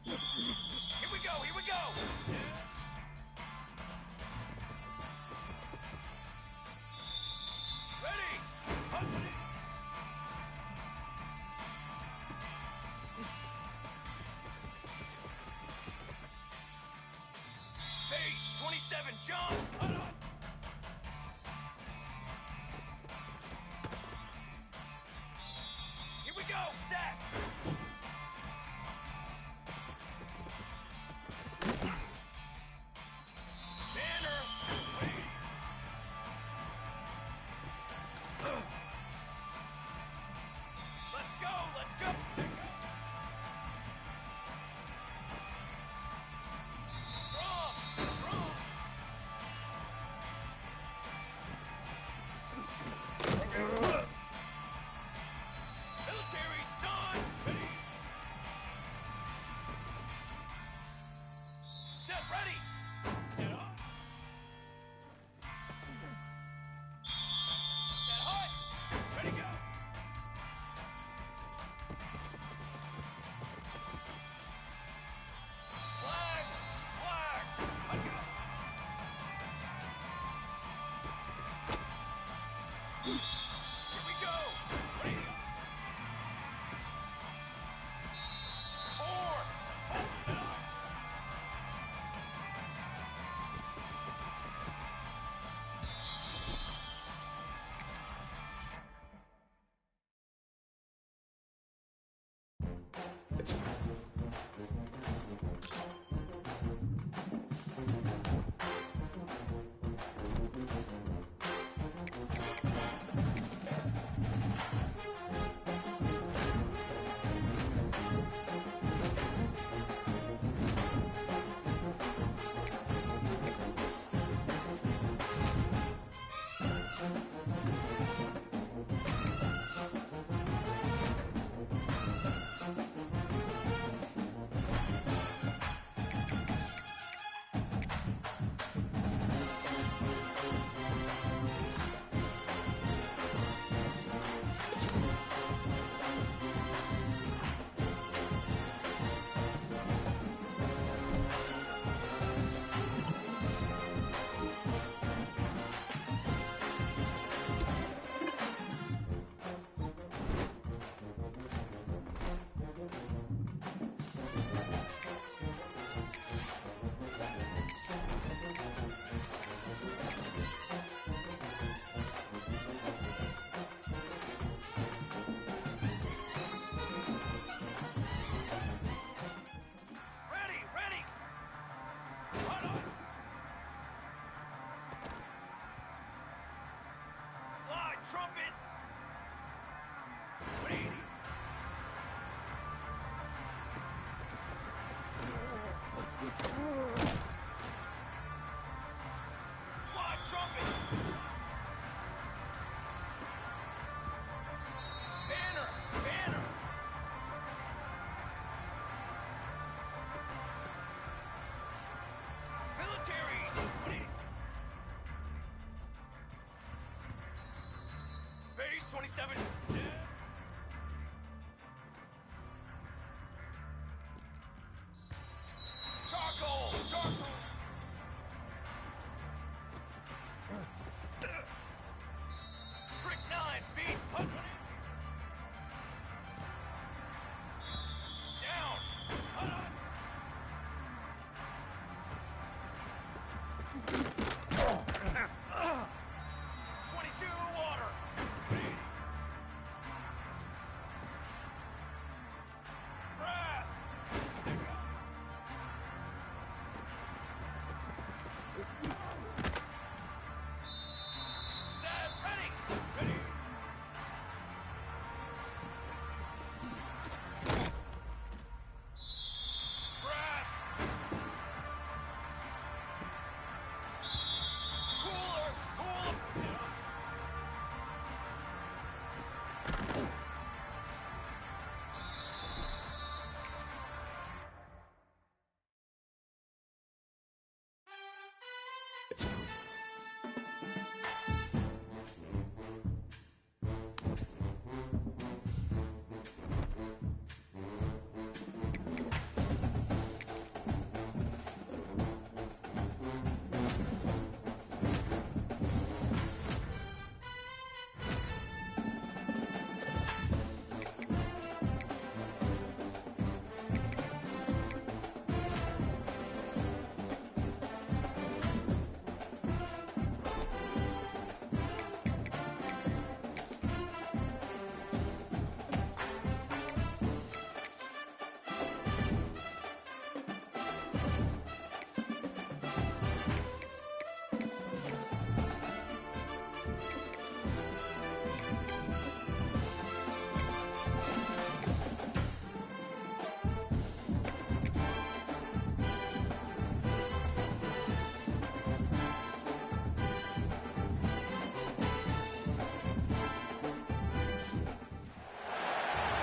Here we go, here we go! Ready! Base 27, jump! Here we go, set! Banner! Wait! Let's go, let's go! Drum! Drum! Military stun! Ready! Set ready! Set up! Set high! Ready go! Flag! Flag! I go! Here we go! Ready! Four! Hold it up! Ready! Ready! Run on! Fly, trumpet! 180! Fly, trumpet! Banner! Banner! Militaries! 180! Base 27! Charcoal! Charcoal! Trick 9, feet! Down! 22 water!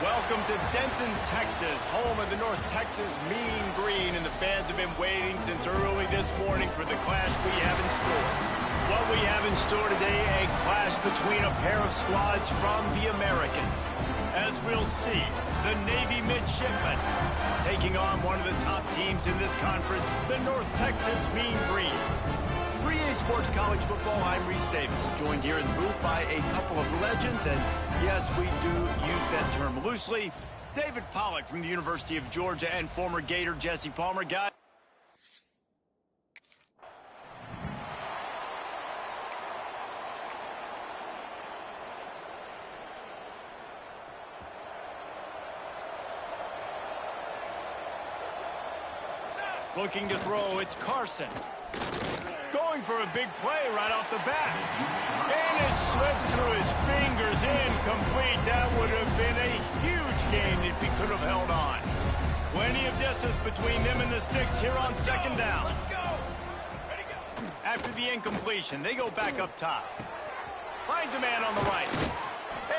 Welcome to Denton, Texas, home of the North Texas Mean Green, and the fans have been waiting since early this morning for the clash we have in store. What we have in store today, a clash between a pair of squads from the American. As we'll see, the Navy midshipmen taking on one of the top teams in this conference, the North Texas Mean Green. For EA Sports College Football, I'm Reese Davis, joined here in the booth by a couple of legends, and yes, we do use that term loosely. David Pollack from the University of Georgia and former Gator Jesse Palmer. Guys, looking to throw, it's Carson. Going for a big play right off the bat. And it slips through his fingers, incomplete. That would have been a huge gain if he could have held on. Plenty of distance between them and the sticks here on second down. Let's go. Ready, go. After the incompletion, they go back up top. Finds a man on the right.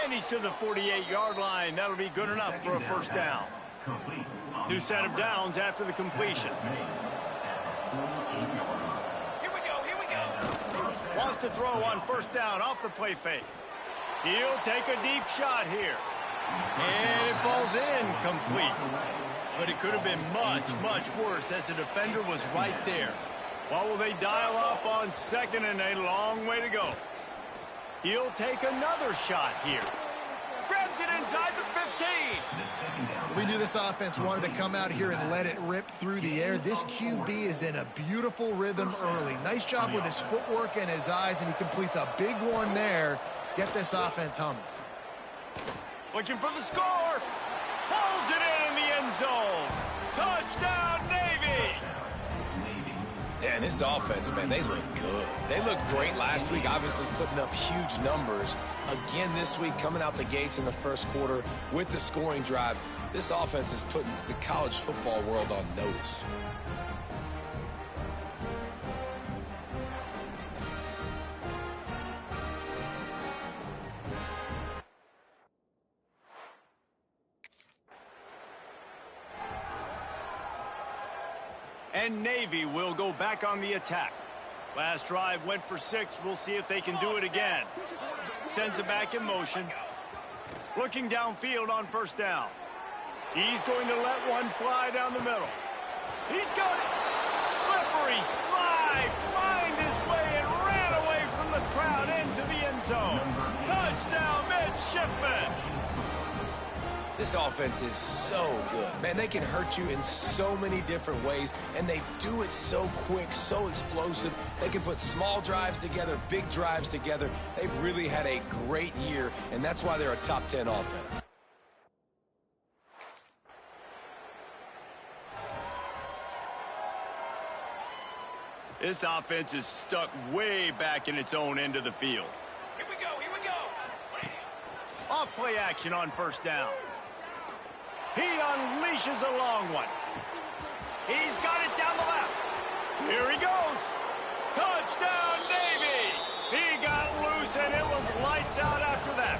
And he's to the 48-yard line. That'll be good enough for a first down. New set of downs after the completion. Wants to throw on first down off the play fake. He'll take a deep shot here. And it falls incomplete. But it could have been much, much worse as the defender was right there. What will they dial up on second and a long way to go? He'll take another shot here. Grabs it inside the 15. We knew this offense wanted to come out here and let it rip through the air. This QB is in a beautiful rhythm early. Nice job with his footwork and his eyes, and he completes a big one there. Get this offense humming. Looking for the score. Pulls it in the end zone. Touchdown, Navy. And this offense, man, they look good. They looked great last week, obviously putting up huge numbers. Again this week, coming out the gates in the first quarter with the scoring drive. This offense is putting the college football world on notice. And Navy will go back on the attack. Last drive went for 6. We'll see if they can do it again. Sends it back in motion. Looking downfield on first down. He's going to let one fly down the middle. He's got it. Slippery slide. Find his way and ran away from the crowd into the end zone. Touchdown, midshipmen. This offense is so good. Man, they can hurt you in so many different ways, and they do it so quick, so explosive. They can put small drives together, big drives together. They've really had a great year, and that's why they're a top 10 offense. This offense is stuck way back in its own end of the field. Here we go, here we go. Off play action on first down. He unleashes a long one. He's got it down the left. Here he goes. Touchdown, Navy. He got loose, and it was lights out after that.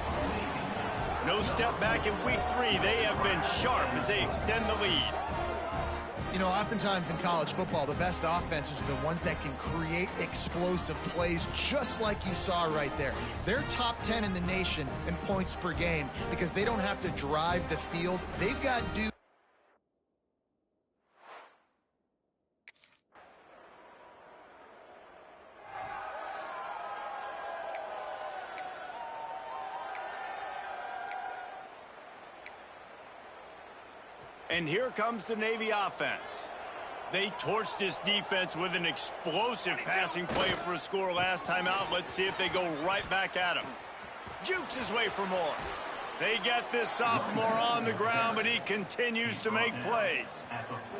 No step back in week 3. They have been sharp as they extend the lead. You know, oftentimes in college football, the best offenses are the ones that can create explosive plays, just like you saw right there. They're top 10 in the nation in points per game because they don't have to drive the field. They've got dudes. And here comes the Navy offense. They torched this defense with an explosive passing play for a score last time out. Let's see if they go right back at him. Jukes his way for more. They get this sophomore on the ground, but he continues to make plays.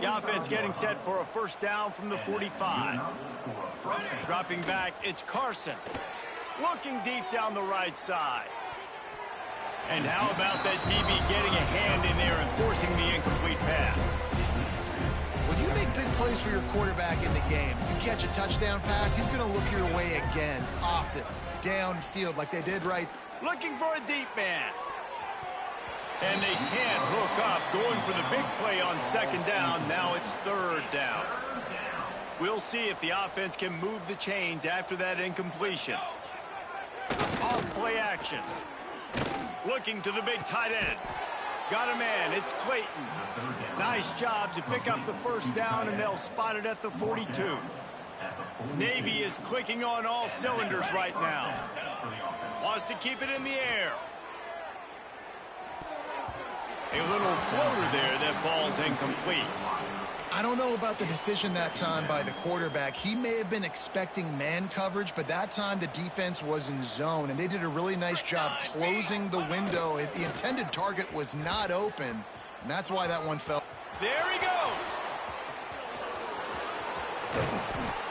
The offense getting set for a first down from the 45. Dropping back, it's Carson. Looking deep down the right side. And how about that DB getting a hand in there and forcing the incomplete pass? When you make big plays for your quarterback in the game, you catch a touchdown pass, he's going to look your way again, often, downfield like they did right. Looking for a deep man. And they can't hook up, going for the big play on second down. Now it's third down. We'll see if the offense can move the chains after that incompletion. Off play action. Looking to the big tight end. Got a man. It's Clayton. Nice job to pick up the first down, and they'll spot it at the 42. Navy is clicking on all cylinders right now. Wants to keep it in the air. A little floater there that falls incomplete. I don't know about the decision that time by the quarterback. He may have been expecting man coverage, but that time the defense was in zone, and they did a really nice job closing the window. The intended target was not open, and that's why that one fell. There he goes.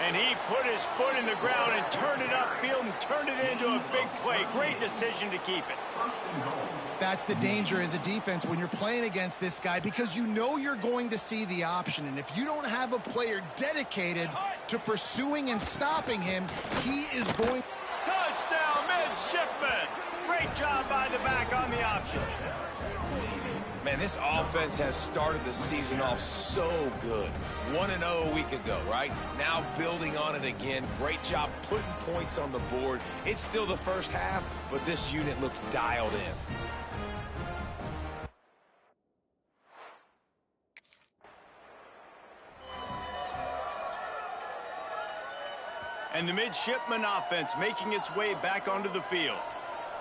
And he put his foot in the ground and turned it upfield and turned it into a big play. Great decision to keep it. That's the danger as a defense when you're playing against this guy, because you know you're going to see the option. And if you don't have a player dedicated to pursuing and stopping him, he is going... Touchdown, midshipman! Great job by the back on the option. Man, this offense has started the season off so good. 1-0 a week ago, right? Now building on it again. Great job putting points on the board. It's still the first half, but this unit looks dialed in. And the midshipman offense making its way back onto the field.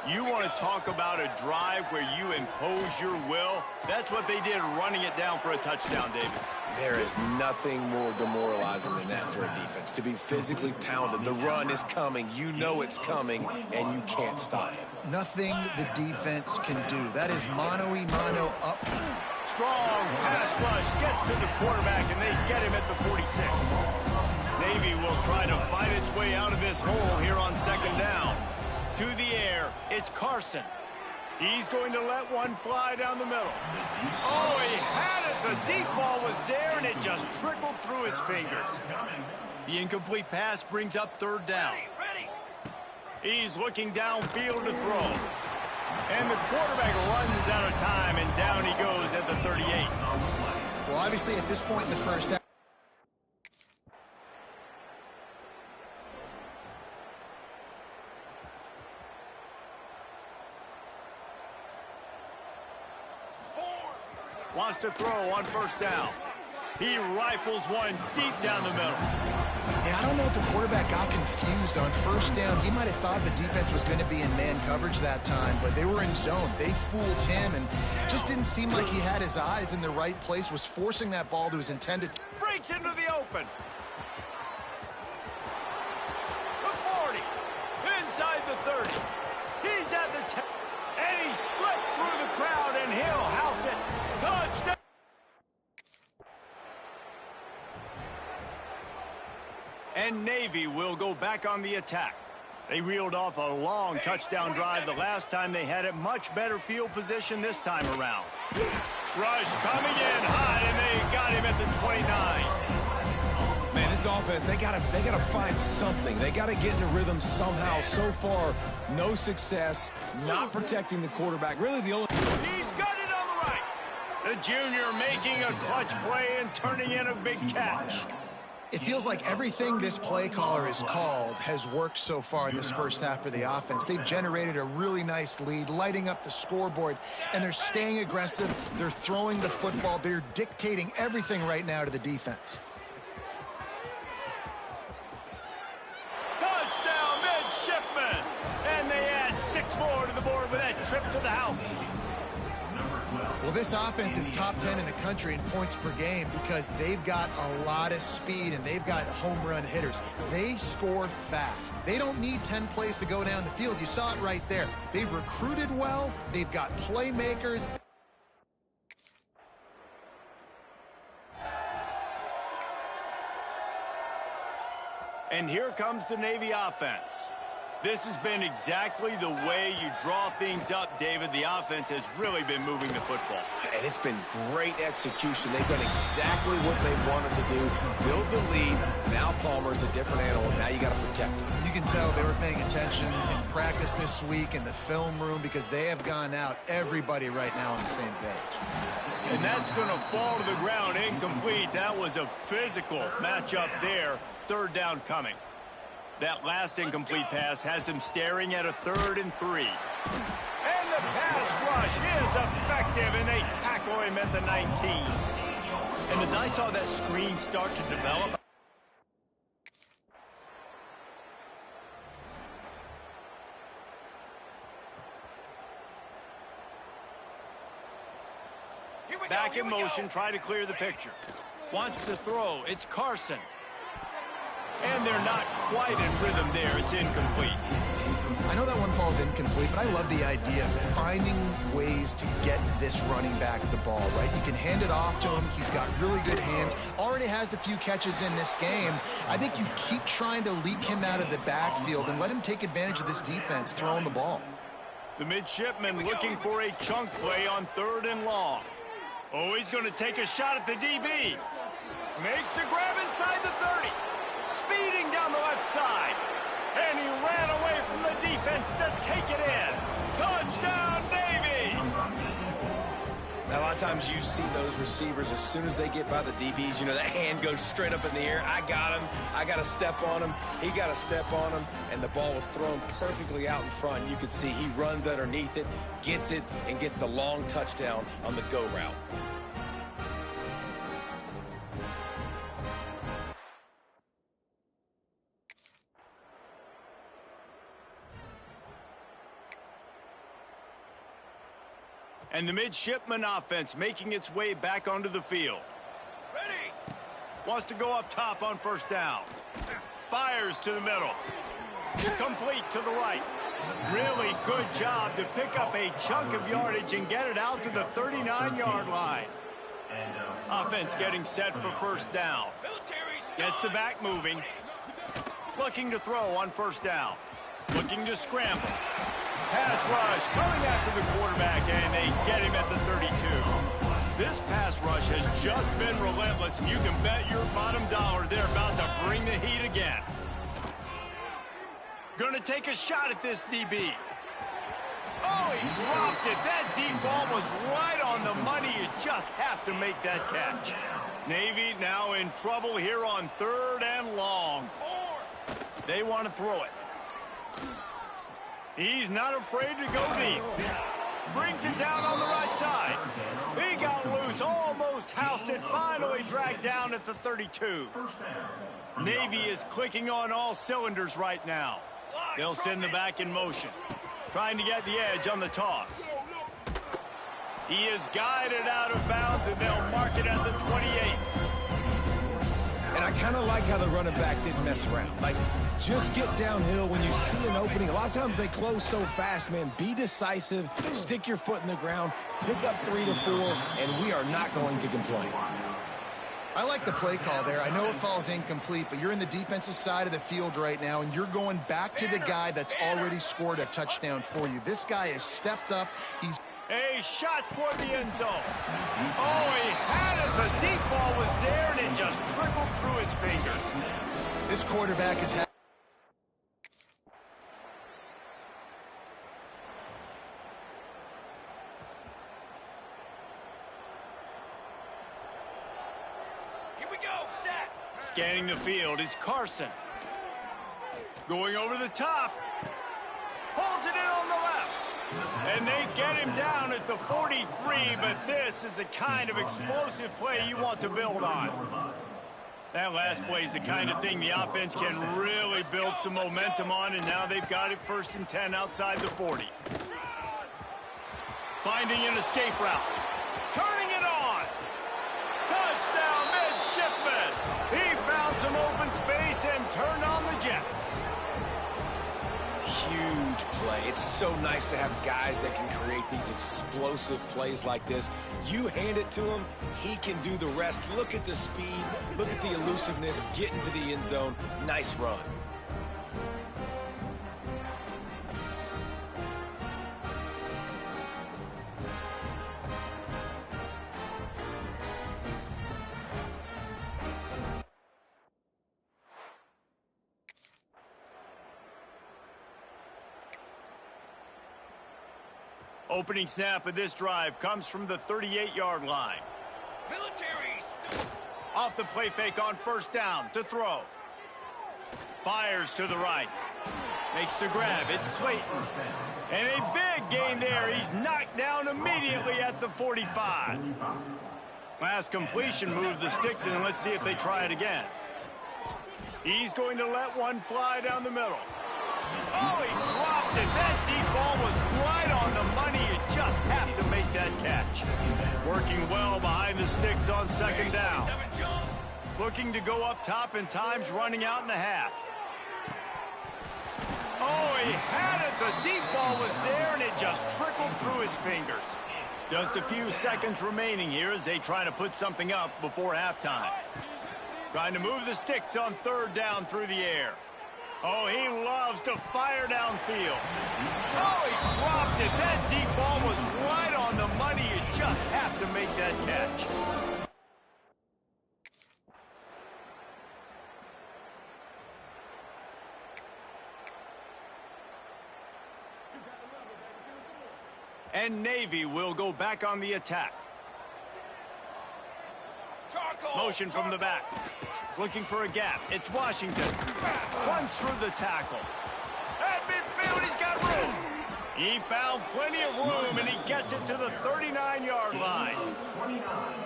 You want to talk about a drive where you impose your will? That's what they did, running it down for a touchdown, David. There is nothing more demoralizing than that for a defense, to be physically pounded. The run is coming, you know it's coming, and you can't stop it. Nothing the defense can do. That is mano-a-mano up. Strong pass rush gets to the quarterback, and they get him at the 46. Navy will try to fight its way out of this hole here on second down. To the air, it's Carson. He's going to let one fly down the middle. Oh, he had it. The deep ball was there, and it just trickled through his fingers. The incomplete pass brings up third down. He's looking downfield to throw. And the quarterback runs out of time, and down he goes at the 38. Well, obviously, at this point in the first half, wants to throw on first down. He rifles one deep down the middle. Yeah, I don't know if the quarterback got confused on first down. He might have thought the defense was going to be in man coverage that time, but they were in zone. They fooled him, and just didn't seem like he had his eyes in the right place, was forcing that ball to his intended... Breaks into the open. The 40. Inside the 30. He's at the 10. And he slipped through the crowd, and he'll house it. Touchdown. And Navy will go back on the attack. They reeled off a long touchdown drive the last time they had it. Much better field position this time around. Rush coming in high, and they got him at the 29. Man, this offense, they gotta find something. They gotta get into rhythm somehow. So far, no success, not protecting the quarterback. Really the only... He's got it on the right. The junior making a clutch play and turning in a big catch. It feels like everything this play caller has called has worked so far in this first half for the offense. They've generated a really nice lead, lighting up the scoreboard, and they're staying aggressive. They're throwing the football. They're dictating everything right now to the defense. Touchdown, midshipman! And they add 6 more to the board with that trip to the house. Well, this offense is top 10 in the country in points per game because they've got a lot of speed and they've got home run hitters. They score fast. They don't need 10 plays to go down the field. You saw it right there. They've recruited well. They've got playmakers. And here comes the Navy offense. This has been exactly the way you draw things up, David. The offense has really been moving the football. And it's been great execution. They've done exactly what they wanted to do. Build the lead. Now Palmer's a different animal. Now you got to protect him. You can tell they were paying attention in practice this week in the film room because they have gone out, everybody right now on the same page. And that's going to fall to the ground incomplete. That was a physical matchup there. Third down coming. That last incomplete pass has him staring at a 3rd and 3. And the pass rush is effective, and they tackle him at the 19. And as I saw that screen start to develop, back in motion, try to clear the picture. Wants to throw. It's Carson. And they're not quite in rhythm there. It's incomplete. I know that one falls incomplete, but I love the idea of finding ways to get this running back the ball, right? You can hand it off to him. He's got really good hands. Already has a few catches in this game. I think you keep trying to leak him out of the backfield and let him take advantage of this defense throwing the ball. The midshipman looking for a chunk play on 3rd and long. Oh, he's going to take a shot at the DB. Makes the grab inside the 30. Speeding down the left side. And he ran away from the defense to take it in. Touchdown, Navy! Now, a lot of times you see those receivers, as soon as they get by the DBs, you know, that hand goes straight up in the air. I got him. I got to step on him. He got to step on him. And the ball was thrown perfectly out in front. You could see he runs underneath it, gets it, and gets the long touchdown on the go route. And the midshipman offense making its way back onto the field. Ready. Wants to go up top on 1st down. Fires to the middle. Complete to the right. Really good job to pick up a chunk of yardage and get it out to the 39-yard line. Offense getting set for 1st down. Gets the back moving. Looking to throw on 1st down. Looking to scramble. Pass rush coming after the quarterback, and they get him at the 32. This pass rush has just been relentless, and you can bet your bottom dollar they're about to bring the heat again. Gonna take a shot at this DB. Oh, he dropped it. That deep ball was right on the money. You just have to make that catch. Navy now in trouble here on 3rd and long. They want to throw it. He's not afraid to go deep. Brings it down on the right side. He got loose, almost housed it, finally dragged down at the 32. Navy is clicking on all cylinders right now. They'll send the back in motion, trying to get the edge on the toss. He is guided out of bounds, and they'll mark it at the 28. And I kind of like how the running back didn't mess around. Like, just get downhill when you see an opening. A lot of times they close so fast, man. Be decisive, stick your foot in the ground, pick up 3 to 4, and we are not going to complain. I like the play call there. I know it falls incomplete, but you're in the defensive side of the field right now, and you're going back to the guy that's already scored a touchdown for you. This guy has stepped up. He's a shot toward the end zone. Oh, he had it. The deep ball was there, and it just trickled through his fingers. This quarterback has had... Here we go. Set. Scanning the field, it's Carson. Going over the top. Pulls it in on the left. And they get him down at the 43, but this is the kind of explosive play you want to build on. That last play is the kind of thing the offense can really build some momentum on, and now they've got it 1st and 10 outside the 40. Finding an escape route. Turning it on. Touchdown, midshipman. He found some open space and turned on the Jets. Huge play. It's so nice to have guys that can create these explosive plays like this. You hand it to him, he can do the rest. Look at the speed, look at the elusiveness, get into the end zone. Nice run. Opening snap of this drive comes from the 38-yard line. Militaries! Off the play fake on first down to throw. Fires to the right. Makes the grab. It's Clayton. And a big gain there. He's knocked down immediately at the 45. Last completion moved the sticks in. Let's see if they try it again. He's going to let one fly down the middle. Oh, he dropped it. That deep ball was right on the money. You just have to make that catch. Working well behind the sticks on second down. Looking to go up top, and time's running out in the half. Oh, he had it. The deep ball was there, and it just trickled through his fingers. Just a few seconds remaining here as they try to put something up before halftime. Trying to move the sticks on third down through the air. Oh, he loves to fire downfield. Oh, he dropped it. That deep ball was right on the money. You just have to make that catch. And Navy will go back on the attack. Motion from the back. Looking for a gap. It's Washington. Runs through the tackle. At midfield, he's got room. He found plenty of room, and he gets it to the 39-yard line.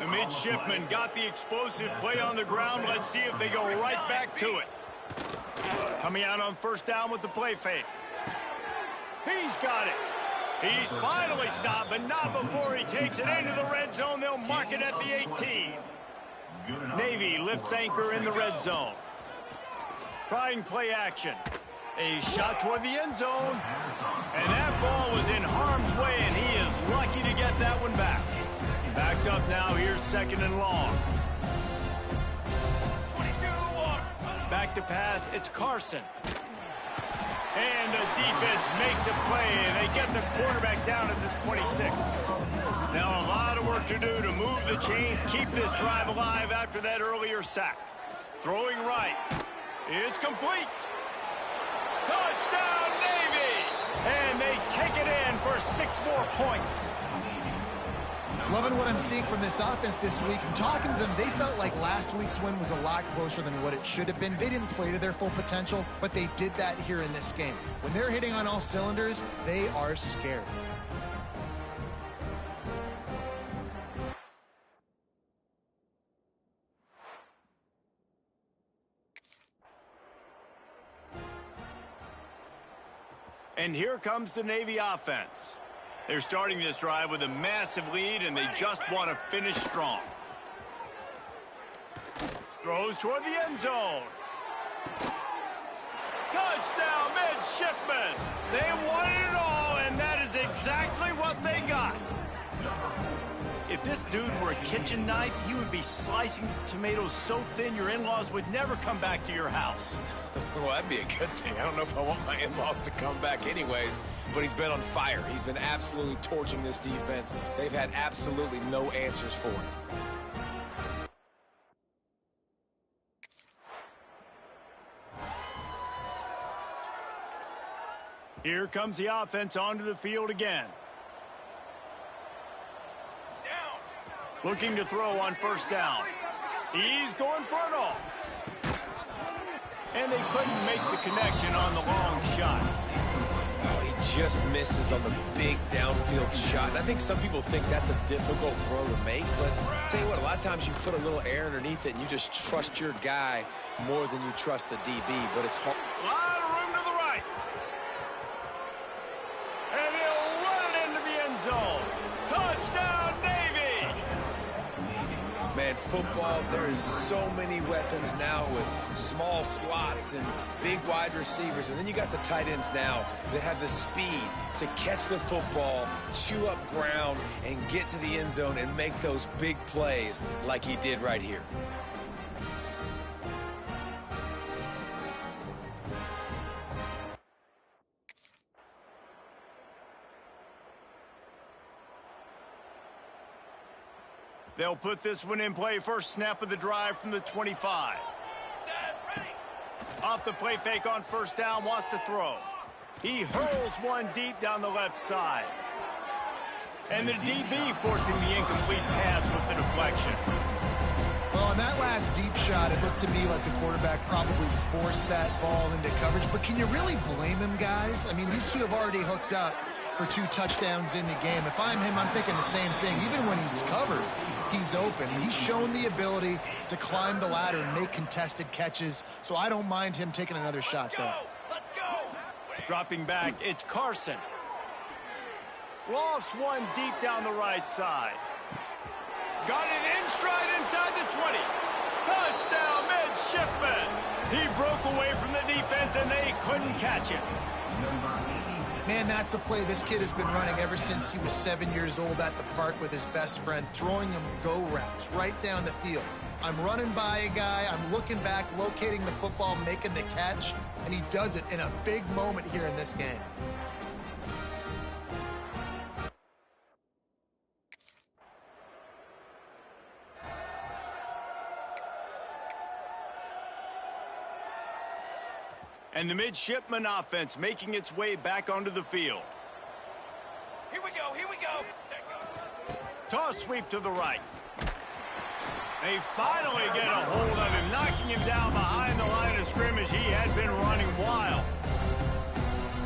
The midshipmen got the explosive play on the ground. Let's see if they go right back to it. Coming out on first down with the play fake. He's got it. He's finally stopped, but not before he takes it into the red zone. They'll mark it at the 18. Navy lifts anchor in the red zone. Trying play action. A shot toward the end zone. And that ball was in harm's way, and he is lucky to get that one back. Backed up now. Here's second and long. 22-1. Back to pass. It's Carson. And the defense makes a play, and they get the quarterback down at the 26. Now a lot of work to do to move the chains, keep this drive alive after that earlier sack. Throwing right. It's complete. Touchdown, Navy! And they take it in for 6 more points. Loving what I'm seeing from this offense this week. And talking to them, they felt like last week's win was a lot closer than what it should have been. They didn't play to their full potential, but they did that here in this game. When they're hitting on all cylinders, they are scared. And here comes the Navy offense. They're starting this drive with a massive lead, and they just want to finish strong. Throws toward the end zone. Touchdown, midshipmen! They wanted it all, and that is exactly what they got. If this dude were a kitchen knife, you would be slicing tomatoes so thin your in-laws would never come back to your house. Well, that'd be a good thing. I don't know if I want my in-laws to come back anyways, but he's been on fire. He's been absolutely torching this defense. They've had absolutely no answers for him. Here comes the offense onto the field again. Down. Looking to throw on first down. He's going for it all. And they couldn't make the connection on the long shot. Oh, he just misses on the big downfield shot. And I think some people think that's a difficult throw to make, but I'll tell you what, a lot of times you put a little air underneath it and you just trust your guy more than you trust the DB, but it's hard. A lot of room to the right. And he'll run it into the end zone. Touchdown, Navy! Man, football, there is so many weapons now with small slots and big wide receivers. And then you got the tight ends now that have the speed to catch the football, chew up ground, and get to the end zone and make those big plays like he did right here. They'll put this one in play. First snap of the drive from the 25. Set. Ready. Off the play fake on first down, wants to throw. He hurls one deep down the left side. And the DB forcing the incomplete pass with the deflection. Well, on that last deep shot, it looked to me like the quarterback probably forced that ball into coverage. But can you really blame him, guys? I mean, these two have already hooked up for 2 touchdowns in the game. If I'm him, I'm thinking the same thing. Even when he's covered, he's open. He's shown the ability to climb the ladder and make contested catches, so I don't mind him taking another shot there. Let's go! Dropping back, it's Carson. Lofts one deep down the right side. Got it in stride inside the 20. Touchdown, midshipman. He broke away from the defense, and they couldn't catch him. Man, that's a play this kid has been running ever since he was 7 years old at the park with his best friend, throwing him go routes right down the field. I'm running by a guy, I'm looking back, locating the football, making the catch, and he does it in a big moment here in this game. And the midshipman offense making its way back onto the field. Here we go, here we go! Toss sweep to the right. They finally get a hold of him, knocking him down behind the line of scrimmage. He had been running wild.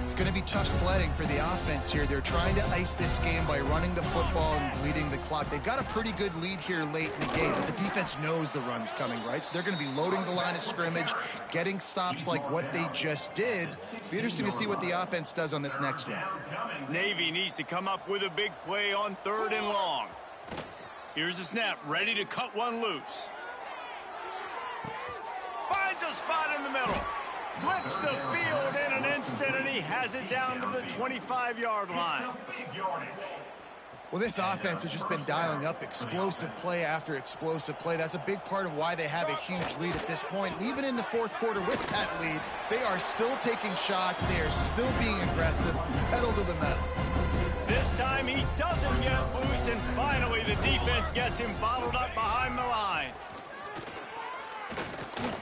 It's going to be tough sledding for the offense here. They're trying to ice this game by running the football and bleeding the clock. They've got a pretty good lead here late in the game, but the defense knows the run's coming, right? So they're going to be loading the line of scrimmage, getting stops like what they just did. It'll be interesting to see what the offense does on this next one. Navy needs to come up with a big play on 3rd and long. Here's the snap, ready to cut one loose. Finds a spot in the middle. Flips the field in an instant, and he has it down to the 25-yard line. Well, this offense has just been dialing up explosive play after explosive play. That's a big part of why they have a huge lead at this point. And even in the 4th quarter with that lead, they are still taking shots. They are still being aggressive, pedal to the metal. This time he doesn't get loose, and finally the defense gets him bottled up behind the line.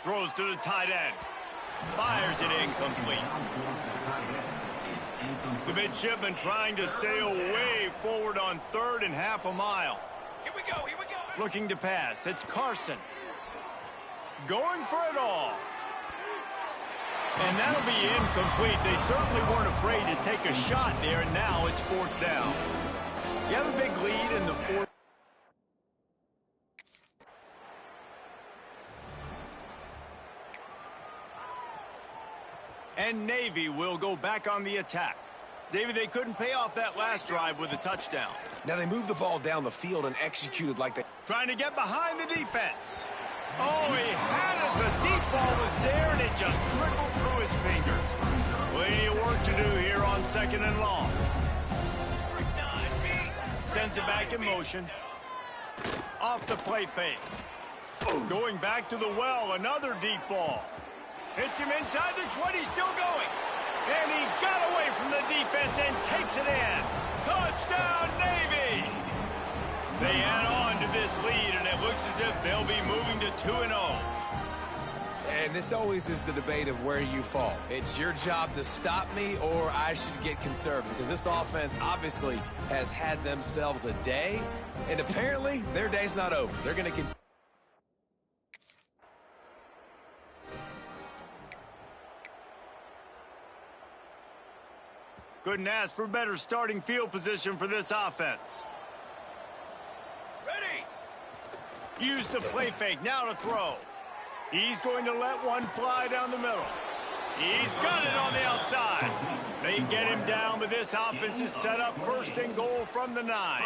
Throws to the tight end. Fires it incomplete. The midshipman trying to sail way forward on 3rd and half a mile. Here we go, here we go! Looking to pass. It's Carson. Going for it all. And that'll be incomplete. They certainly weren't afraid to take a shot there, and now it's 4th down. You have a big lead in the 4th. And Navy will go back on the attack. David, they couldn't pay off that last drive with a touchdown. Now they moved the ball down the field and executed like they... Trying to get behind the defense. Oh, he had it. The deep ball was there, and it just trickled through his fingers. Plenty of work to do here on 2nd and long. Sends it back in motion. Off the play fake. Going back to the well, another deep ball. Hits him inside the 20, still going. And he got away from the defense and takes it in. Touchdown, Navy! They add on to this lead, and it looks as if they'll be moving to 2-0. And this always is the debate of where you fall. It's your job to stop me, or I should get conservative, because this offense obviously has had themselves a day, and apparently their day's not over. They're going to continue. Couldn't ask for better starting field position for this offense. Ready! Use the play fake, now to throw. He's going to let one fly down the middle. He's got it on the outside. They get him down, but this offense is set up 1st and goal from the 9.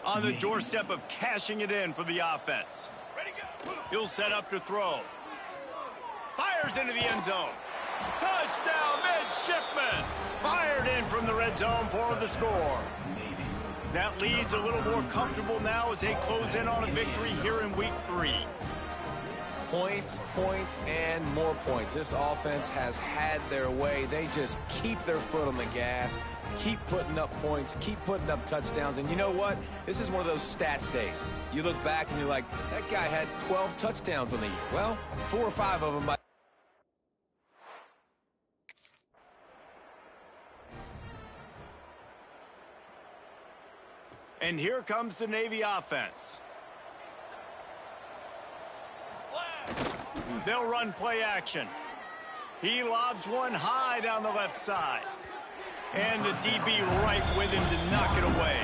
On the doorstep of cashing it in for the offense. Ready, go! He'll set up to throw. Fires into the end zone. Touchdown, midshipman! Fired in from the red zone for the score. That lead's a little more comfortable now as they close in on a victory here in week 3. Points, points, and more points. This offense has had their way. They just keep their foot on the gas, keep putting up points, keep putting up touchdowns. And you know what? This is one of those stats days. You look back and you're like, that guy had 12 touchdowns on the year. Well, 4 or 5 of them by And here comes the Navy offense. They'll run play action. He lobs one high down the left side. And the DB right with him to knock it away.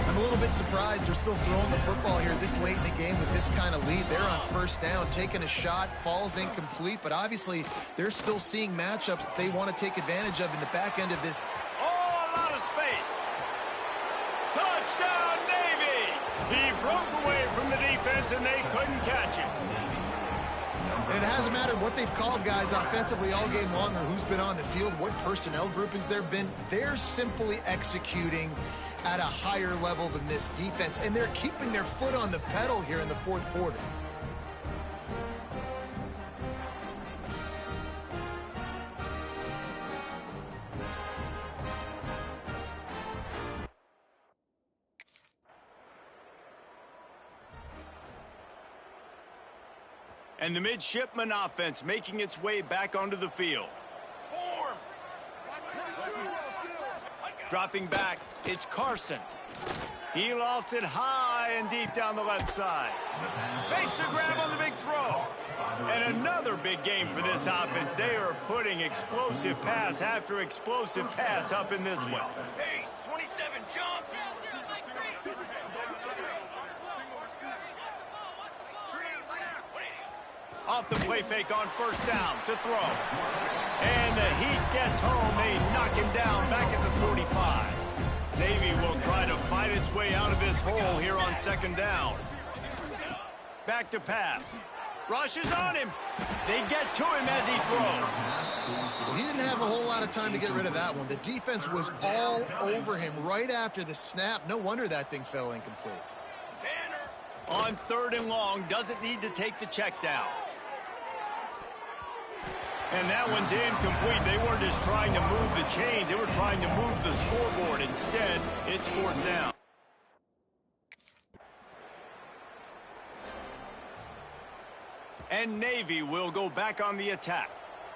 I'm a little bit surprised they're still throwing the football here this late in the game with this kind of lead. They're on first down, taking a shot, falls incomplete, but obviously they're still seeing matchups that they want to take advantage of in the back end of this. Oh, a lot of space. Touchdown, Navy! He broke away from the defense and they couldn't catch him. And it hasn't mattered what they've called guys offensively all game long or who's been on the field, what personnel groupings there have been. They're simply executing at a higher level than this defense, and they're keeping their foot on the pedal here in the fourth quarter. And the midshipman offense making its way back onto the field. Form. Dropping back, it's Carson. He lost it high and deep down the left side. Makes the grab on the big throw. And another big game for this offense. They are putting explosive pass after explosive pass up in this one. Pace. 27. Johnson. Off the play fake on first down to throw. And the heat gets home. They knock him down back at the 45. Navy will try to fight its way out of this hole here on second down. Back to pass. Rushes on him. They get to him as he throws. He didn't have a whole lot of time to get rid of that one. The defense was all over him right after the snap. No wonder that thing fell incomplete. On third and long, doesn't need to take the check down. And that one's incomplete. They weren't just trying to move the chains. They were trying to move the scoreboard. Instead, it's fourth down. And Navy will go back on the attack.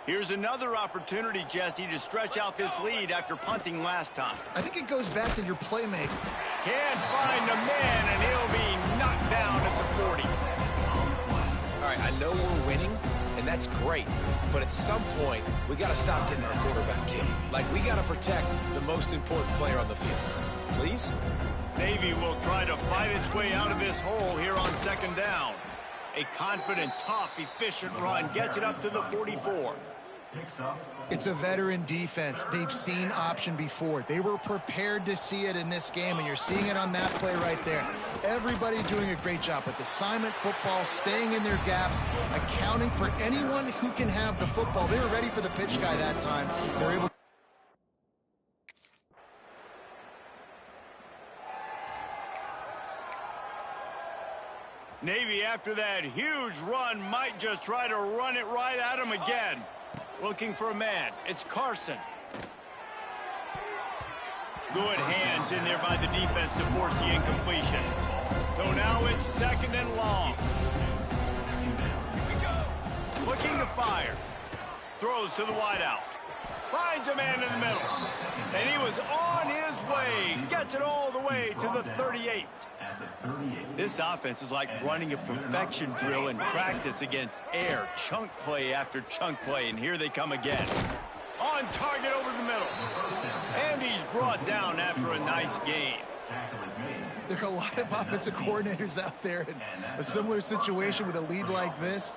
Here's another opportunity, Jesse, to stretch out this lead after punting last time. I think it goes back to your playmaking. Can't find a man, and he'll be knocked down at the 40. All right, I know we're winning, and that's great. But at some point, we got to stop getting our quarterback killed. Like, we got to protect the most important player on the field. Please? Navy will try to fight its way out of this hole here on second down. A confident, tough, efficient run gets it up to the 44. It's a veteran defense. They've seen option before. They were prepared to see it in this game, and you're seeing it on that play right there. Everybody doing a great job with assignment football, staying in their gaps, accounting for anyone who can have the football. They were ready for the pitch guy that time. They're able. Navy, after that huge run, might just try to run it right at him again. Looking for a man. It's Carson. Good hands in there by the defense to force the incompletion. So now it's second and long. Looking to fire. Throws to the wideout. Finds a man in the middle. And he was on his way. Gets it all the way to the 38. This offense is like running a perfection drill in practice against air. Chunk play after chunk play, and here they come again. On target over the middle. And he's brought down after a nice gain. There are a lot of offensive coordinators out there in a similar situation with a lead like this.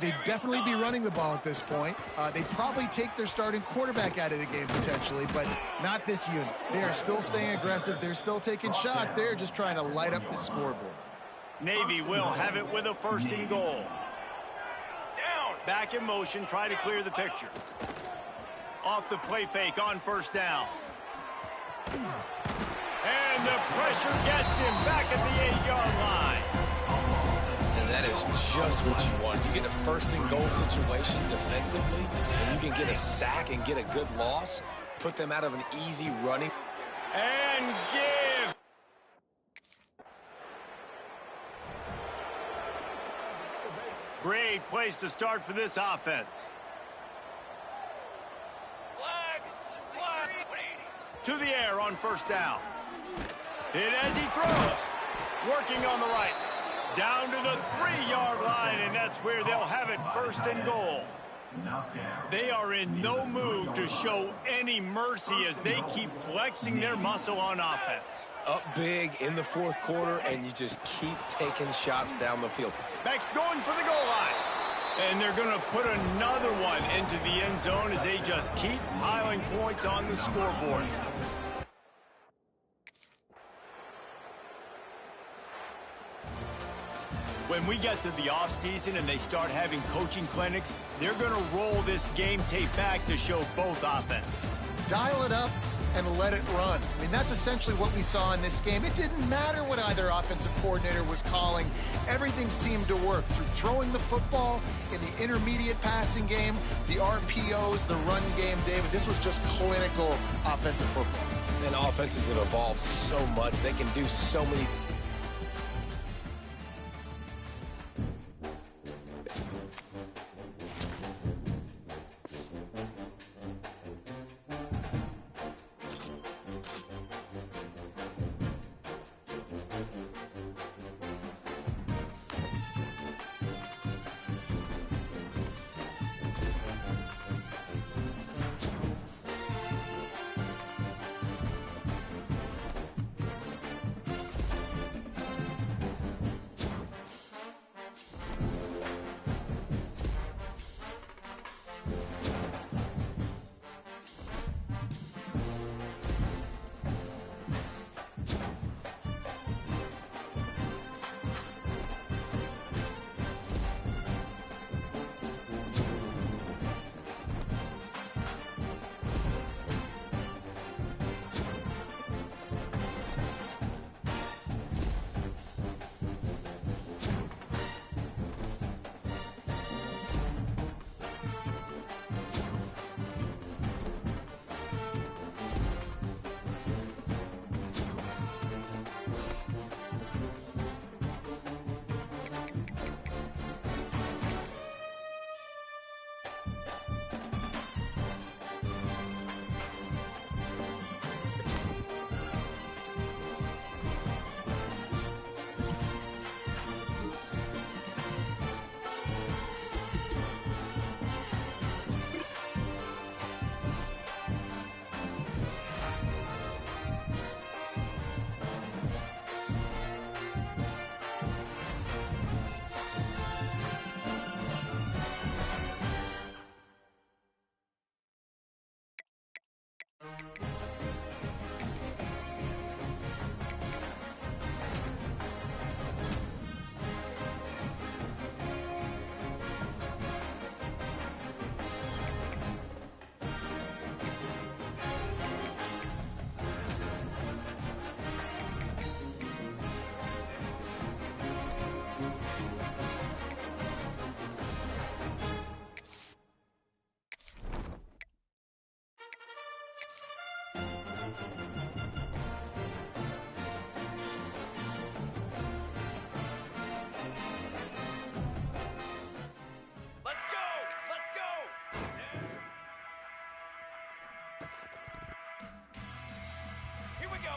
They'd definitely be running the ball at this point. They'd probably take their starting quarterback out of the game potentially, but not this unit. They are still staying aggressive. They're still taking shots. They're just trying to light up the scoreboard. Navy will have it with a first and goal. Down. Back in motion, try to clear the picture. Off the play fake on first down. And the pressure gets him back at the 8-yard line. And that is just what you want. You get a first and goal situation defensively, and you can get a sack and get a good loss, put them out of an easy running. And give. Great place to start for this offense. Flag. Flag. To the air on first down. Hit as he throws. Working on the right. Down to the 3-yard line, and that's where they'll have it, 1st and goal. They are in no mood to show any mercy as they keep flexing their muscle on offense. Up big in the 4th quarter, and you just keep taking shots down the field. Back's going for the goal line. And they're going to put another one into the end zone as they just keep piling points on the scoreboard. When we get to the offseason and they start having coaching clinics, they're going to roll this game tape back to show both offenses. Dial it up and let it run. I mean, that's essentially what we saw in this game. It didn't matter what either offensive coordinator was calling. Everything seemed to work through throwing the football, in the intermediate passing game, the RPOs, the run game, David. This was just clinical offensive football. And offenses have evolved so much. They can do so many.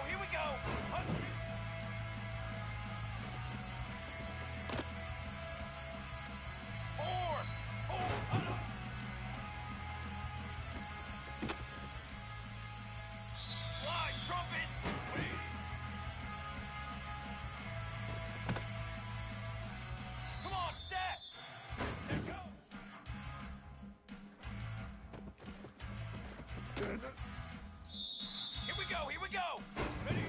Here we go. Fly, trumpet. Come on, set. There go. Here we go. Here we go. Ready.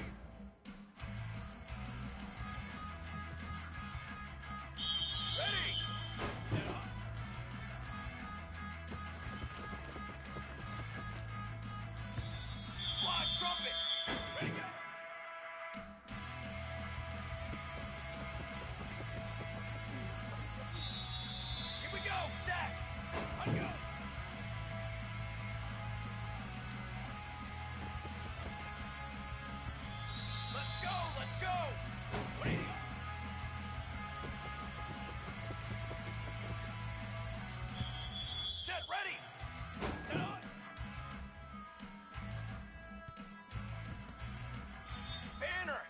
Ready. Fly, trumpet. Ready, go. Here we go. Set. Let go. Let's go. Let's go. Ready. Set. Ready. Set on. Banner.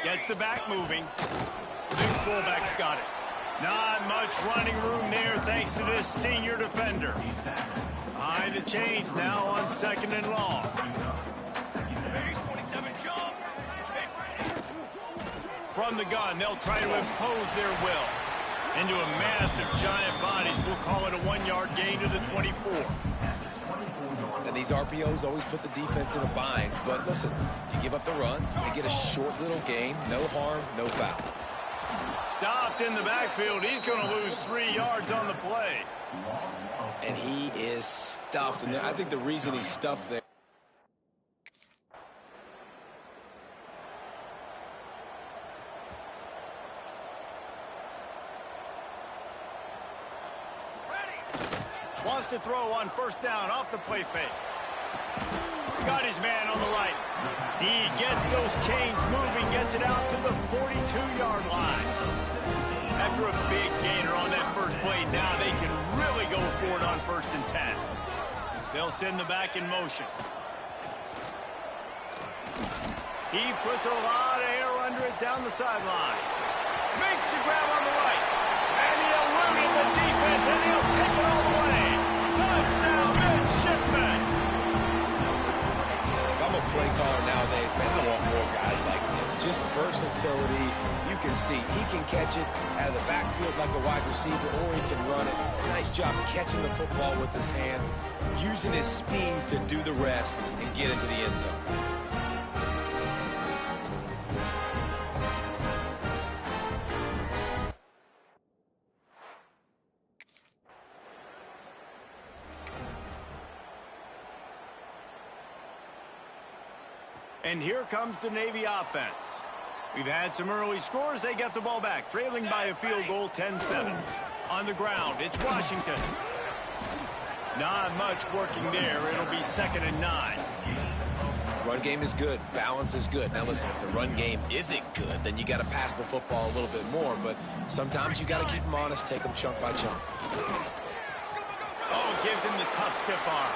Gets the back moving. Big fullback's got it. Not much running room there thanks to this senior defender. Behind the chains now on 2nd and long. Base 27 jump. From the gun, they'll try to impose their will. Into a massive giant bodies. We'll call it a 1-yard gain to the 24. And these RPOs always put the defense in a bind. But listen, you give up the run, they get a short little gain, no harm, no foul. Stopped in the backfield. He's going to lose 3 yards on the play. And he is stuffed. And I think the reason he's stuffed there. Wants to throw on 1st down off the play fake. Got his man on the right. He gets those chains moving, gets it out to the 42-yard line. After a big gainer on that first play, now they can really go for it on 1st and 10. They'll send the back in motion. He puts a lot of air under it down the sideline. Makes the grab on the right. And he eluded the defense, and he'll take it all the way. Touchdown, midshipman. If I'm a play caller nowadays, man, I want more guys like this. Just versatility. You can see he can catch it out of the backfield like a wide receiver, or he can run it. Nice job catching the football with his hands, using his speed to do the rest and get into the end zone. And here comes the Navy offense. We've had some early scores. They get the ball back, trailing by a field goal, 10-7. On the ground, it's Washington. Not much working there. It'll be 2nd and 9. Run game is good. Balance is good. Now, listen, if the run game isn't good, then you got to pass the football a little bit more. But sometimes you got to keep them honest, take them chunk by chunk. Oh, gives him the tough, stiff arm.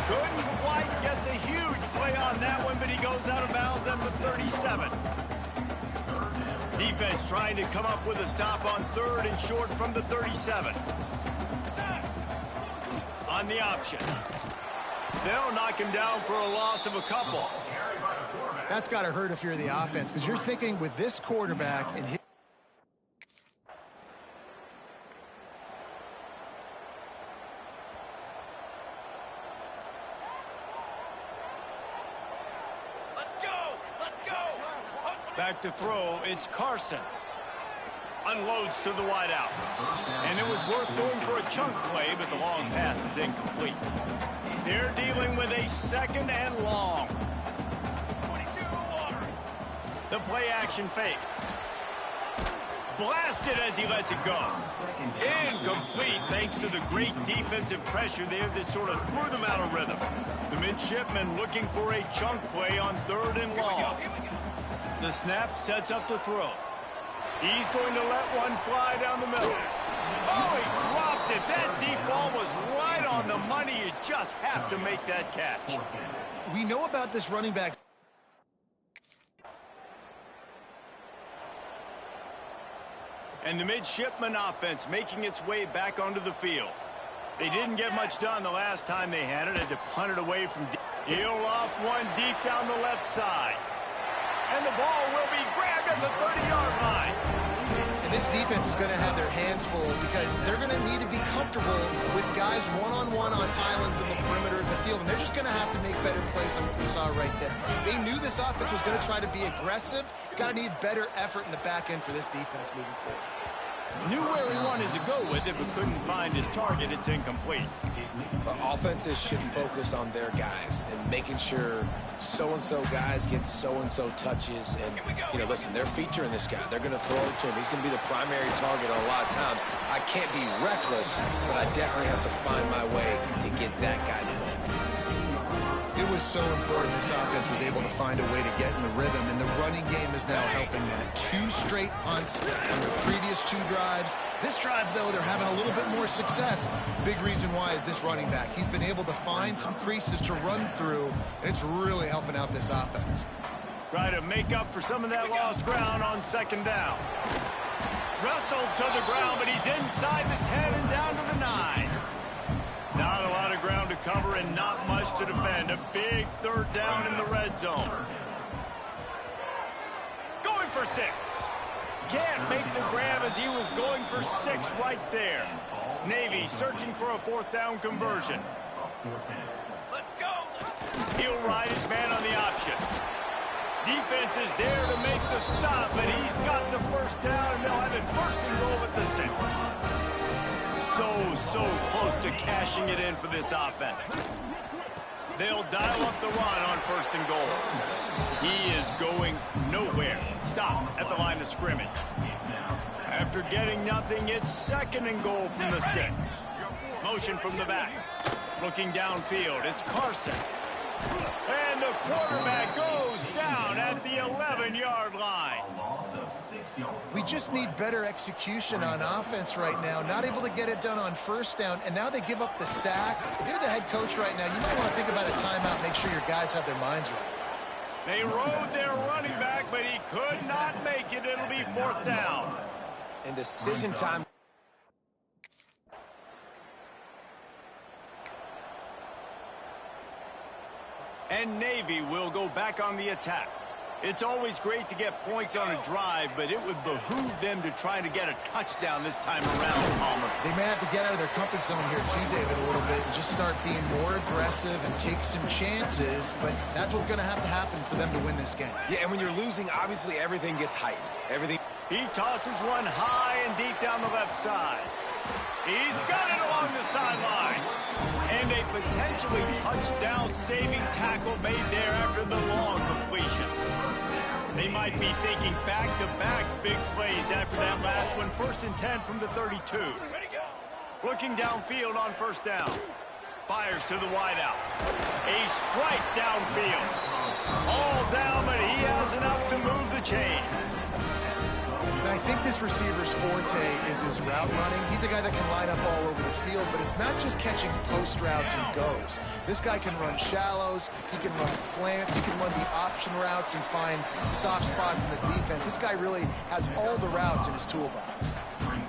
Couldn't quite get the huge play on that one, but he goes out of bounds at the 37. Defense trying to come up with a stop on 3rd and short from the 37. On the option. They'll knock him down for a loss of a couple. That's got to hurt if you're the offense, because you're thinking with this quarterback and his back to throw, it's Carson. Unloads to the wideout. And it was worth going for a chunk play, but the long pass is incomplete. They're dealing with a 2nd and long. 22 water. The play action fake. Blasted as he lets it go. Incomplete thanks to the great defensive pressure there that sort of threw them out of rhythm. The midshipman looking for a chunk play on 3rd and long. The snap sets up the throw. He's going to let one fly down the middle. Oh, he dropped it. That deep ball was right on the money. You just have to make that catch. we know about this running back. And the midshipman offense making its way back onto the field. They didn't get much done the last time they had it. Had to punt it away from deep. He'll off one deep down the left side. And the ball will be grabbed at the 30-yard line. And this defense is going to have their hands full because they're going to need to be comfortable with guys one-on-one on islands in the perimeter of the field. And they're just going to have to make better plays than what we saw right there. They knew this offense was going to try to be aggressive. Got to need better effort in the back end for this defense moving forward. Knew where he wanted to go with it, but couldn't find his target. It's incomplete. The offenses should focus on their guys and making sure so-and-so guys get so-and-so touches. And, you know, listen, they're featuring this guy. They're going to throw it to him. He's going to be the primary target a lot of times. I can't be reckless, but I definitely have to find my way to get that guy the ball. It was so important this offense was able to find a way to get in the rhythm, and the running game is now helping them. 2 straight punts on the previous 2 drives. This drive, though, they're having a little bit more success. Big reason why is this running back. He's been able to find some creases to run through, and it's really helping out this offense. Try to make up for some of that lost ground on second down. Wrestled to the ground, but he's inside the 10 and down to the 9. Not a lot of ground to cover and not much to defend. A big third down in the red zone. Going for 6. Can't make the grab as he was going for 6 right there. Navy searching for a 4th down conversion. Let's go. He'll ride his man on the option. Defense is there to make the stop, but he's got the 1st down, and they'll have it 1st and goal at the 6. So close to cashing it in for this offense. They'll dial up the run on 1st and goal. He is going nowhere. Stop at the line of scrimmage. After getting nothing, it's 2nd and goal from the 6. Motion from the back. Looking downfield, it's Carson. And the quarterback goes down at the 11-yard line. We just need better execution on offense right now. Not able to get it done on 1st down, and now they give up the sack. If you're the head coach right now, you might want to think about a timeout, make sure your guys have their minds right. They rode their running back, but he could not make it. It'll be 4th down. And decision time. And Navy will go back on the attack. It's always great to get points on a drive, but it would behoove them to try to get a touchdown this time around, Palmer. They may have to get out of their comfort zone here too, David, a little bit, and just start being more aggressive and take some chances, but that's what's going to have to happen for them to win this game. Yeah, and when you're losing, obviously everything gets heightened. Everything. He tosses one high and deep down the left side. He's got it along the sideline. And a potentially touchdown-saving tackle made there after the long completion. They might be thinking back-to-back big plays after that last one. 1st and 10 from the 32. Looking downfield on 1st down. Fires to the wideout. A strike downfield. All down, but he has enough to move the chains. And I think this receiver's forte is his route running. He's a guy that can line up all over the field, but it's not just catching post routes and goes. This guy can run shallows, he can run slants, he can run the option routes and find soft spots in the defense. This guy really has all the routes in his toolbox.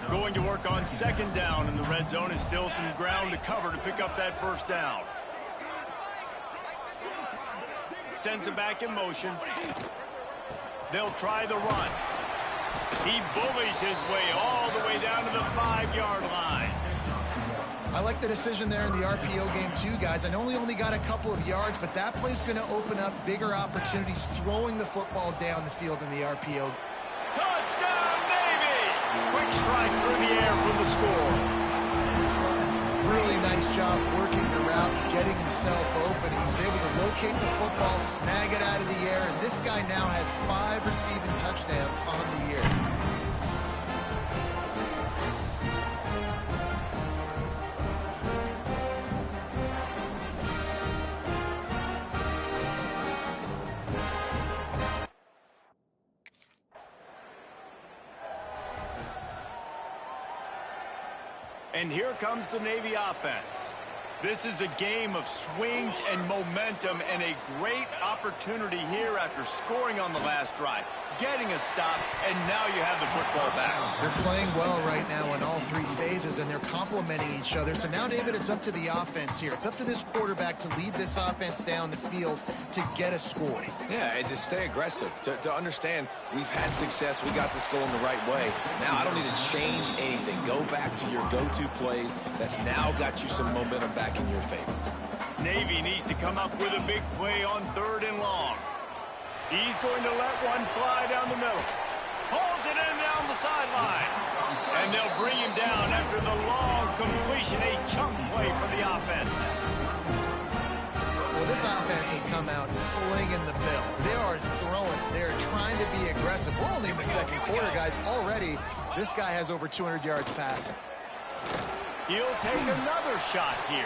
Going to work on 2nd down in the red zone is still some ground to cover to pick up that 1st down. Sends it back in motion. They'll try the run. He bullies his way all the way down to the 5-yard line. I like the decision there in the RPO game too, guys. I know he only got a couple of yards, but that play's going to open up bigger opportunities throwing the football down the field in the RPO. Touchdown, Navy! Quick strike through the air for the score. Really nice job working the route, getting himself open. He was able to locate the football, snag it out of the air, and this guy now has 5 receiving touchdowns on the year. And here comes the Navy offense. This is a game of swings and momentum and a great opportunity here after scoring on the last drive, getting a stop, and now you have the football back. They're playing well right now in all 3 phases, and they're complementing each other. So now, David, it's up to the offense here. It's up to this quarterback to lead this offense down the field to get a score. Yeah, and to stay aggressive, to understand we've had success, we got this goal in the right way. Now I don't need to change anything. Go back to your go-to plays. That's now got you some momentum back in your favor. Navy needs to come up with a big play on 3rd and long. He's going to let one fly down the middle. Pulls it in down the sideline. And they'll bring him down after the long completion, a chunk play for the offense. Well, this offense has come out slinging the bill. They are throwing. They're trying to be aggressive. We're only in the 2nd quarter, guys. Already, this guy has over 200 yards passing. He'll take another shot here.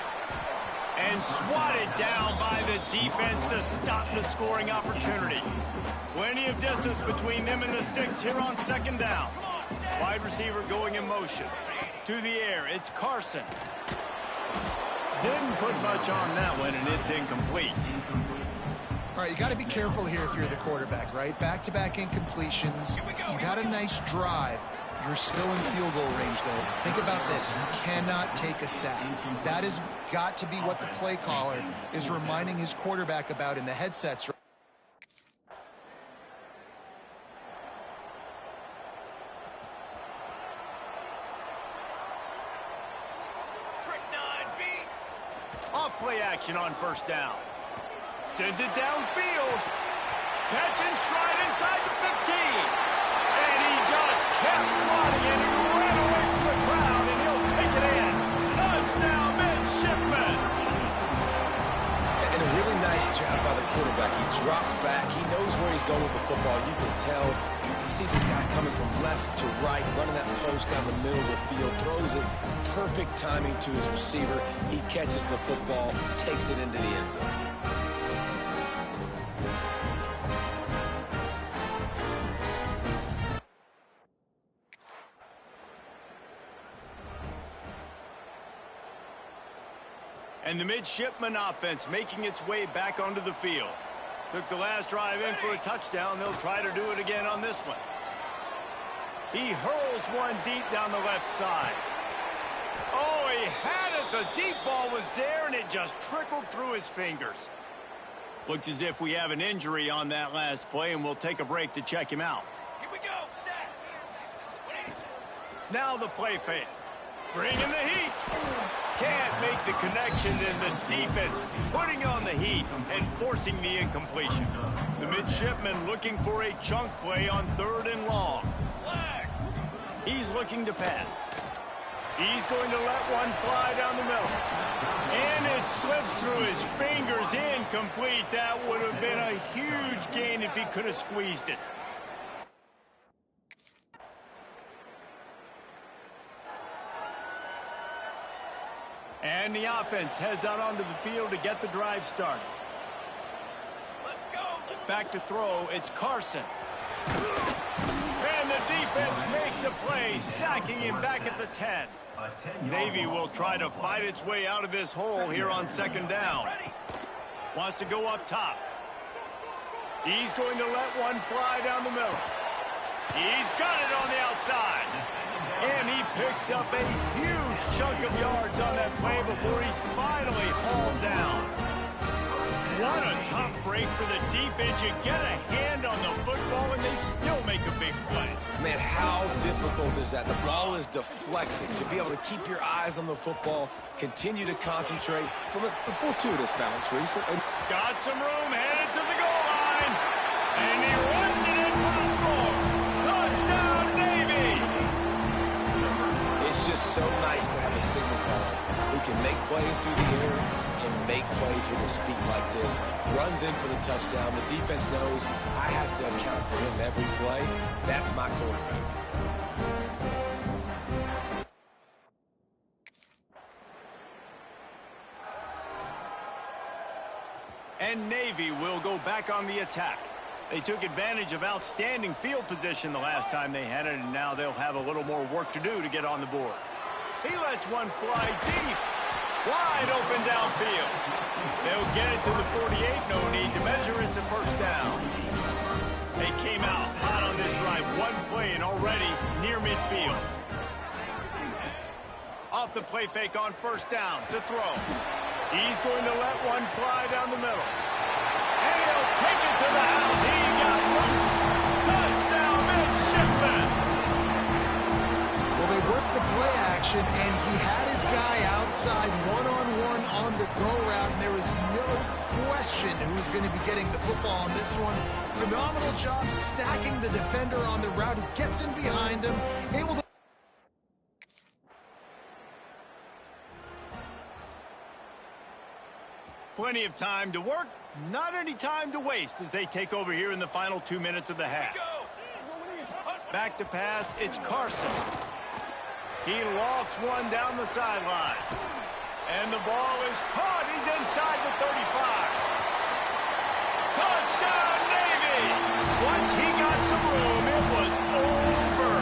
And swatted down by the defense to stop the scoring opportunity. Plenty of distance between them and the sticks here on 2nd down. Wide receiver going in motion. To the air, it's Carson. Didn't put much on that one, and it's incomplete. All right, you got to be careful here if you're the quarterback, right? Back-to-back incompletions. You got a nice drive. You're still in field goal range, though. Think about this. You cannot take a sack. That has got to be what the play caller is reminding his quarterback about in the headsets. Off play action on first down. Sends it downfield. Catch and stride inside the 15. And he just kept running, and he ran away from the crowd, and he'll take it in. Touchdown, midshipman. And a really nice job by the quarterback. He drops back. He knows where he's going with the football. You can tell. He sees this guy coming from left to right, running that post down the middle of the field, throws it. Perfect timing to his receiver. He catches the football, takes it into the end zone. And the midshipman offense making its way back onto the field. Took the last drive in for a touchdown. They'll try to do it again on this one. He hurls one deep down the left side. Oh, he had it. The deep ball was there, and it just trickled through his fingers. Looks as if we have an injury on that last play, and we'll take a break to check him out. Here we go, sack. Now the play fake. Bringing the heat. Can't make the connection, and the defense putting on the heat and forcing the incompletion. The midshipman looking for a chunk play on 3rd and long. Flag. He's looking to pass. He's going to let one fly down the middle. And it slips through his fingers, incomplete. That would have been a huge gain if he could have squeezed it. And the offense heads out onto the field to get the drive started. Let's go. Back to throw, it's Carson. And the defense makes a play, sacking him back at the 10. Navy will try to fight its way out of this hole here on 2nd down. Wants to go up top. He's going to let one fly down the middle. He's got it on the outside. And he picks up a huge chunk of yards on that play before he's finally hauled down. What a tough break for the defense. You get a hand on the football and they still make a big play. Man, how difficult is that? The ball is deflected. To be able to keep your eyes on the football, continue to concentrate from a fortuitous bounce, Reese. Got some room, headed to the goal line. And he runs it in for the score. Touchdown, Navy! It's just so nice to have a signal caller who can make plays through the air and make plays with his feet like this. Runs in for the touchdown. The defense knows I have to account for him every play. That's my quarterback. And Navy will go back on the attack. They took advantage of outstanding field position the last time they had it, and now they'll have a little more work to do to get on the board. He lets one fly deep. Wide open downfield. They'll get it to the 48. No need to measure. It's a 1st down. They came out hot on this drive. One play and already near midfield. Off the play fake on 1st down to throw. He's going to let one fly down the middle. And he'll take it to the house. He got loose. Touchdown, midshipman. Well, they worked the play action, and he had his guy outside one-on-one on the go route, and there was no question who was going to be getting the football on this one. Phenomenal job stacking the defender on the route. He gets in behind him, able to... Plenty of time to work, not any time to waste as they take over here in the final 2 minutes of the half. Back to pass, it's Carson. He lofts one down the sideline. And the ball is caught. He's inside the 35. Touchdown, Navy! Once he got some room, it was over.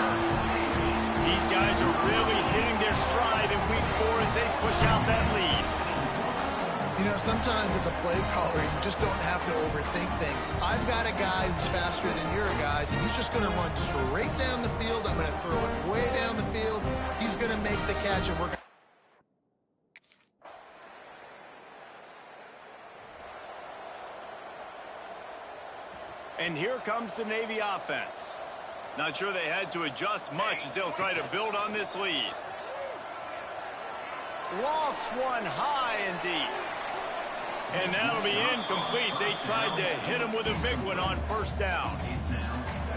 These guys are really hitting their stride in week 4 as they push out that lead. You know, sometimes as a play caller, you just don't have to overthink things. I've got a guy who's faster than your guys, and he's just going to run straight down the field. I'm going to throw it way down the field. He's going to make the catch, and we're going to... And here comes the Navy offense. Not sure they had to adjust much as they'll try to build on this lead. Lofts one high and deep. And that'll be incomplete. They tried to hit him with a big one on first down.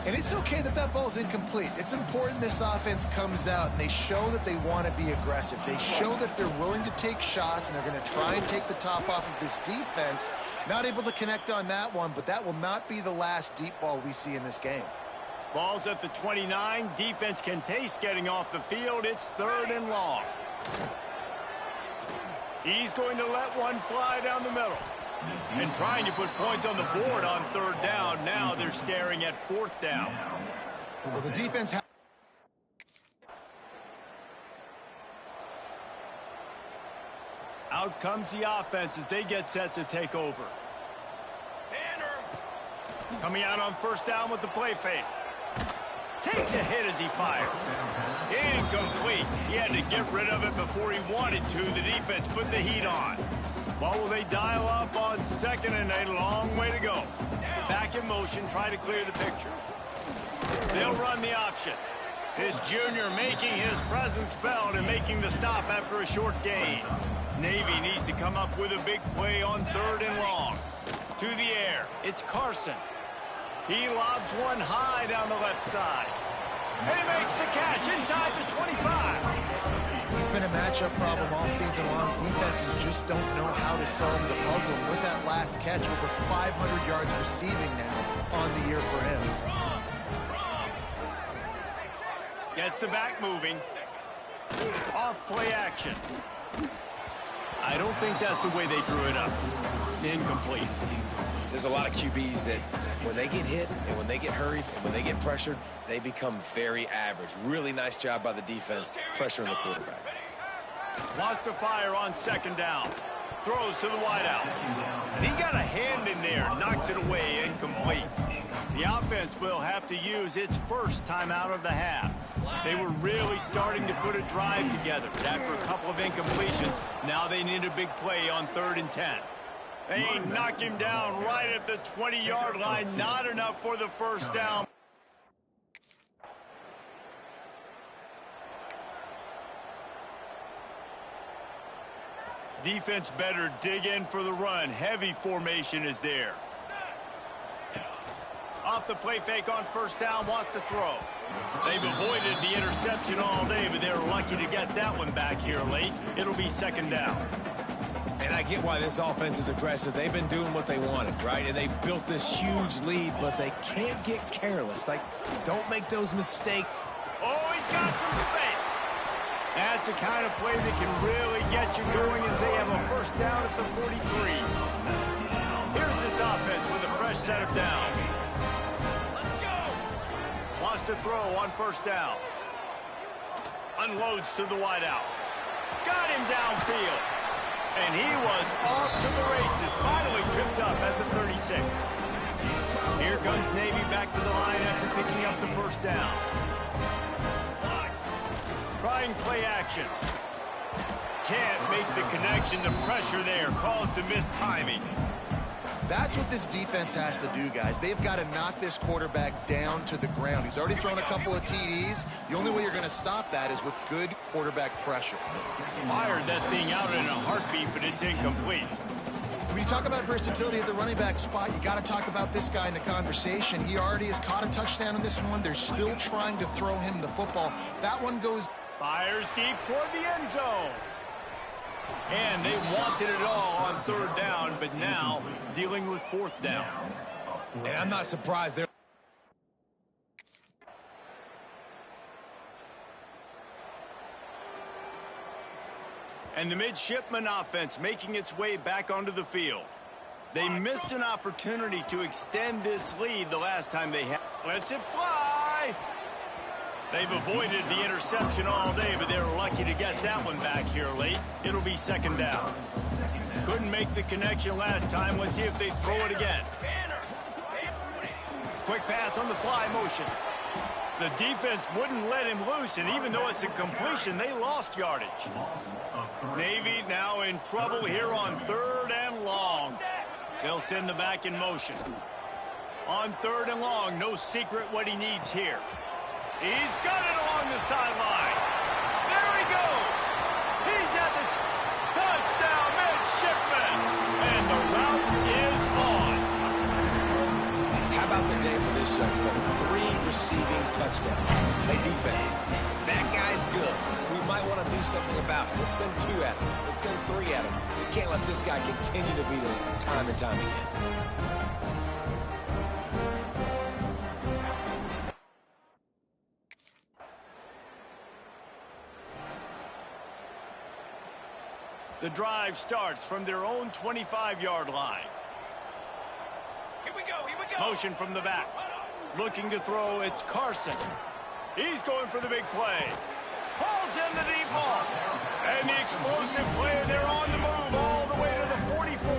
And it's okay that that ball's incomplete. It's important this offense comes out and they show that they want to be aggressive. They show that they're willing to take shots and they're going to try and take the top off of this defense. Not able to connect on that one, but that will not be the last deep ball we see in this game. Ball's at the 29. Defense can taste getting off the field. It's 3rd and long. He's going to let one fly down the middle. And trying to put points on the board on 3rd down. Now they're staring at 4th down. Well, the defense... Out comes the offense as they get set to take over. Coming out on 1st down with the play fake. Takes a hit as he fires. Incomplete. He had to get rid of it before he wanted to. The defense put the heat on. Well, will they dial up on 2nd and a long way to go? Back in motion, try to clear the picture. They'll run the option. This junior making his presence felt and making the stop after a short gain. Navy needs to come up with a big play on 3rd and long. To the air, it's Carson. He lobs one high down the left side. And he makes the catch inside the 25. He's been a matchup problem all season long. Defenses just don't know how to solve the puzzle. With that last catch, over 500 yards receiving now on the year for him. Gets the back moving. Off play action. I don't think that's the way they drew it up. Incomplete. There's a lot of QBs that when they get hit and when they get hurried and when they get pressured, they become very average. Really nice job by the defense pressuring the quarterback. Wants to fire on 2nd down. Throws to the wideout. And he got a hand in there. Knocks it away. Incomplete. The offense will have to use its first timeout of the half. They were really starting to put a drive together. But after a couple of incompletions, now they need a big play on 3rd and 10. They knock him down right at the 20-yard line. Not enough for the 1st down. Defense better dig in for the run. Heavy formation is there. Off the play fake on 1st down, wants to throw. They've avoided the interception all day, but they're lucky to get that one back here late. It'll be 2nd down. And I get why this offense is aggressive. They've been doing what they wanted, right? And they built this huge lead, but they can't get careless. Like, don't make those mistakes. Oh, he's got some space. That's the kind of play that can really get you going as they have a 1st down at the 43. Here's this offense with a fresh set of downs. Let's go. Wants to throw on 1st down. Unloads to the wideout. Got him downfield. And he was off to the races, finally tripped up at the 36. Here comes Navy back to the line after picking up the 1st down. Trying play action. Can't make the connection. The pressure there caused the mistiming. That's what this defense has to do, guys. They've got to knock this quarterback down to the ground. He's already thrown a couple of TDs. The only way you're going to stop that is with good quarterback pressure. Fired that thing out in a heartbeat, but it's incomplete. When you talk about versatility at the running back spot, you got to talk about this guy in the conversation. He already has caught a touchdown in this one. They're still trying to throw him the football. That one goes... Fires deep toward the end zone. And they wanted it all on 3rd down, but now dealing with 4th down. And I'm not surprised they're... And the midshipman offense making its way back onto the field. They missed an opportunity to extend this lead the last time they had. Lets it fly. They've avoided the interception all day, but they're lucky to get that one back here late. It'll be second down. Couldn't make the connection last time. Let's see if they throw it again. Quick pass on the fly motion. The defense wouldn't let him loose, and even though it's a completion, they lost yardage. Navy now in trouble here on 3rd and long. They'll send the back in motion. On 3rd and long, no secret what he needs here. He's got it along the sideline. There he goes. He's at the touchdown, midshipman. And the route is on. How about the day for this young fella? 3 receiving touchdowns. Hey, defense, that guy's good. We might want to do something about it. Let's send 2 at him. Let's send 3 at him. We can't let this guy continue to beat us time and time again. The drive starts from their own 25-yard line. Here we go, here we go. Motion from the back. Looking to throw, it's Carson. He's going for the big play. Pulls in the deep ball. And the explosive play, they're on the move all the way to the 44.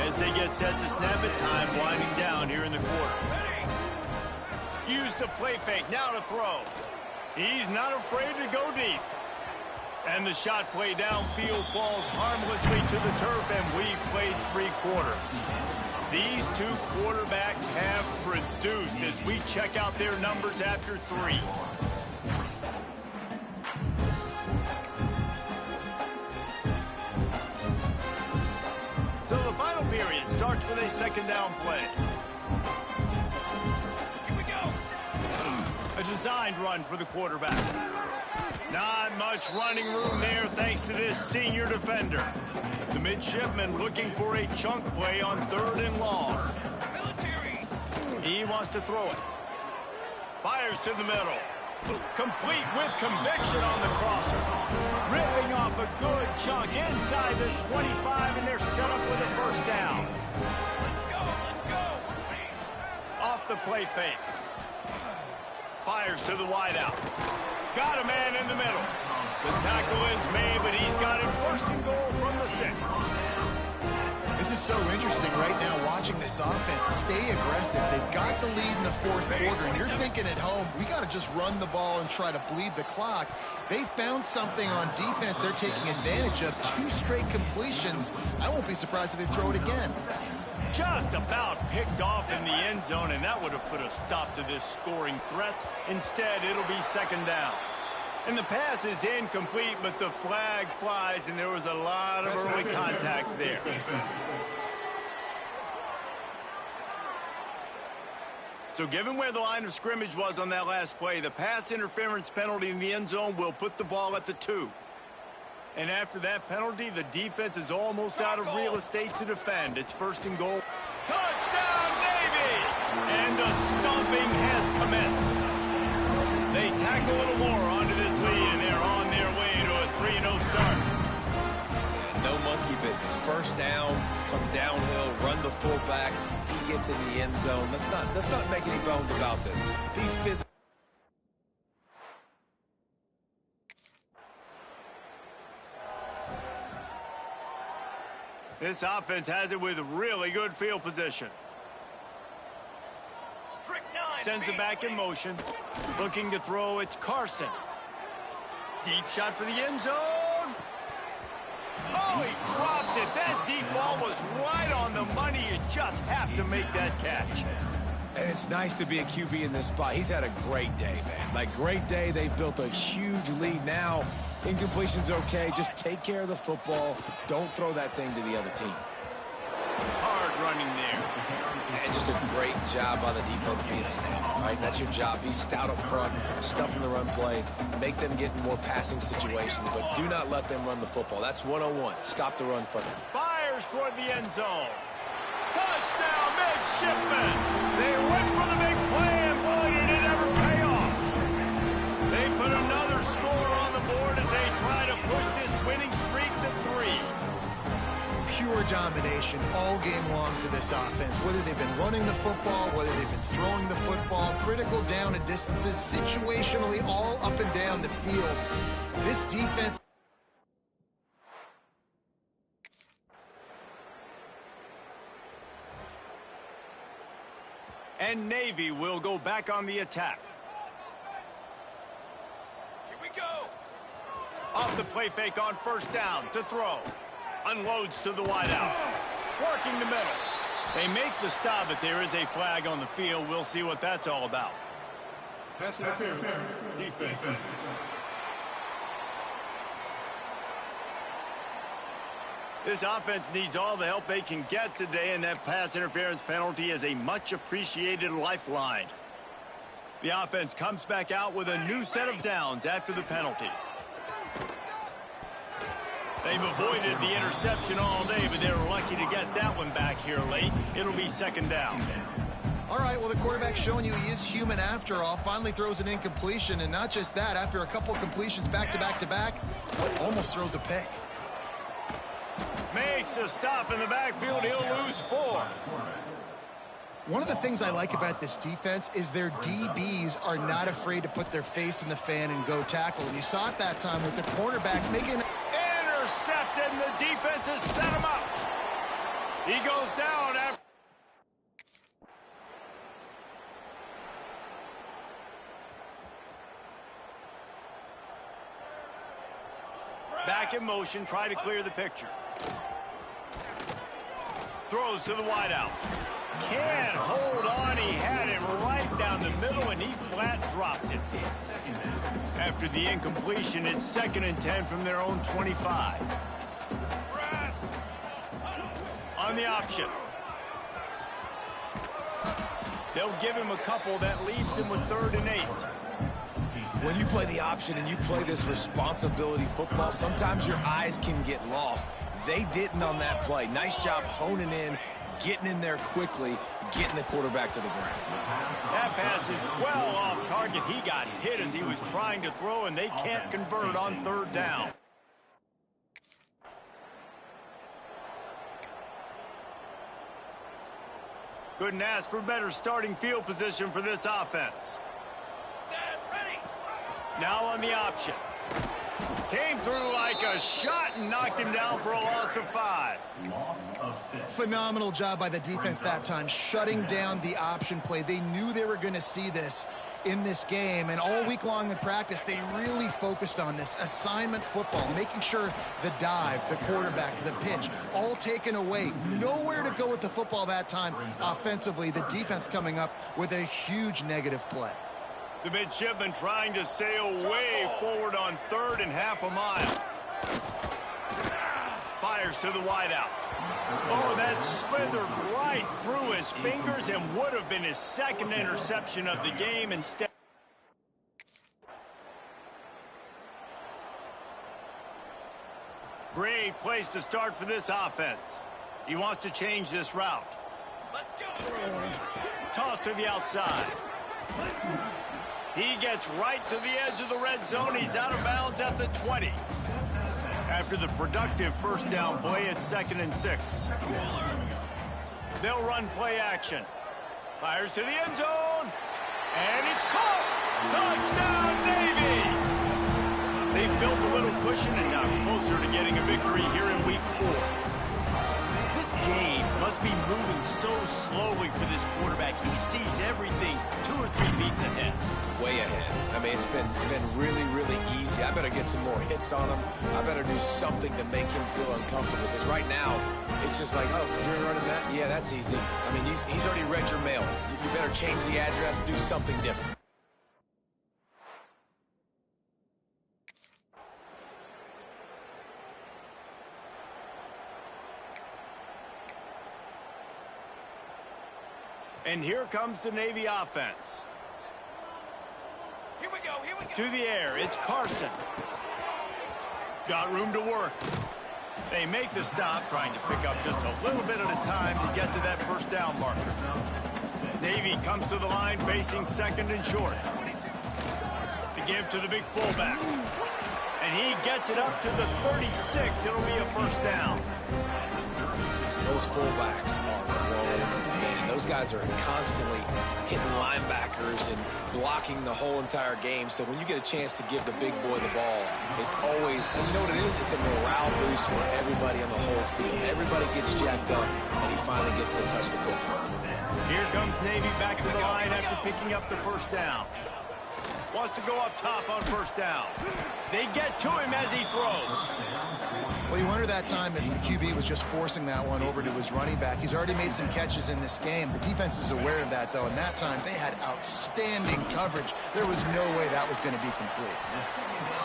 As they get set to snap it, time winding down here in the quarter. Use the play fake, now to throw. He's not afraid to go deep. And the shot play downfield falls harmlessly to the turf, and we've played 3 quarters. These 2 quarterbacks have produced as we check out their numbers after 3. So the final period starts with a 2nd down play. Here we go. A designed run for the quarterback. Not much running room there thanks to this senior defender. The midshipman looking for a chunk play on 3rd and long. He wants to throw it. Fires to the middle. Complete with conviction on the crosser. Ripping off a good chunk inside the 25, and they're set up with a 1st down. Let's go. Off the play fake. Fires to the wideout. Got a man in the middle. The tackle is made, but he's got it 1st and goal from the 6. This is so interesting right now watching this offense stay aggressive. They've got the lead in the 4th quarter, and you're thinking at home, we got to just run the ball and try to bleed the clock. They found something on defense they're taking advantage of. 2 straight completions. I won't be surprised if they throw it again. Just about picked off in the end zone, and that would have put a stop to this scoring threat. Instead, it'll be 2nd down. And the pass is incomplete, but the flag flies, and there was a lot of early contact there. So given where the line of scrimmage was on that last play, the pass interference penalty in the end zone will put the ball at the 2. And after that penalty, the defense is almost out of real estate to defend. It's 1st and goal. Touchdown, Navy! And the stomping has commenced. They tack a little more onto this lead, and they're on their way to a 3-0 start. Yeah, no monkey business. 1st down, come downhill, run the fullback. He gets in the end zone. Let's not make any bones about this. Be physical. This offense has it with really good field position. Trick 9. Sends it back in motion. Looking to throw, it's Carson. Deep shot for the end zone. Oh, he dropped it. That deep ball was right on the money. You just have to make that catch. And it's nice to be a QB in this spot. He's had a great day, man. Like, great day. They've built a huge lead now. Incompletion's okay. Just take care of the football. Don't throw that thing to the other team. Hard running there. And just a great job by the defense being stout. Right? That's your job. Be stout up front, stuff in the run play, make them get in more passing situations, but do not let them run the football. That's 101. Stop the run for them. Fires toward the end zone. Touchdown, midshipman. They went for the big play, and boy, did it ever pay off. They put another score on the board as they try to push this winning streak to 3. Pure pure domination all game long for this offense. Whether they've been running the football, whether they've been throwing the football, critical down and distances, situationally all up and down the field. This defense... And Navy will go back on the attack. Here we go. Off the play fake on first down to throw. Unloads to the wideout. Working the middle. They make the stop, but there is a flag on the field. We'll see what that's all about. Pass interference. Defense. This offense needs all the help they can get today, and that pass interference penalty is a much-appreciated lifeline. The offense comes back out with a new set of downs after the penalty. They've avoided the interception all day, but they're lucky to get that one back here late. It'll be second down. All right, well, the quarterback's showing you he is human after all. Finally throws an incompletion, and not just that, after a couple completions back-to-back-to-back, almost throws a pick. Makes a stop in the backfield. He'll lose 4. One of the things I like about this defense is their DBs are not afraid to put their face in the fan and go tackle. And you saw it that time with the cornerback making... Intercepted, and the defense has set him up. He goes down after... Back in motion, try to clear the picture. Throws to the wideout. Can't hold on. He had it right down the middle, and he flat dropped it. After the incompletion, it's 2nd and 10 from their own 25. On the option. They'll give him a couple. That leaves him with 3rd and 8. When you play the option and you play this responsibility football, sometimes your eyes can get lost. They didn't on that play. Nice job honing in, getting in there quickly, getting the quarterback to the ground. That pass is well off target. He got hit as he was trying to throw, and they can't convert on 3rd down. Couldn't ask for better starting field position for this offense. Set, ready. Now on the option. Came through like a shot and knocked him down for a loss of 5. Phenomenal job by the defense that time, shutting down the option play. They knew they were going to see this in this game, and all week long in practice, they really focused on this assignment football, making sure the dive, the quarterback, the pitch, all taken away. Nowhere to go with the football that time offensively. The defense coming up with a huge negative play. The midshipman trying to sail way forward on 3rd and half a mile. Fires to the wideout. Oh, that slithered right through his fingers and would have been his 2nd interception of the game instead. Great place to start for this offense. He wants to change this route. Let's go. Toss to the outside. He gets right to the edge of the red zone. He's out of bounds at the 20. After the productive first down play, it's 2nd and 6. They'll run play action. Fires to the end zone. And it's caught. Touchdown, Navy! They've built a little cushion and now closer to getting a victory here in week 4. This game must be moving so slowly for this quarterback. He sees everything 2 or 3 beats ahead. Way ahead. I mean, it's been really, really easy. I better get some more hits on him. I better do something to make him feel uncomfortable, because right now, it's just like, oh, you're running that? Yeah, that's easy. I mean, he's already read your mail. You better change the address, do something different. And here comes the Navy offense. Here we go, here we go. To the air, it's Carson. Got room to work. They make the stop, trying to pick up just a little bit at a time to get to that first down marker. Navy comes to the line, facing 2nd and short. To give to the big fullback. And he gets it up to the 36. It'll be a first down. those fullbacks are grown men. Those guys are constantly hitting linebackers and blocking the whole entire game. So when you get a chance to give the big boy the ball, it's always, and you know what it is? It's a morale boost for everybody on the whole field. Everybody gets jacked up, and he finally gets to touch the football. Here comes Navy back to the line after picking up the first down. Wants to go up top on first down. They get to him as he throws. Well, you wonder that time if the QB was just forcing that one over to his running back. He's already made some catches in this game. The defense is aware of that, though, and that time they had outstanding coverage. There was no way that was going to be complete.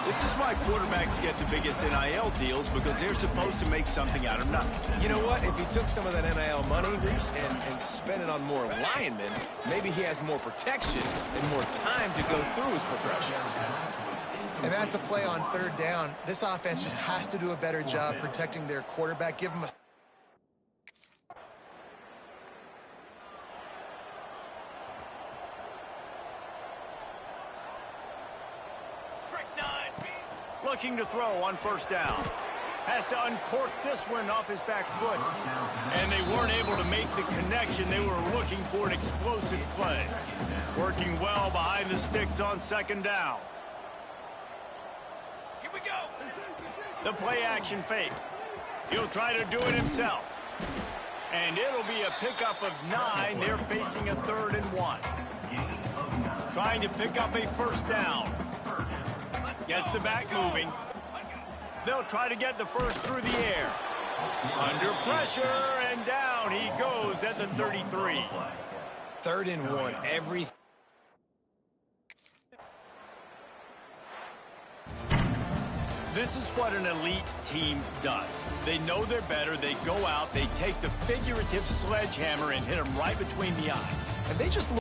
This is why quarterbacks get the biggest NIL deals, because they're supposed to make something out of nothing. You know what? If he took some of that NIL money, Reese, and spent it on more linemen, maybe he has more protection and more time to go through his progressions. And that's a play on third down. This offense just has to do a better job protecting their quarterback. Give him a... Looking to throw on first down. Has to uncork this one off his back foot. And they weren't able to make the connection. They were looking for an explosive play. Working well behind the sticks on second down. Here we go. The play action fake. He'll try to do it himself. And it'll be a pickup of 9. They're facing a 3rd and 1. Trying to pick up a first down. Gets the back moving. They'll try to get the first through the air. Under pressure, and down he goes at the 33. 3rd and 1, every... This is what an elite team does. They know they're better. They go out. They take the figurative sledgehammer and hit them right between the eyes. And they just...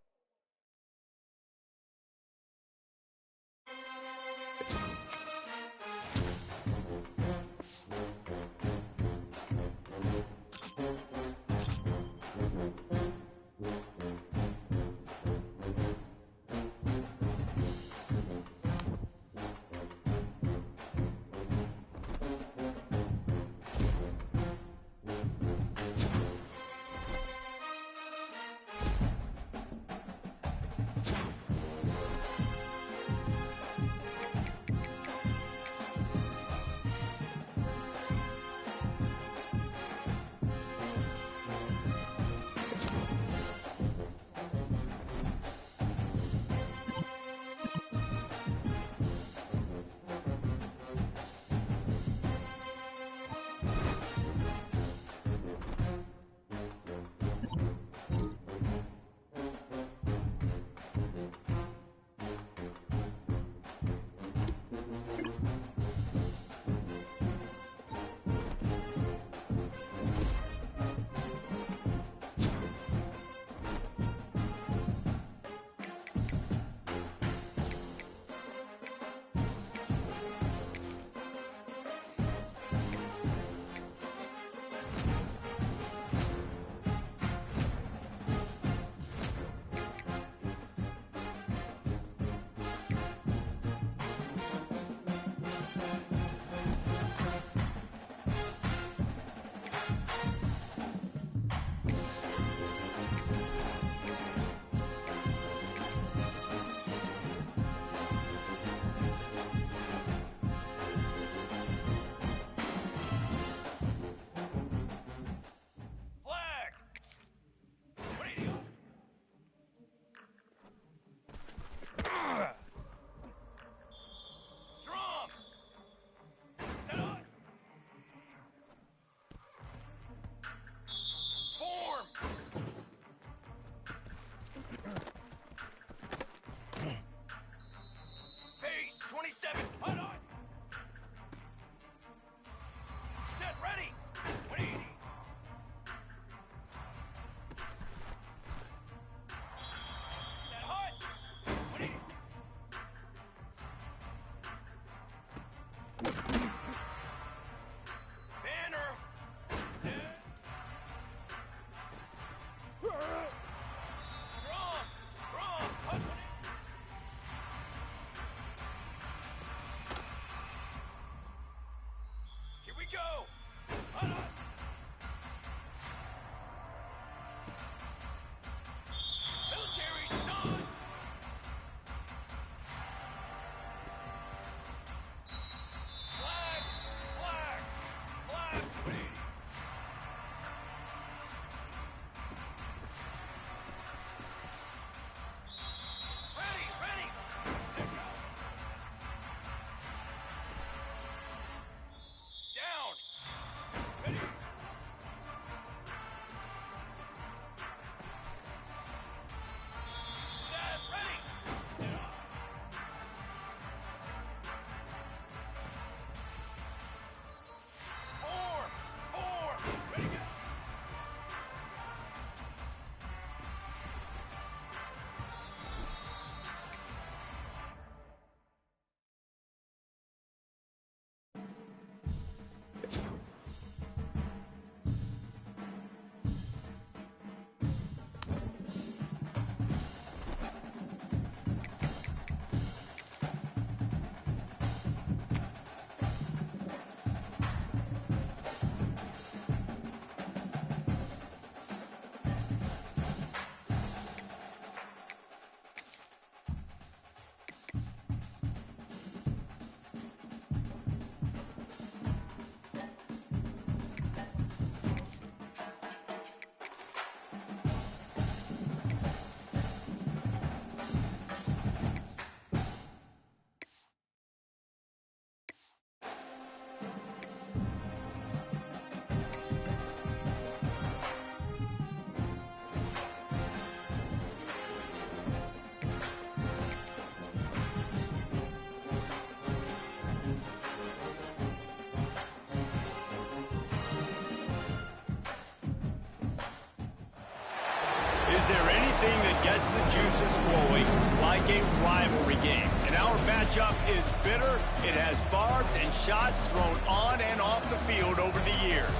there anything that gets the juices flowing like a rivalry game? And our matchup is bitter. It has barbs and shots thrown on and off the field over the years.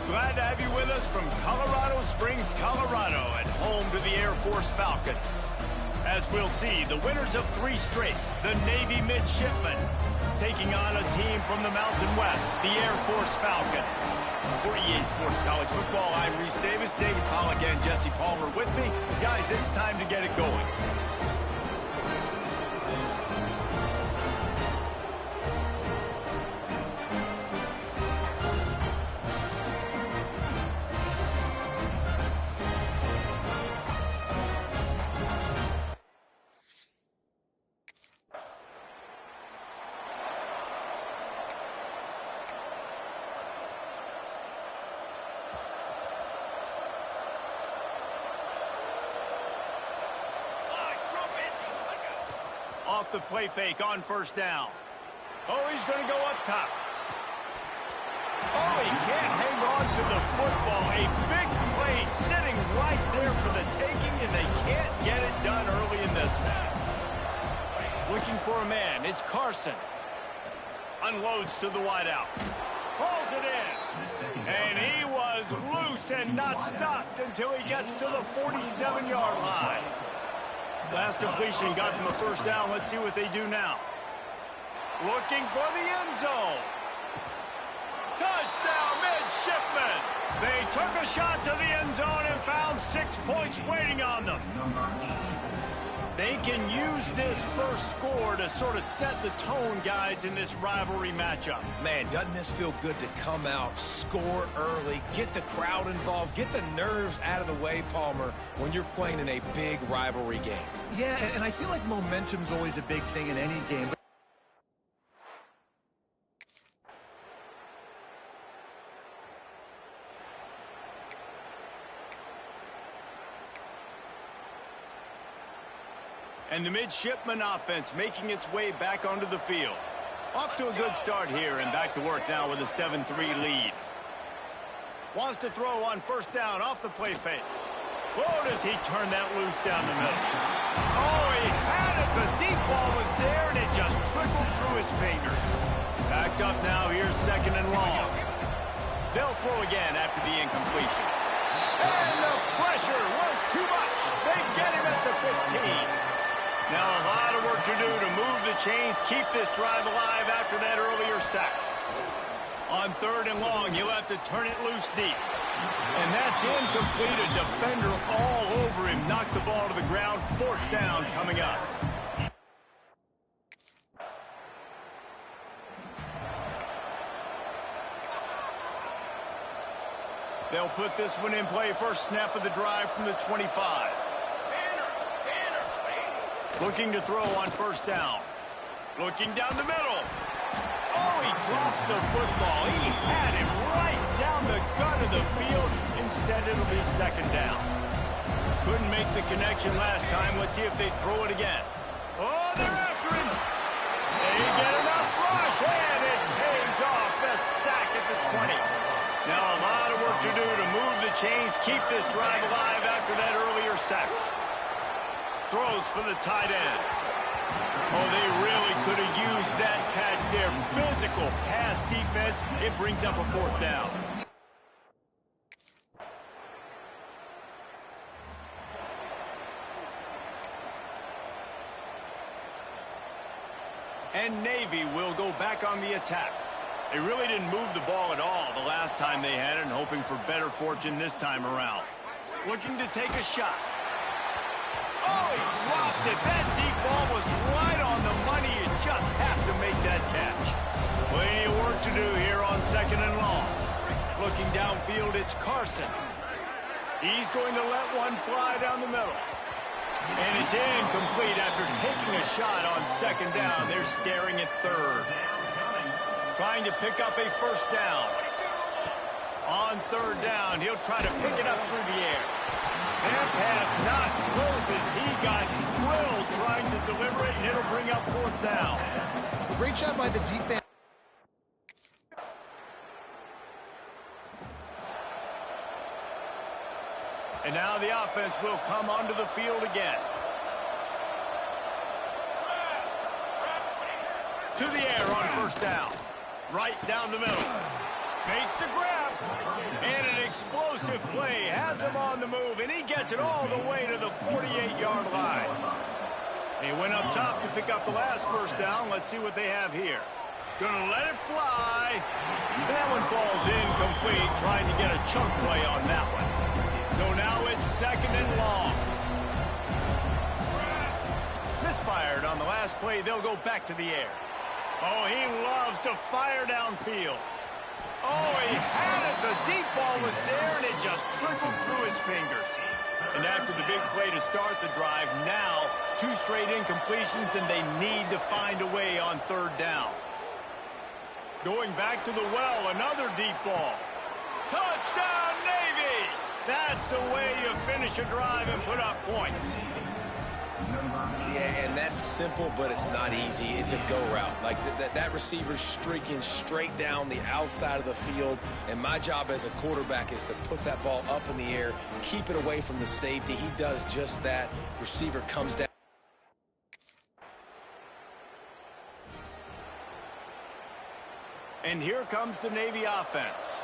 Glad to have you with us from Colorado Springs, Colorado, and home to the Air Force Falcons. As we'll see, the winners of 3 straight, the Navy Midshipmen, taking on a team from the Mountain West, the Air Force Falcons. For EA Sports College Football, I'm Reese Davis, David Pollack, and Jesse Palmer with me. Guys, it's time to get it going. Off the play fake on first down. Oh, he's going to go up top. Oh, he can't hang on to the football. A big play sitting right there for the taking, and they can't get it done early in this one. Looking for a man. It's Carson. Unloads to the wideout. Pulls it in. And he was loose and not stopped until he gets to the 47-yard line. Last completion got them a first down. Let's see what they do now. Looking for the end zone. Touchdown, Midshipmen. They took a shot to the end zone and found 6 points waiting on them. They can use this first score to sort of set the tone, guys, in this rivalry matchup. Man, doesn't this feel good to come out, score early, get the crowd involved, get the nerves out of the way, Palmer, when you're playing in a big rivalry game? Yeah, and I feel like momentum's always a big thing in any game. And the Midshipman offense making its way back onto the field. Off to a good start here and back to work now with a 7-3 lead. Wants to throw on first down off the play fake. Oh, does he turn that loose down the middle? Oh, he had it. The deep ball was there and it just trickled through his fingers. Backed up now, here's 2nd and long. They'll throw again after the incompletion. And the pressure was too much. They get him at the 15. Now a lot of work to do to move the chains, keep this drive alive after that earlier sack. On 3rd and long, he'll have to turn it loose deep. And that's incomplete. A defender all over him. Knocked the ball to the ground. 4th down coming up. They'll put this one in play. First snap of the drive from the 25. Looking to throw on first down. Looking down the middle. Oh, he drops the football. He had him right down the gut of the field. Instead, it'll be 2nd down. Couldn't make the connection last time. Let's see if they throw it again. Oh, they're after him. They get enough rush, and it pays off. The sack at the 20. Now a lot of work to do to move the chains, keep this drive alive after that earlier sack. Throws for the tight end. Oh, they really could have used that catch there. Physical pass defense. It brings up a 4th down. And Navy will go back on the attack. They really didn't move the ball at all the last time they had it, and hoping for better fortune this time around. Looking to take a shot. Oh, he dropped it. That deep ball was right on the money. You just have to make that catch. Plenty of work to do here on 2nd and long. Looking downfield, it's Carson. He's going to let one fly down the middle. And it's incomplete after taking a shot on 2nd down. They're staring at 3rd. Trying to pick up a first down. On 3rd down, he'll try to pick it up through the air. That pass not close as he got drilled trying to deliver it, and it'll bring up 4th down. Great job by the defense. And now the offense will come onto the field again. To the air on first down. Right down the middle. Makes the grab. And an explosive play. Has him on the move, and he gets it all the way to the 48-yard line. He went up top to pick up the last first down. Let's see what they have here. Gonna let it fly. That one falls incomplete, trying to get a chunk play on that one. So now it's 2nd and long. Misfired on the last play. They'll go back to the air. Oh, he loves to fire downfield. Oh, he had it. The deep ball was there, and it just trickled through his fingers. And after the big play to start the drive, now 2 straight incompletions, and they need to find a way on 3rd down. Going back to the well, another deep ball. Touchdown, Navy! That's the way you finish a drive and put up points. Yeah, and that's simple, but it's not easy. It's a go route. Like that receiver's streaking straight down the outside of the field, and my job as a quarterback is to put that ball up in the air, keep it away from the safety. He does just that. Receiver comes down. And here comes the Navy offense.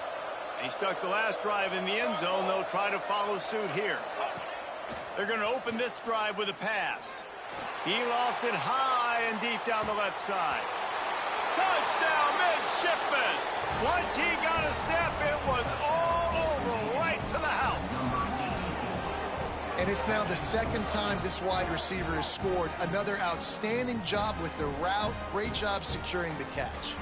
They stuck the last drive in the end zone. They'll try to follow suit here. They're going to open this drive with a pass. He lofts it high and deep down the left side. Touchdown, midshipman! Once he got a step, it was all over, right to the house. And it's now the 2nd time this wide receiver has scored. Another outstanding job with the route. Great job securing the catch.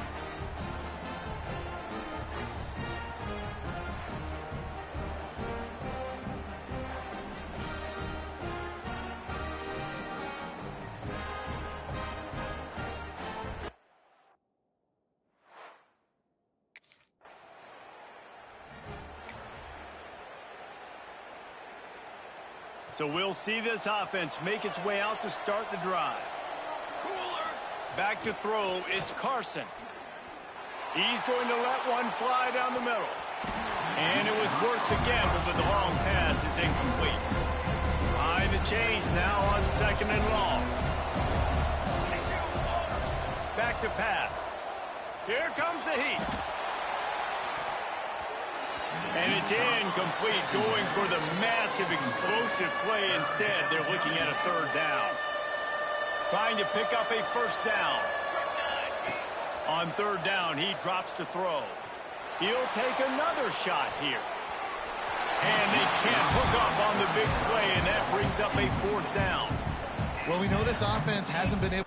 So we'll see this offense make its way out to start the drive. Back to throw, it's Carson. He's going to let one fly down the middle. And it was worth the gamble, but the long pass is incomplete. Behind the chains now on 2nd and long. Back to pass. Here comes the heat. And it's incomplete, going for the massive explosive play instead. They're looking at a 3rd down. Trying to pick up a 1st down. On 3rd down, he drops to throw. He'll take another shot here. And they can't hook up on the big play, and that brings up a 4th down. Well, we know this offense hasn't been able.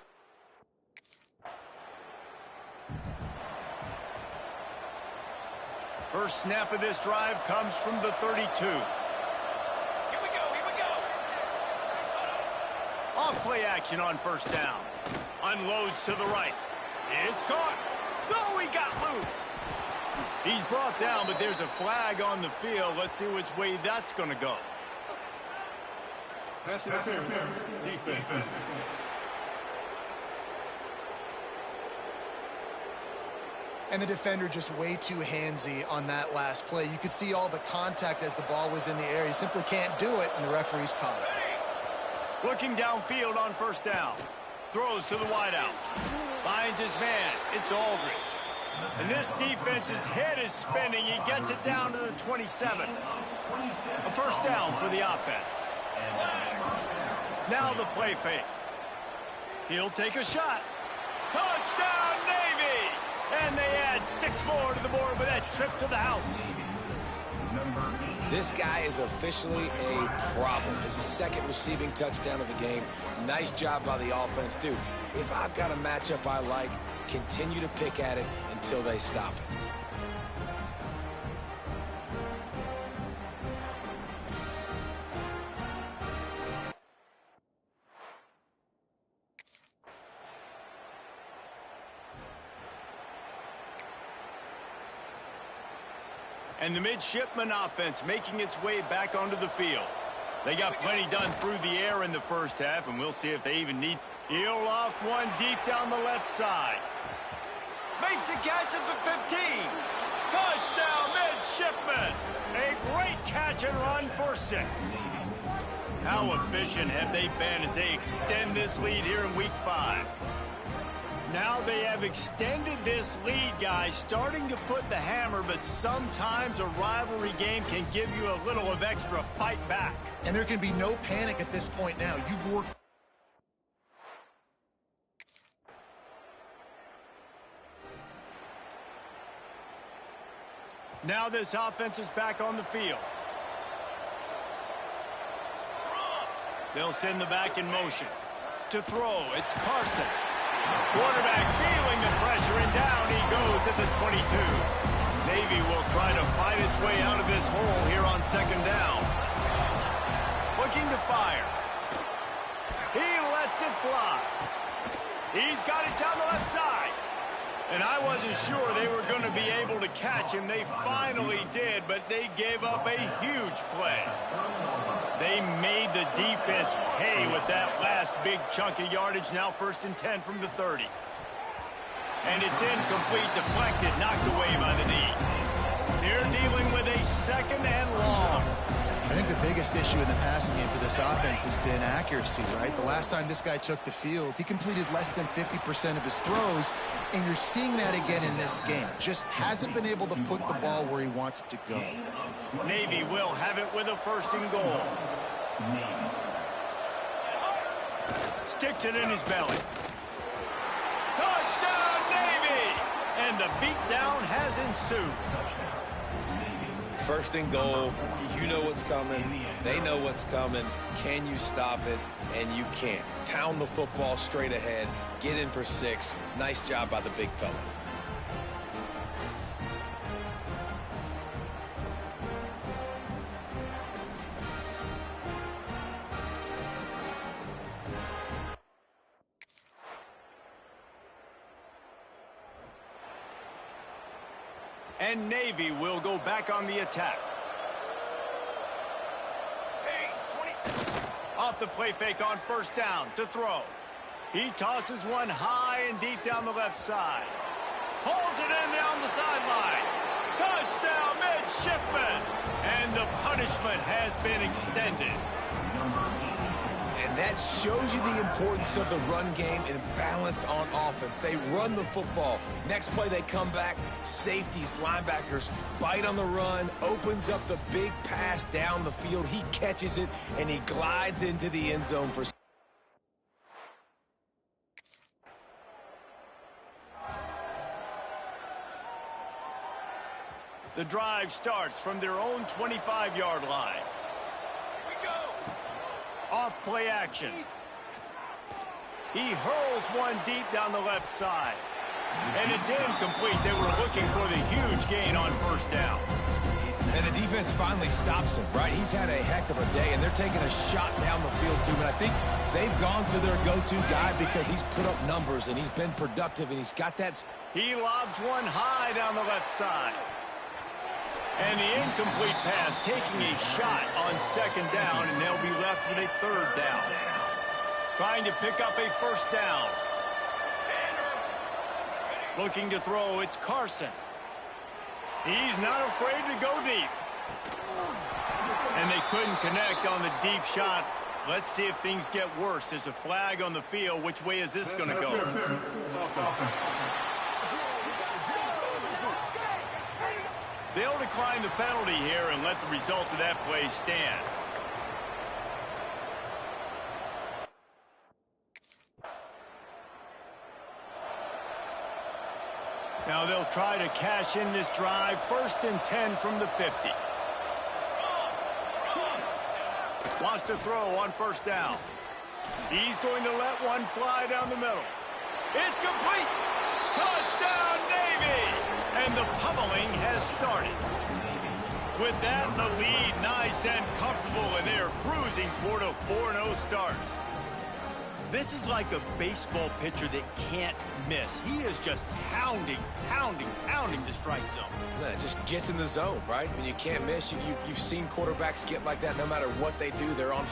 First snap of this drive comes from the 32. Here we go, here we go. Off play action on 1st down. Unloads to the right. It's caught. No, he got loose. He's brought down, but there's a flag on the field. Let's see which way that's going to go. Pass interference. Defense. And the defender just way too handsy on that last play. You could see all the contact as the ball was in the air. He simply can't do it, and the referee's caught it. Looking downfield on 1st down. Throws to the wideout. Finds his man. It's Aldridge. And this defense's head is spinning. He gets it down to the 27. A 1st down for the offense. Now the play fake. He'll take a shot. Touchdown, Navy! And they add 6 more to the board with that trip to the house. This guy is officially a problem. His 2nd receiving touchdown of the game. Nice job by the offense, too. If I've got a matchup I like, continue to pick at it until they stop it. And the midshipman offense making its way back onto the field. They got plenty done through the air in the 1st half, and we'll see if they even need. He'll loft one deep down the left side. Makes a catch at the 15. Touchdown, midshipman! A great catch and run for 6. How efficient have they been as they extend this lead here in Week 5? Now they have extended this lead, guys, starting to put the hammer, but sometimes a rivalry game can give you a little of extra fight back. And there can be no panic at this point now. You've worked. Now this offense is back on the field. They'll send the back in motion. To throw, it's Carson. Quarterback feeling the pressure, and down he goes at the 22. Navy will try to fight its way out of this hole here on 2nd down. Looking to fire. He lets it fly. He's got it down the left side. And I wasn't sure they were going to be able to catch him. They finally did, but they gave up a huge play. They made the defense pay with that last big chunk of yardage. Now 1st and 10 from the 30. And it's incomplete, deflected, knocked away by the knee. They're dealing with a 2nd and long. I think the biggest issue in the passing game for this offense has been accuracy, right? The last time this guy took the field, he completed less than 50% of his throws, and you're seeing that again in this game. Just hasn't been able to put the ball where he wants it to go. Navy will have it with a 1st and goal. Sticks it in his belly. Touchdown, Navy! And the beatdown has ensued. 1st and goal. You know what's coming. They know what's coming. Can you stop it? And you can't. Pound the football straight ahead. Get in for 6. Nice job by the big fella. And Navy will go back on the attack. Off the play fake on 1st down to throw. He tosses one high and deep down the left side. Pulls it in down the sideline. Touchdown, midshipman. And the punishment has been extended. And that shows you the importance of the run game and balance on offense. They run the football. Next play, they come back. Safeties, linebackers, bite on the run, opens up the big pass down the field. He catches it, and he glides into the end zone for... The drive starts from their own 25-yard line. Off play action. He hurls one deep down the left side. And it's incomplete. They were looking for the huge gain on 1st down. And the defense finally stops him, right? He's had a heck of a day, and they're taking a shot down the field, too. But I think they've gone to their go-to guy because he's put up numbers, and he's been productive, and he's got that... He lobs one high down the left side. And the incomplete pass taking a shot on 2nd down, and they'll be left with a 3rd down. Trying to pick up a 1st down. Looking to throw, it's Carson. He's not afraid to go deep. And they couldn't connect on the deep shot. Let's see if things get worse. There's a flag on the field. Which way is this going to go? They'll decline the penalty here and let the result of that play stand. Now they'll try to cash in this drive. 1st and 10 from the 50. Wants to throw on 1st down. He's going to let one fly down the middle. It's complete. Touchdown, Navy! And the pummeling has started. With that, the lead nice and comfortable, and they're cruising toward a 4-0 start. This is like a baseball pitcher that can't miss. He is just pounding the strike zone. Yeah, it just gets in the zone, right? When you can't miss, you've seen quarterbacks get like that no matter what they do. They're on...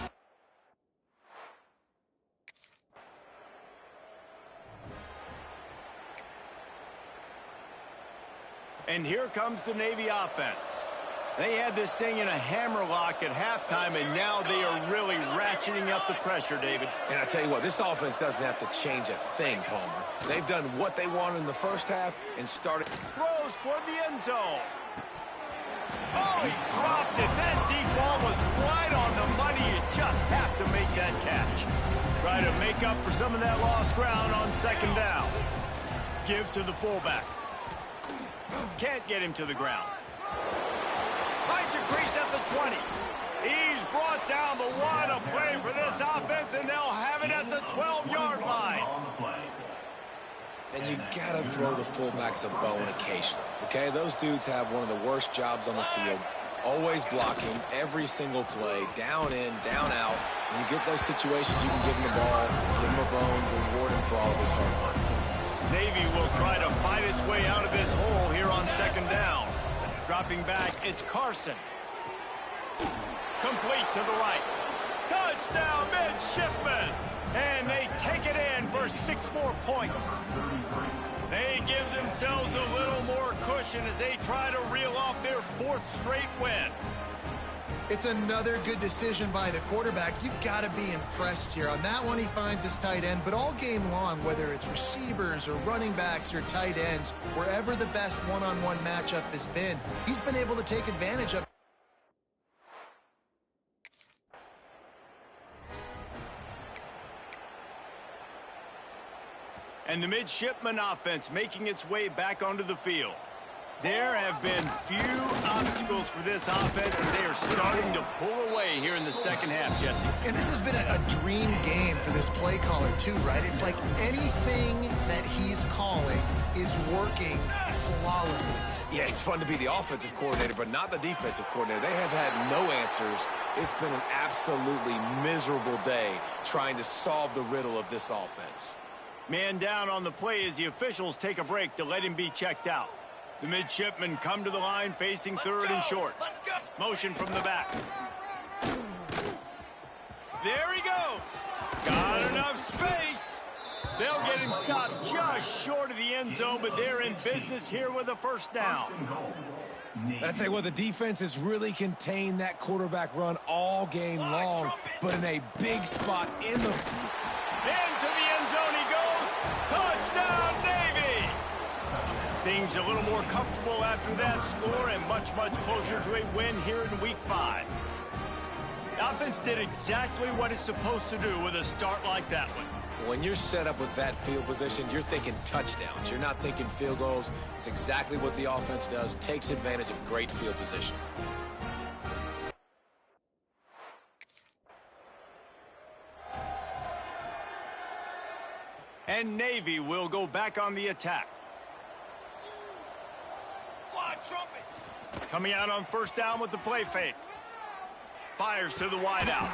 And here comes the Navy offense. They had this thing in a hammerlock at halftime, and now they are really ratcheting up the pressure, David. And I tell you what, this offense doesn't have to change a thing, Palmer. They've done what they wanted in the first half and started. Throws toward the end zone. Oh, he dropped it. That deep ball was right on the money. You just have to make that catch. Try to make up for some of that lost ground on second down. Give to the fullback. Can't get him to the ground. Finds a crease at the 20. He's brought down, but what a play for this offense, and they'll have it at the 12-yard line. And you gotta throw the fullbacks a bone occasionally, okay? Those dudes have one of the worst jobs on the field, always blocking every single play, down in, down out. When you get those situations, you can give him the ball, give him a bone, reward him for all of his hard work. Navy will try to fight its way out of this hole here on second down. Dropping back, it's Carson. Complete to the right. Touchdown, midshipmen! And they take it in for 6 more points. They give themselves a little more cushion as they try to reel off their 4th straight win. It's another good decision by the quarterback. You've got to be impressed here. On that one, he finds his tight end, but all game long, whether it's receivers or running backs or tight ends, wherever the best one-on-one matchup has been, he's been able to take advantage of. And the midshipman offense making its way back onto the field. There have been few obstacles for this offense as they are starting to pull away here in the second half, Jesse. And this has been a dream game for this play caller too, right? It's like anything that he's calling is working flawlessly. Yeah, it's fun to be the offensive coordinator, but not the defensive coordinator. They have had no answers. It's been an absolutely miserable day trying to solve the riddle of this offense. Man down on the play as the officials take a break to let him be checked out. The midshipmen come to the line facing third and short. Let's go. Motion from the back. There he goes. Got enough space. They'll get him stopped just short of the end zone, but they're in business here with a first down. And I tell you what, the defense has really contained that quarterback run all game long, but in a big spot in the... Into the end zone he goes. Touchdown, Navy! Things a little more comfortable after that score and much, much closer to a win here in Week 5. The offense did exactly what it's supposed to do with a start like that one. When you're set up with that field position, you're thinking touchdowns. You're not thinking field goals. It's exactly what the offense does, takes advantage of great field position. And Navy will go back on the attack. Fly trumpet. Coming out on first down with the play fake. Fires to the wideout.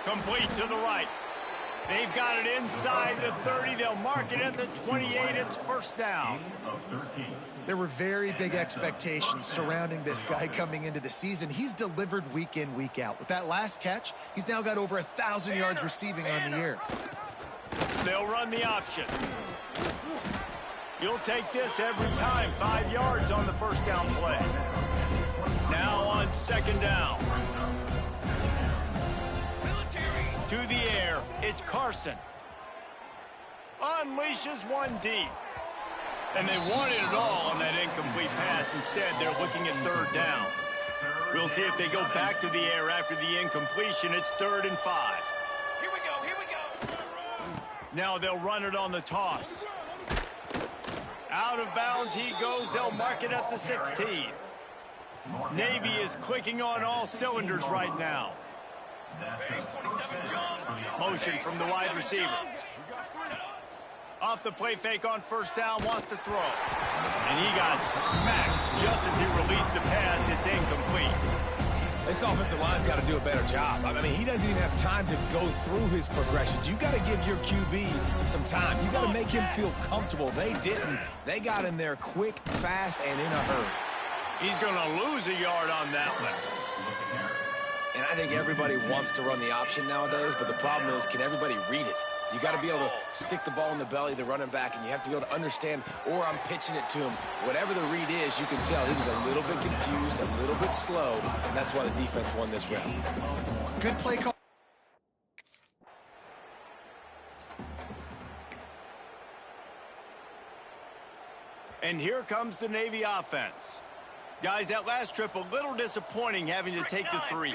Complete to the right. They've got it inside the 30. They'll mark it at the 28. It's first down. There were very big expectations surrounding this guy coming into the season. He's delivered week in, week out. With that last catch, he's now got over 1,000 yards receiving on the year. They'll run the option. You'll take this every time. 5 yards on the first down play. Now on second down. To the air, it's Carson. Unleashes one deep. And they wanted it all on that incomplete pass. Instead, they're looking at third down. We'll see if they go back to the air after the incompletion. It's 3rd and 5. Here we go, here we go. Now they'll run it on the toss. Out of bounds he goes. They'll mark it at the 16. Navy is clicking on all cylinders right now. Motion from the wide receiver. Off the play fake on first down, wants to throw. And he got smacked just as he released the pass. It's incomplete. This offensive line's got to do a better job. I mean, he doesn't even have time to go through his progressions. You got to give your QB some time. You got to make him feel comfortable. They didn't. They got in there quick, fast, and in a hurry. He's going to lose a yard on that one. And I think everybody wants to run the option nowadays, but the problem is, can everybody read it? You got to be able to stick the ball in the belly of the running back, and you have to be able to understand, or I'm pitching it to him. Whatever the read is, you can tell he was a little bit confused, a little bit slow, and that's why the defense won this round. Good play call. And here comes the Navy offense. Guys, that last trip, a little disappointing having to take the 3.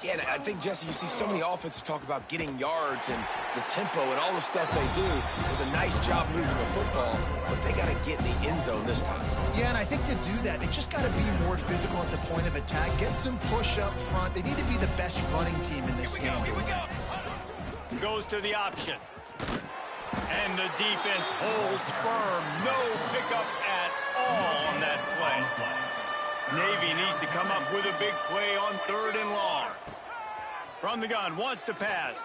Yeah, and I think, Jesse, you see so many offenses talk about getting yards and the tempo and all the stuff they do. It was a nice job moving the football, but they got to get in the end zone this time. Yeah, and I think to do that, they just got to be more physical at the point of attack, get some push up front. They need to be the best running team in this game. Here we go. Goes to the option. And the defense holds firm. No pickup at all on that play. Navy needs to come up with a big play on 3rd and long. From the gun, wants to pass.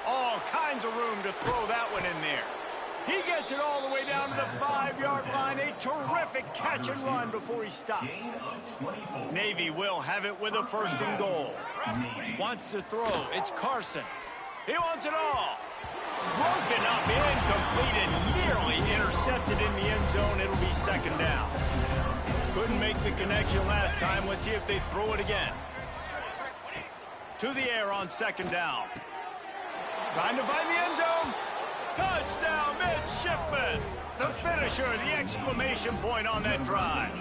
All kinds of room to throw that one in there. He gets it all the way down to the 5-yard line. A terrific catch and run before he stopped. Navy will have it with a 1st and goal. Wants to throw. It's Carson. He wants it all. Broken up, incomplete, and nearly intercepted in the end zone. It'll be 2nd down. Couldn't make the connection last time. Let's see if they throw it again. To the air on 2nd down. Trying to find the end zone. Touchdown, midshipman. The finisher, the exclamation point on that drive.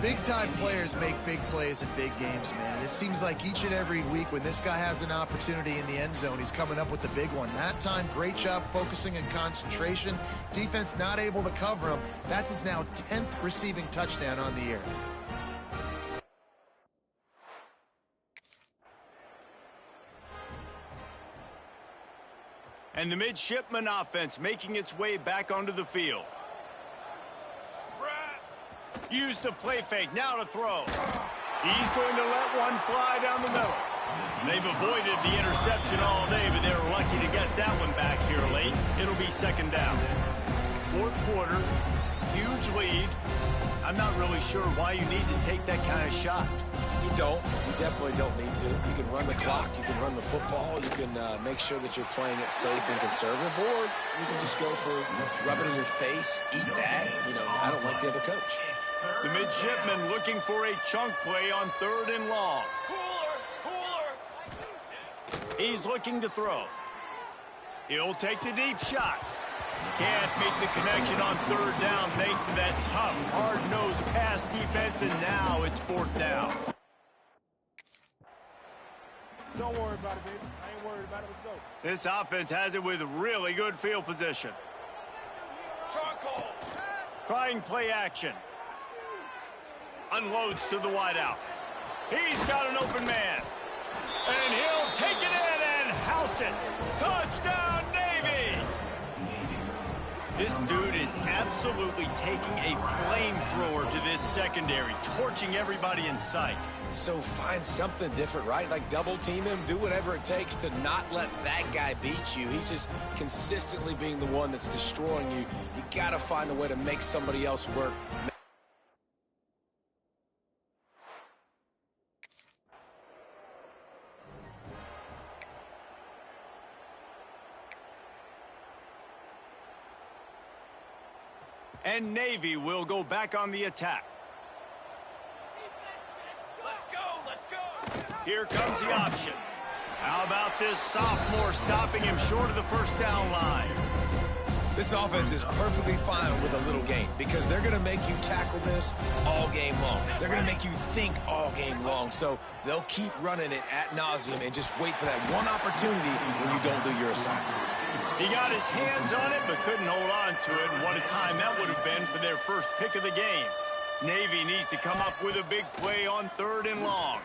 Big-time players make big plays in big games, man. It seems like each and every week when this guy has an opportunity in the end zone, he's coming up with the big one. That time, great job focusing and concentration. Defense not able to cover him. That's his now 10th receiving touchdown on the year. And the midshipman offense making its way back onto the field. Use the play fake, now to throw. He's going to let one fly down the middle. They've avoided the interception all day, but they're lucky to get that one back here late. It'll be 2nd down. 4th quarter, huge lead. I'm not really sure why you need to take that kind of shot. You don't. You definitely don't need to. You can run the clock. You can run the football. You can make sure that you're playing it safe and conservative, or you can just go for rub it in your face, eat that. You know, I don't like the other coach. The midshipman looking for a chunk play on 3rd and long. He's looking to throw. He'll take the deep shot. Can't make the connection on 3rd down thanks to that tough, hard-nosed pass defense, and now it's 4th down. Don't worry about it, baby. I ain't worried about it. Let's go. This offense has it with really good field position. Charcoal. Trying play action. Unloads to the wideout. He's got an open man. And he'll take it in and house it. Touchdown, Navy! This dude is absolutely taking a flamethrower to this secondary, torching everybody in sight. So find something different, right? Like double team him, do whatever it takes to not let that guy beat you. He's just consistently being the one that's destroying you. You got to find a way to make somebody else work. And Navy will go back on the attack. Let's go. Let's go. Here comes the option. How about this sophomore stopping him short of the 1st down line? This offense is perfectly fine with a little game because they're going to make you tackle this all game long. They're going to make you think all game long. So they'll keep running it ad nauseum and just wait for that one opportunity when you don't do your assignment. He got his hands on it but couldn't hold on to it. And what a time that would have been for their first pick of the game. Navy needs to come up with a big play on 3rd and long.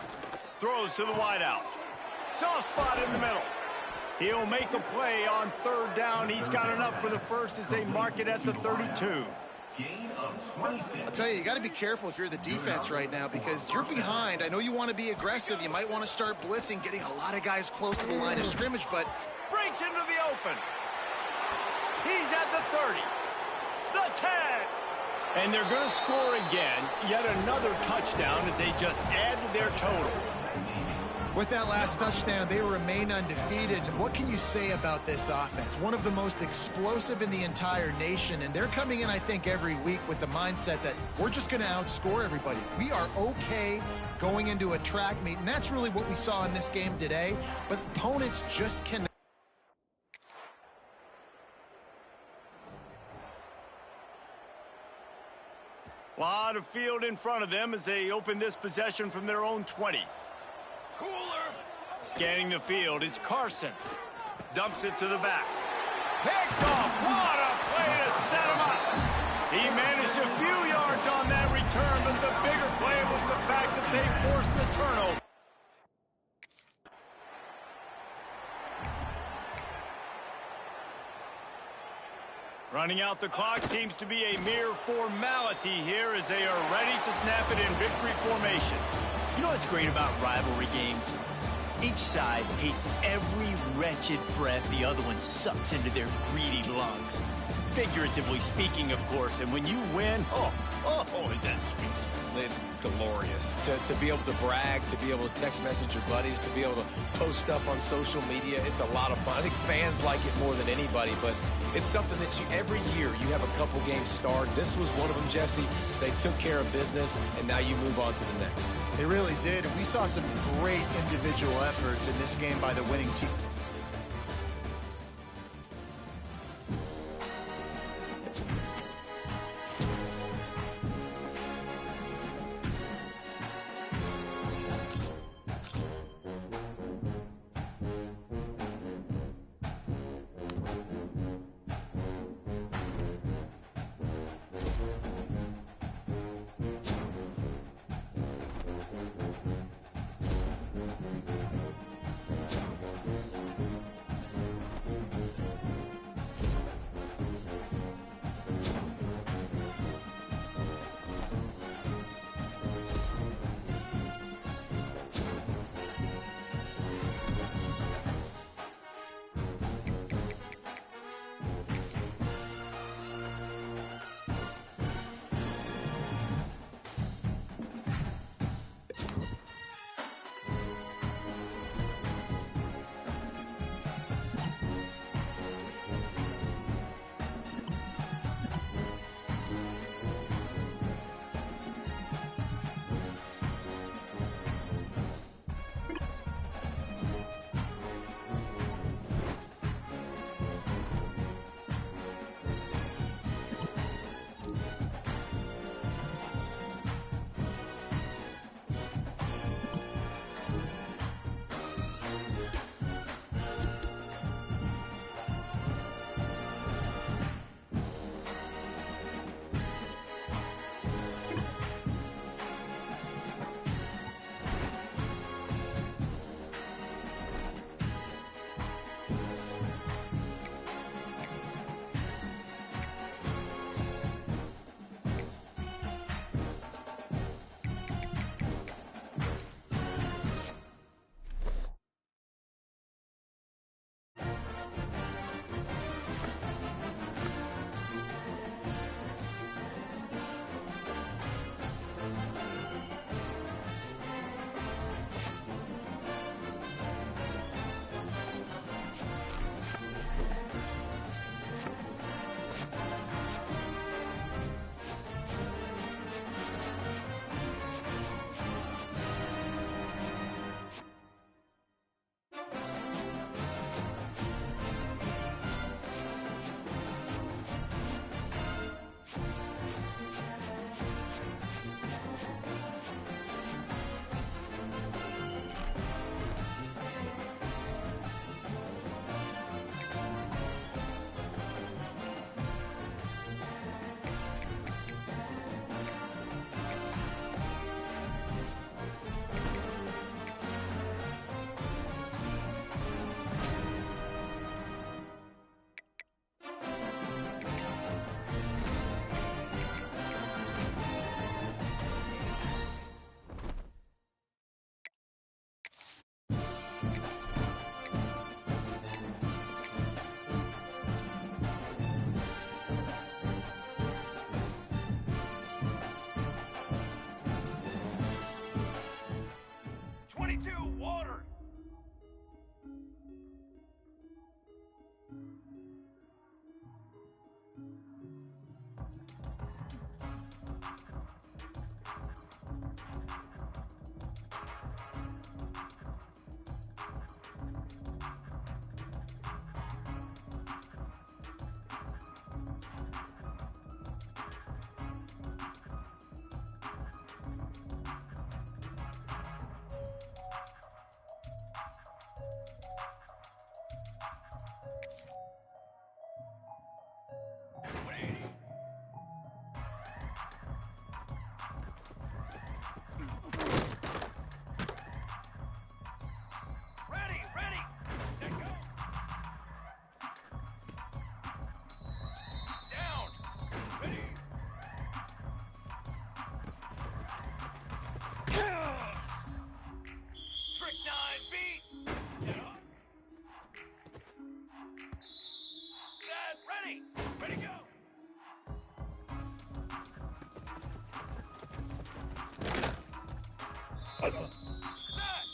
Throws to the wideout. Soft spot in the middle. He'll make a play on 3rd down. He's got enough for the first as they mark it at the 32. I'll tell you got to be careful if you're the defense right now because you're behind. I know you want to be aggressive. You might want to start blitzing, getting a lot of guys close to the line of scrimmage, but breaks into the open. He's at the 30. The 10. And they're going to score again. Yet another touchdown as they just add to their total. With that last touchdown, they remain undefeated. And what can you say about this offense? One of the most explosive in the entire nation, and they're coming in, I think, every week with the mindset that we're just going to outscore everybody. We are okay going into a track meet, and that's really what we saw in this game today. But opponents just cannot. Lot of field in front of them as they open this possession from their own 20. Cooler. Scanning the field, it's Carson. Dumps it to the back. Picked off. What a play to set him up. He managed a few yards on that return, but the bigger play was the fact that they forced the turnover. Running out the clock seems to be a mere formality here as they are ready to snap it in victory formation. You know what's great about rivalry games? Each side hates every wretched breath the other one sucks into their greedy lungs. Figuratively speaking, of course, and when you win, oh, is that sweet. It's glorious to be able to brag, to be able to text message your buddies, to be able to post stuff on social media. It's a lot of fun. I think fans like it more than anybody, but it's something that every year you have a couple games starred. This was one of them, Jesse. They took care of business, and now you move on to the next. They really did, and we saw some great individual efforts in this game by the winning team. Ready! Ready to go! Set!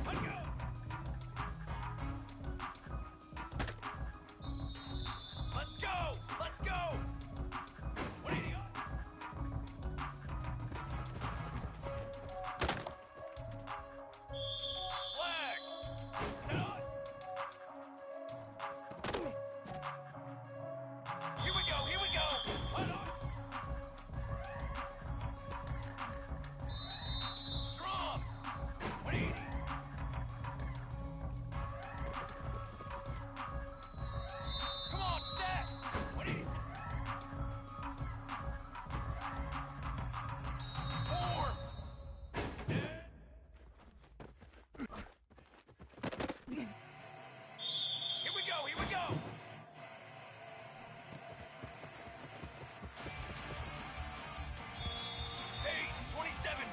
Let's go! Let's go! Let's go! What do you got? Flag! Set on! Here we go! Here we go! Hold on! Strong! 180! Come on, set! 180! 4! Here we go! Here we go! Pace 27!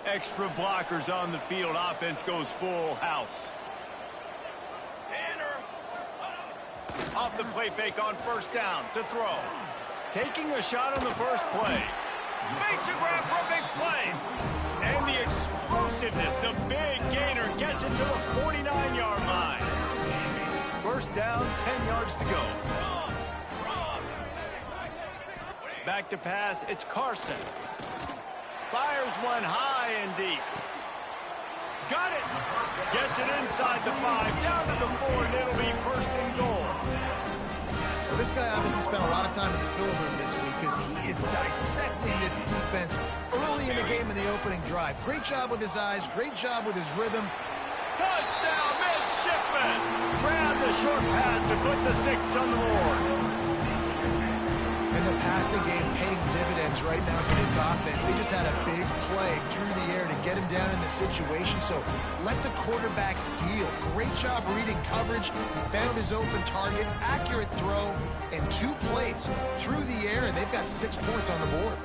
Extra blockers on the field. Offense goes full house. Off the play fake on first down to throw. Taking a shot on the first play. Makes a grab for a big play. And the explosiveness, the big gainer gets it to the 49-yard line. First down, 10 yards to go. Back to pass, it's Carson. Fires one high and deep. Got it. Gets it inside the 5, down to the 4, and it'll be first and goal. Well, this guy obviously spent a lot of time in the film room this week because he is dissecting this defense early in the game in the opening drive. Great job with his eyes, great job with his rhythm. Touchdown, midshipman. Grab the short pass to put the 6 on the board. And the passing game paying dividends right now for this offense. They just had a big play through the air to get him down in the situation. So let the quarterback deal. Great job reading coverage. He found his open target, accurate throw, and 2 plays through the air, and they've got 6 points on the board.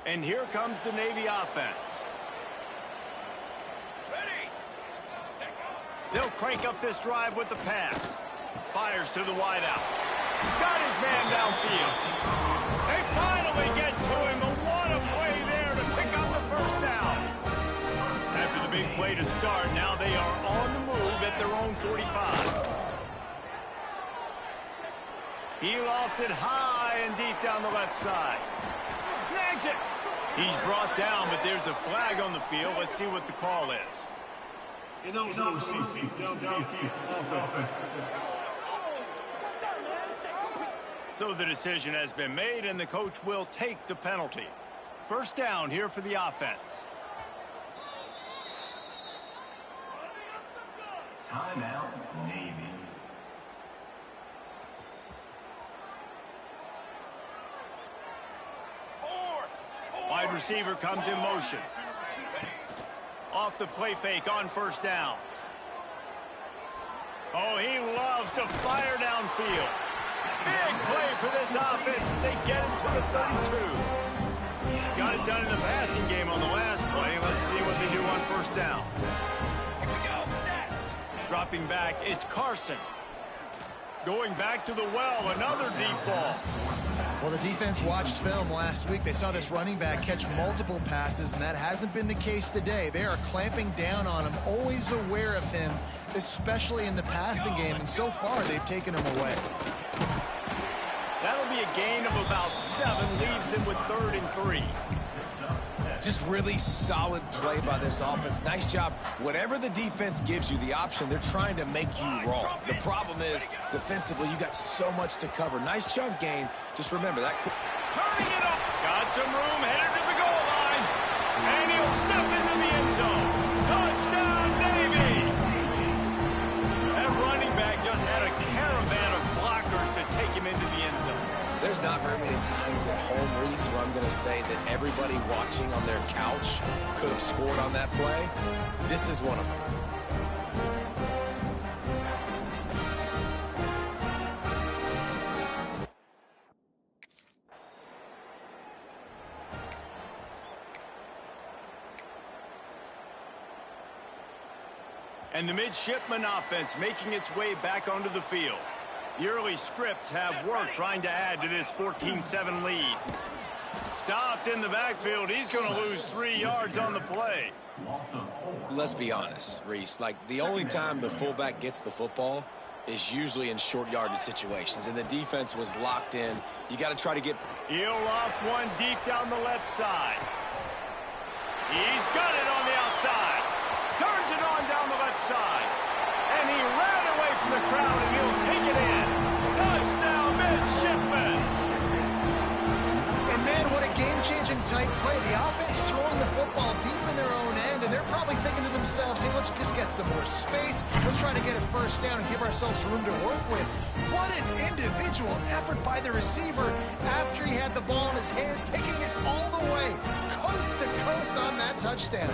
And here comes the Navy offense. They'll crank up this drive with the pass. Fires to the wideout. Got his man downfield. They finally get to him. A what a play there to pick up the first down. After the big play to start, now they are on the move at their own 45. He lofts it high and deep down the left side. Snags it. He's brought down, but there's a flag on the field. Let's see what the call is. So the decision has been made, and the coach will take the penalty. First down here for the offense. Timeout, Navy. Wide receiver comes in motion. Off the play fake on first down. Oh, he loves to fire downfield. Big play for this offense. They get it to the 32. Got it done in the passing game on the last play. Let's see what they do on first down. Dropping back, it's Carson. Going back to the well, another deep ball. Well, the defense watched film last week. They saw this running back catch multiple passes, and that hasn't been the case today. They are clamping down on him, always aware of him, especially in the passing game, and so far they've taken him away. That'll be a gain of about 7, leaves him with 3rd and 3. Just really solid play by this offense. Nice job. Whatever the defense gives you the option, they're trying to make you wrong. The problem is, defensively, you got so much to cover. Nice chunk gain. Just remember that. Turning it up. Got some room, headed to the goal line. And he'll step into the end zone. Touchdown, Navy! That running back just had a caravan of blockers to take him into the end zone. There's not very many times at home, Reese, where I'm going to say that everybody watching on their couch could have scored on that play. This is one of them. And the midshipman offense making its way back onto the field. The early scripts have worked trying to add to this 14-7 lead. Stopped in the backfield. He's going to lose 3 yards on the play. Let's be honest, Reese. Like, the only time the fullback gets the football is usually in short yardage situations, and the defense was locked in. You got to try to get... He'll loft one deep down the left side. He's got it on the outside. Turns it on down the left side. And he ran away from the crowd, and he'll take it in. Touchdown, midshipman. And man, what a game-changing tight play. The offense throwing the football deep in their own end, and they're probably thinking to themselves, hey, let's just get some more space. Let's try to get a first down and give ourselves room to work with. What an individual effort by the receiver after he had the ball in his hand, taking it all the way, coast to coast on that touchdown.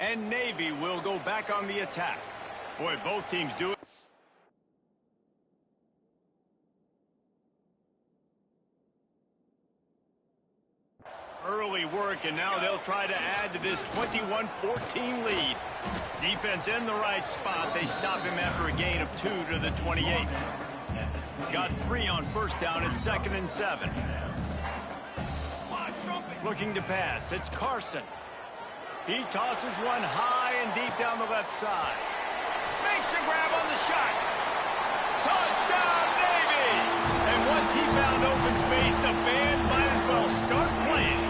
And Navy will go back on the attack. Boy, both teams do it. Early work, and now they'll try to add to this 21-14 lead. Defense in the right spot. They stop him after a gain of 2 to the 28. Got 3 on first down and 2nd and 7. Looking to pass. It's Carson. He tosses one high and deep down the left side. Makes a grab on the shot. Touchdown, Navy! And once he found open space, the band might as well start playing.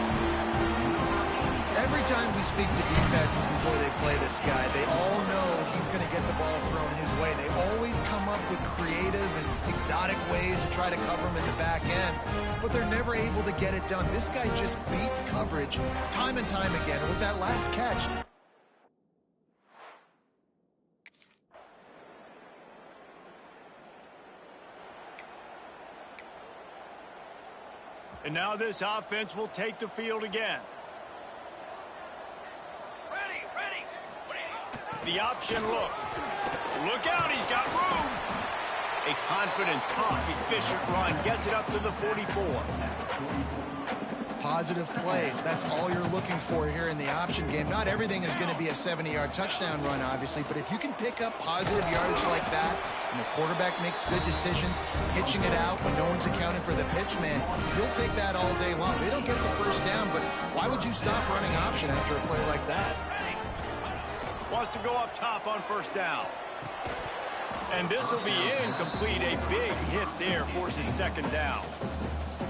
Every time we speak to defenses before they play this guy, they all know he's going to get the ball thrown his way. They always come up with creative and exotic ways to try to cover him in the back end, but they're never able to get it done. This guy just beats coverage time and time again. And with that last catch, and now this offense will take the field again. The option look. Look out, he's got room. A confident, tough, efficient run gets it up to the 44. positive plays. That's all you're looking for here in the option game. Not everything is going to be a 70-yard touchdown run, obviously, but if you can pick up positive yardage like that, and the quarterback makes good decisions, pitching it out when no one's accounting for the pitch, man, you'll take that all day long. They don't get the first down, but why would you stop running option after a play like that? Wants to go up top on first down. And this will be incomplete. A big hit there forces second down.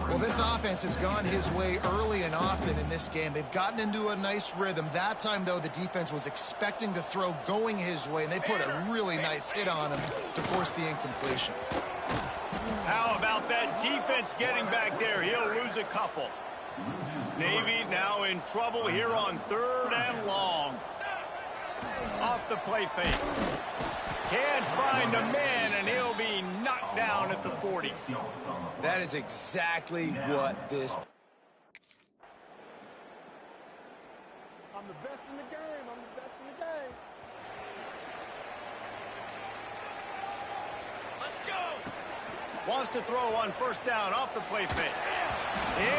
Well, this offense has gone his way early and often in this game. They've gotten into a nice rhythm. That time, though, the defense was expecting the throw going his way, and they put a really nice hit on him to force the incompletion. How about that defense getting back there? He'll lose a couple. Navy now in trouble here on 3rd and long. Off the play fake. Can't find the man, and he'll be knocked down at the 40. That is exactly what this... I'm the best in the game. I'm the best in the game. Let's go! Wants to throw on first down off the play fake.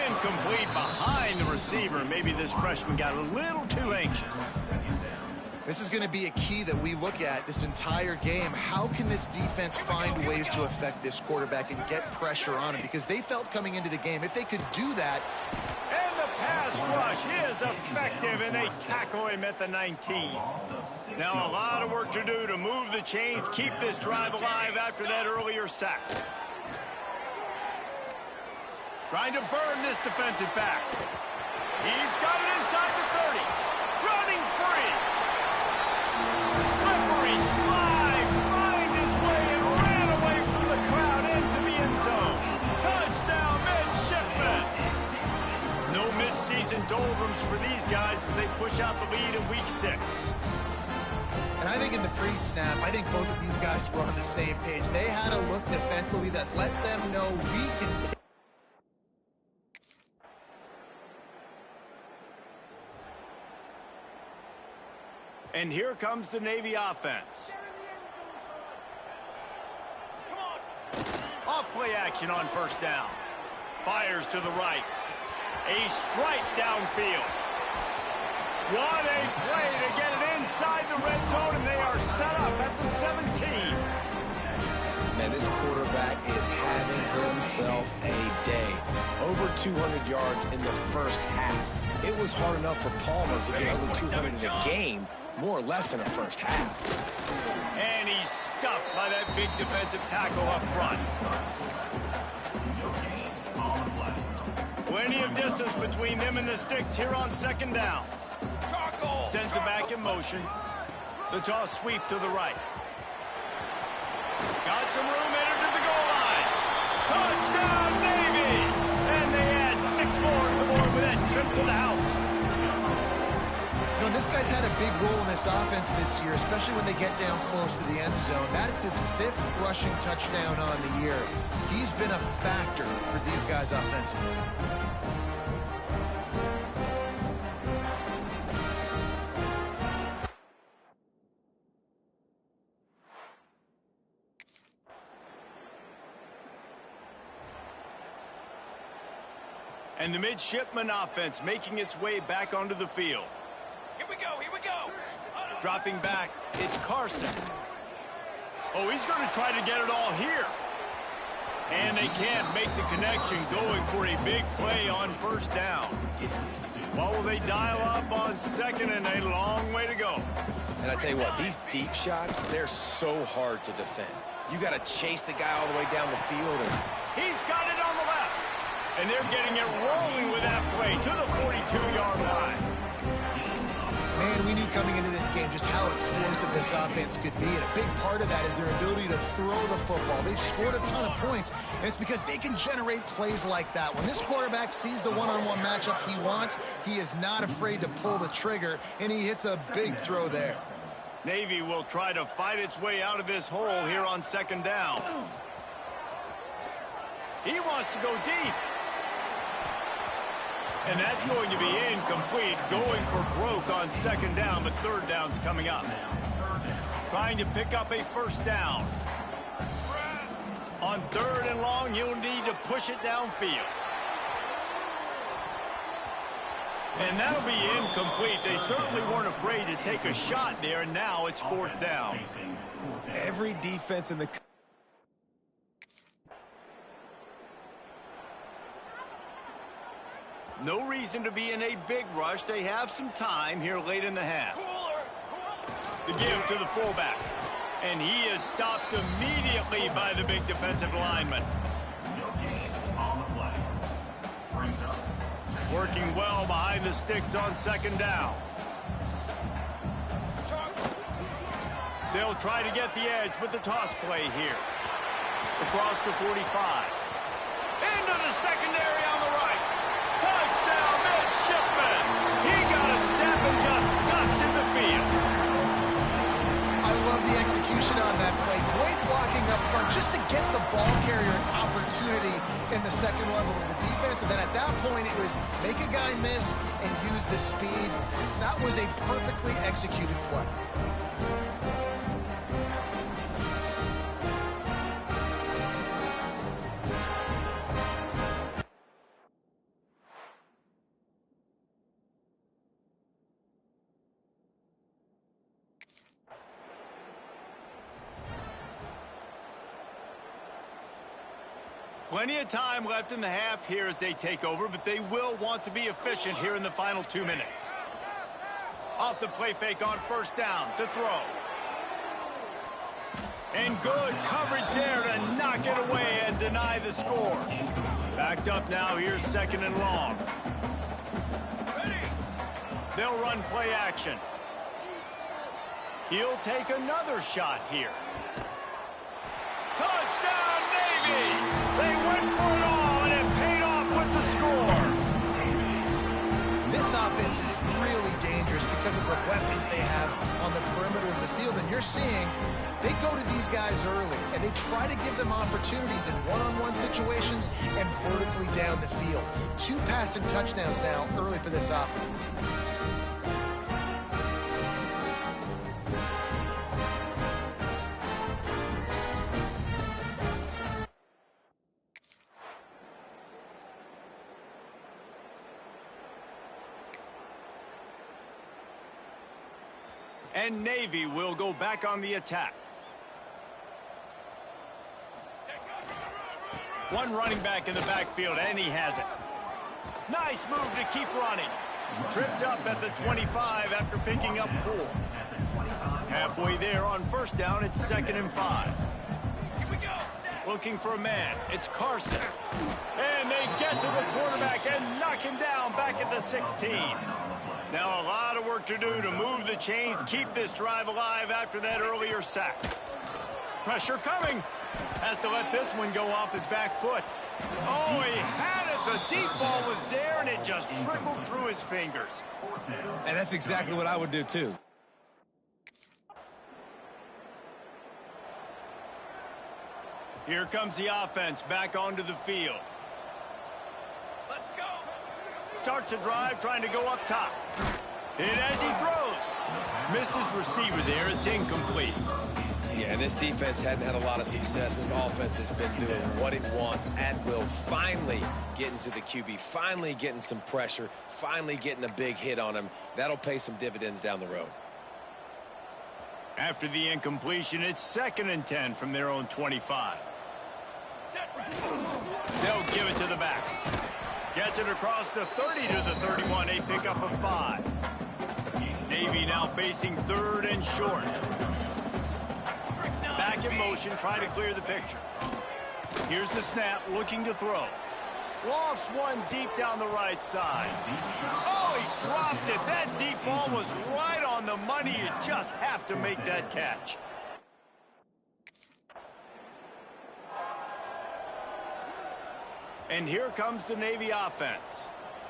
Incomplete behind the receiver. Maybe this freshman got a little too anxious. This is going to be a key that we look at this entire game. How can this defense find ways to affect this quarterback and get pressure on him? Because they felt coming into the game, if they could do that. And the pass rush is effective, and they tackle him at the 19. Now a lot of work to do to move the chains, keep this drive alive after that earlier sack. Trying to burn this defensive back. He's got it inside the 30. Running free. Slippery slide, find his way and ran away from the crowd into the end zone. Touchdown, midshipmen. No midseason doldrums for these guys as they push out the lead in week 6. And I think in the pre-snap, I think both of these guys were on the same page. They had a look defensively that let them know we can... And here comes the Navy offense. Off play action on first down. Fires to the right. A strike downfield. What a play to get it inside the red zone, and they are set up at the 17. Man, this quarterback is having himself a day. Over 200 yards in the first half. It was hard enough for Palmer to get over 200 in a game, more or less in the first half. And he's stuffed by that big defensive tackle up front. Plenty of distance between them and the sticks here on second down. Sends it back in motion. The toss sweep to the right. Got some room, entered to the goal line. Touchdown, Navy! And they add 6 more to the board with that trip to the house. You know, this guy's had a big role in this offense this year, especially when they get down close to the end zone. That's his 5th rushing touchdown on the year. He's been a factor for these guys offensively. And the midshipman offense making its way back onto the field. Here we go, here we go. Dropping back, it's Carson. Oh, he's going to try to get it all here. And they can't make the connection, going for a big play on first down. What will they dial up on second, and a long way to go. And I tell you what, these deep shots, they're so hard to defend. You got to chase the guy all the way down the field. And He's got it on the left. And they're getting it rolling with that play to the 42-yard line. Man, we knew coming into this game just how explosive this offense could be, and a big part of that is their ability to throw the football. They've scored a ton of points, and it's because they can generate plays like that. When this quarterback sees the one-on-one matchup he wants, he is not afraid to pull the trigger, and he hits a big throw there. Navy will try to fight its way out of this hole here on second down. He wants to go deep. And that's going to be incomplete, going for broke on second down, but third down's coming up. Trying to pick up a first down. On 3rd and long, you'll need to push it downfield. And that'll be incomplete. They certainly weren't afraid to take a shot there, and now it's 4th down. Every defense in the... No reason to be in a big rush. They have some time here late in the half. The give to the fullback. And he is stopped immediately by the big defensive lineman. Working well behind the sticks on 2nd down. They'll try to get the edge with the toss play here. Across the 45. Into the secondary on the right. Touchdown, midshipman. He got a step and just dusted the field. I love the execution on that play. Great blocking up front just to get the ball carrier an opportunity in the second level of the defense. And then at that point, it was make a guy miss and use the speed. That was a perfectly executed play. Plenty of time left in the half here as they take over, but they will want to be efficient here in the final 2 minutes. Off the play fake on 1st down to throw. And good coverage there to knock it away and deny the score. Backed up now, here's 2nd and long. They'll run play action. He'll take another shot here. Touchdown, Navy! They went for it all, and it paid off with the score. This offense is really dangerous because of the weapons they have on the perimeter of the field. And you're seeing they go to these guys early, and they try to give them opportunities in one-on-one situations and vertically down the field. 2 passing touchdowns now early for this offense. And Navy will go back on the attack. One running back in the backfield, and he has it. Nice move to keep running. Tripped up at the 25 after picking up 4. Halfway there on 1st down, it's 2nd and 5. Looking for a man, it's Carson. And they get to the quarterback and knock him down back at the 16. Now a lot of work to do to move the chains, keep this drive alive after that earlier sack. Pressure coming. Has to let this one go off his back foot. Oh, he had it. The deep ball was there, and it just trickled through his fingers. And that's exactly what I would do, too. Here comes the offense back onto the field. Let's go. Starts a drive trying to go up top. And as he throws, missed his receiver there. It's incomplete. Yeah, and this defense hadn't had a lot of success. This offense has been doing what it wants at will. Finally getting to the QB, finally getting some pressure, finally getting a big hit on him. That'll pay some dividends down the road. After the incompletion, it's 2nd and 10 from their own 25. They'll give it to the back. Gets it across the 30 to the 31. A pickup of 5. Navy now facing 3rd and short. Back in motion, trying to clear the picture. Here's the snap, looking to throw. Lofts one deep down the right side. Oh, he dropped it. That deep ball was right on the money. You just have to make that catch. And here comes the Navy offense.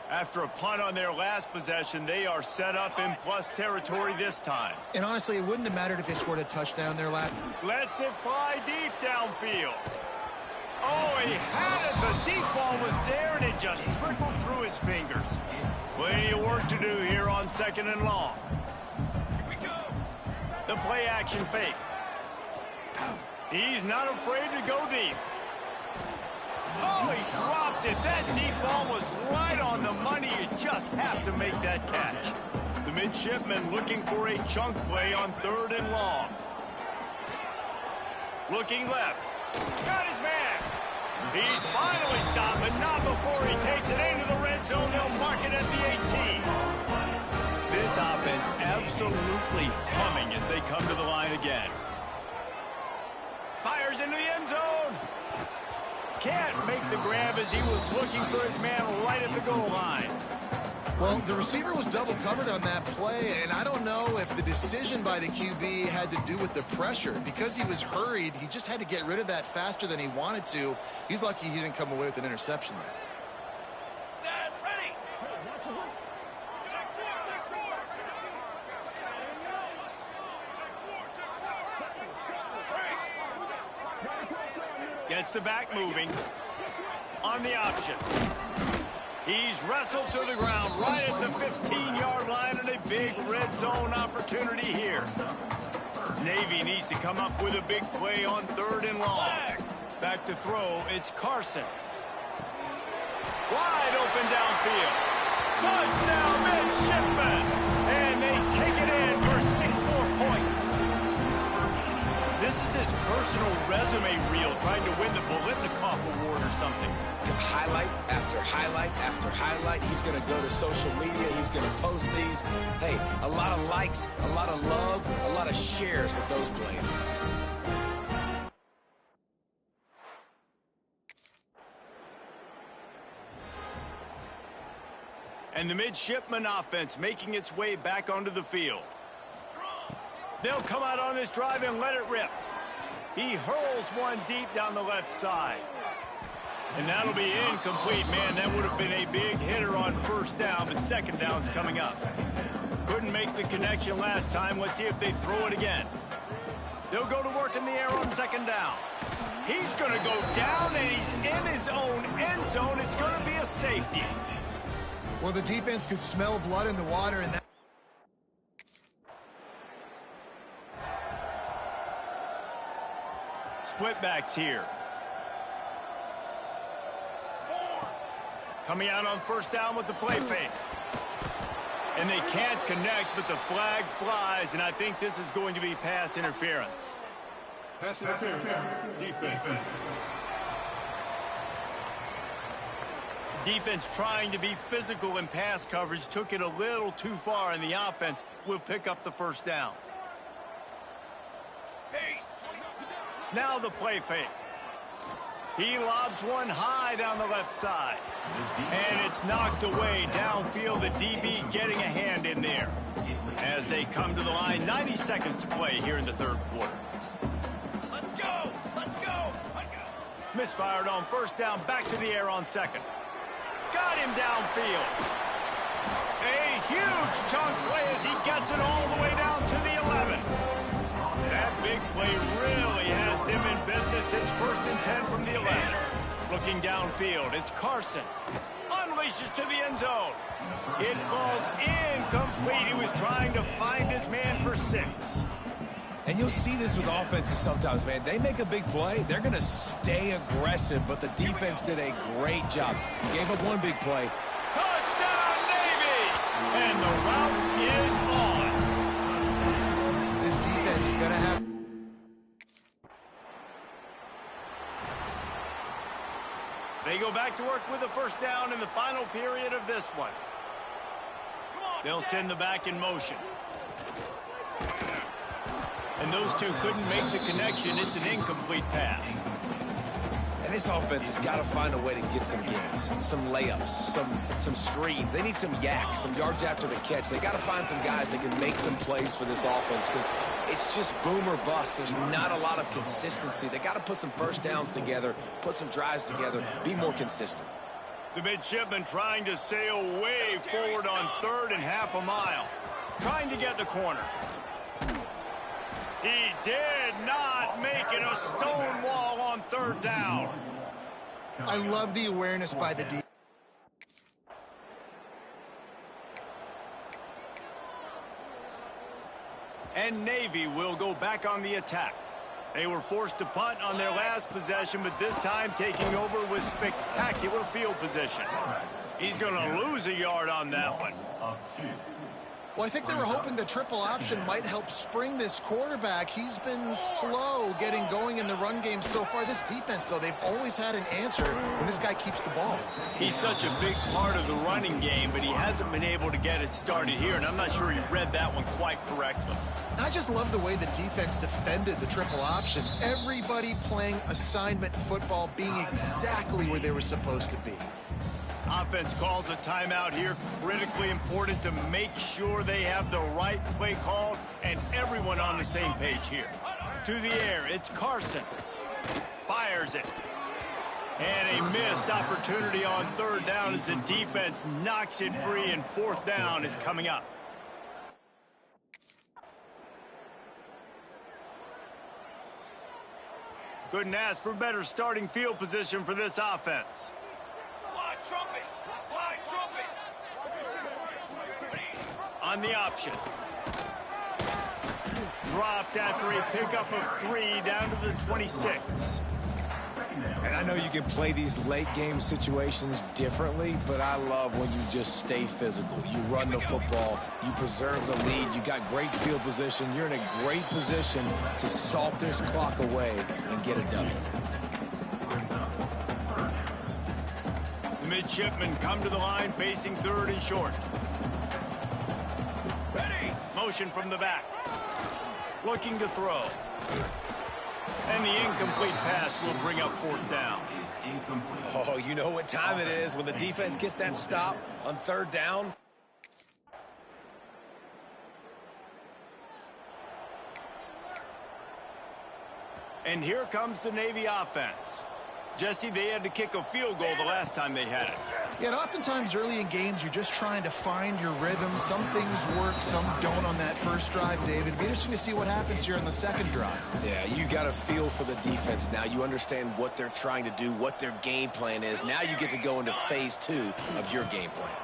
After a punt on their last possession, they are set up in plus territory this time. And honestly, it wouldn't have mattered if they scored a touchdown there, Lap. Lets it fly deep downfield. Oh, he had it. The deep ball was there, and it just trickled through his fingers. Plenty of work to do here on 2nd and long. Here we go. The play action fake. He's not afraid to go deep. Oh, he dropped it. That deep ball was right on the money. You just have to make that catch. The midshipman looking for a chunk play on 3rd and long. Looking left. Got his man. He's finally stopped, but not before he takes it into the red zone. They'll mark it at the 18. This offense absolutely humming as they come to the line again. Fires into the end zone. Can't make the grab as he was looking for his man right at the goal line. Well, the receiver was double covered on that play, and I don't know if the decision by the QB had to do with the pressure. Because he was hurried, he just had to get rid of that faster than he wanted to. He's lucky he didn't come away with an interception there. Set, ready. Gets the back moving. On the option. He's wrestled to the ground right at the 15-yard line, and a big red zone opportunity here. Navy needs to come up with a big play on 3rd and long. Back to throw, it's Carson. Wide open downfield. Touchdown, midshipman! And they take it in for 6 more points. This is his personal resume reel, trying to win the Bolitnikoff Award or something. Highlight after highlight after highlight. He's going to go to social media. He's going to post these. Hey, a lot of likes, a lot of love, a lot of shares with those plays. And the midshipman offense making its way back onto the field. They'll come out on this drive and let it rip. He hurls one deep down the left side. And that'll be incomplete. Man, that would have been a big hitter on 1st down, but 2nd down's coming up. Couldn't make the connection last time. Let's see if they throw it again. They'll go to work in the air on 2nd down. He's going to go down, and he's in his own end zone. It's going to be a safety. Well, the defense could smell blood in the water, and that... Split backs here. Coming out on 1st down with the play fake. And they can't connect, but the flag flies, and I think this is going to be pass interference. Pass interference. Defense. Defense trying to be physical in pass coverage, took it a little too far, and the offense will pick up the 1st down. Pace. Now the play fake. He lobs one high down the left side. And it's knocked away downfield. The DB getting a hand in there. As they come to the line, 90 seconds to play here in the 3rd quarter. Let's go. Let's go. Misfired on 1st down, back to the air on 2nd. Got him downfield. A huge chunk play as he gets it all the way down to the 11. That big play really has them in business. It's 1st and 10 from the 11. Looking downfield, it's Carson. Unleashes to the end zone. It falls incomplete. He was trying to find his man for 6. And you'll see this with offenses sometimes, man. They make a big play. They're going to stay aggressive, but the defense did a great job. Gave up one big play. Touchdown, Navy! And the route is on. This defense is going to have... They go back to work with the 1st down in the final period of this one. They'll send the back in motion. And those two couldn't make the connection. It's an incomplete pass. And this offense has got to find a way to get some gimmies, some layups, some screens. They need some yak, some yards after the catch. They got to find some guys that can make some plays for this offense because it's just boom or bust. There's not a lot of consistency. They got to put some 1st downs together, put some drives together, be more consistent. The midshipman trying to sail way forward on 3rd and half a mile. Trying to get the corner. He did not make it a stone wall on 3rd down. I love the awareness by the defense. And Navy will go back on the attack. They were forced to punt on their last possession, but this time taking over with spectacular field position. He's going to lose a yard on that one. Well, I think they were hoping the triple option might help spring this quarterback. He's been slow getting going in the run game so far. This defense, though, they've always had an answer when this guy keeps the ball. He's such a big part of the running game, but he hasn't been able to get it started here, and I'm not sure he read that one quite correctly. I just love the way the defense defended the triple option. Everybody playing assignment football, being exactly where they were supposed to be. Offense calls a timeout here. Critically important to make sure they have the right play called and everyone on the same page here. To the air, it's Carson. Fires it. And a missed opportunity on third down as the defense knocks it free, and fourth down is coming up. Couldn't ask for better starting field position for this offense. Fly trumpet! Fly trumpet! On the option. Dropped after a pickup of 3 down to the 26. And I know you can play these late game situations differently, but I love when you just stay physical. You run the football, you preserve the lead, you got great field position, you're in a great position to salt this clock away and get a W. The midshipmen come to the line facing third and short. Ready! Motion from the back. Looking to throw. And the incomplete pass will bring up fourth down. Oh, you know what time it is when the defense gets that stop on third down? And here comes the Navy offense. Jesse, they had to kick a field goal the last time they had it. Yeah, and oftentimes early in games, you're just trying to find your rhythm. Some things work, some don't on that first drive, David. It'd be interesting to see what happens here on the second drive. Yeah, you got a feel for the defense now. You understand what they're trying to do, what their game plan is. Now you get to go into phase 2 of your game plan.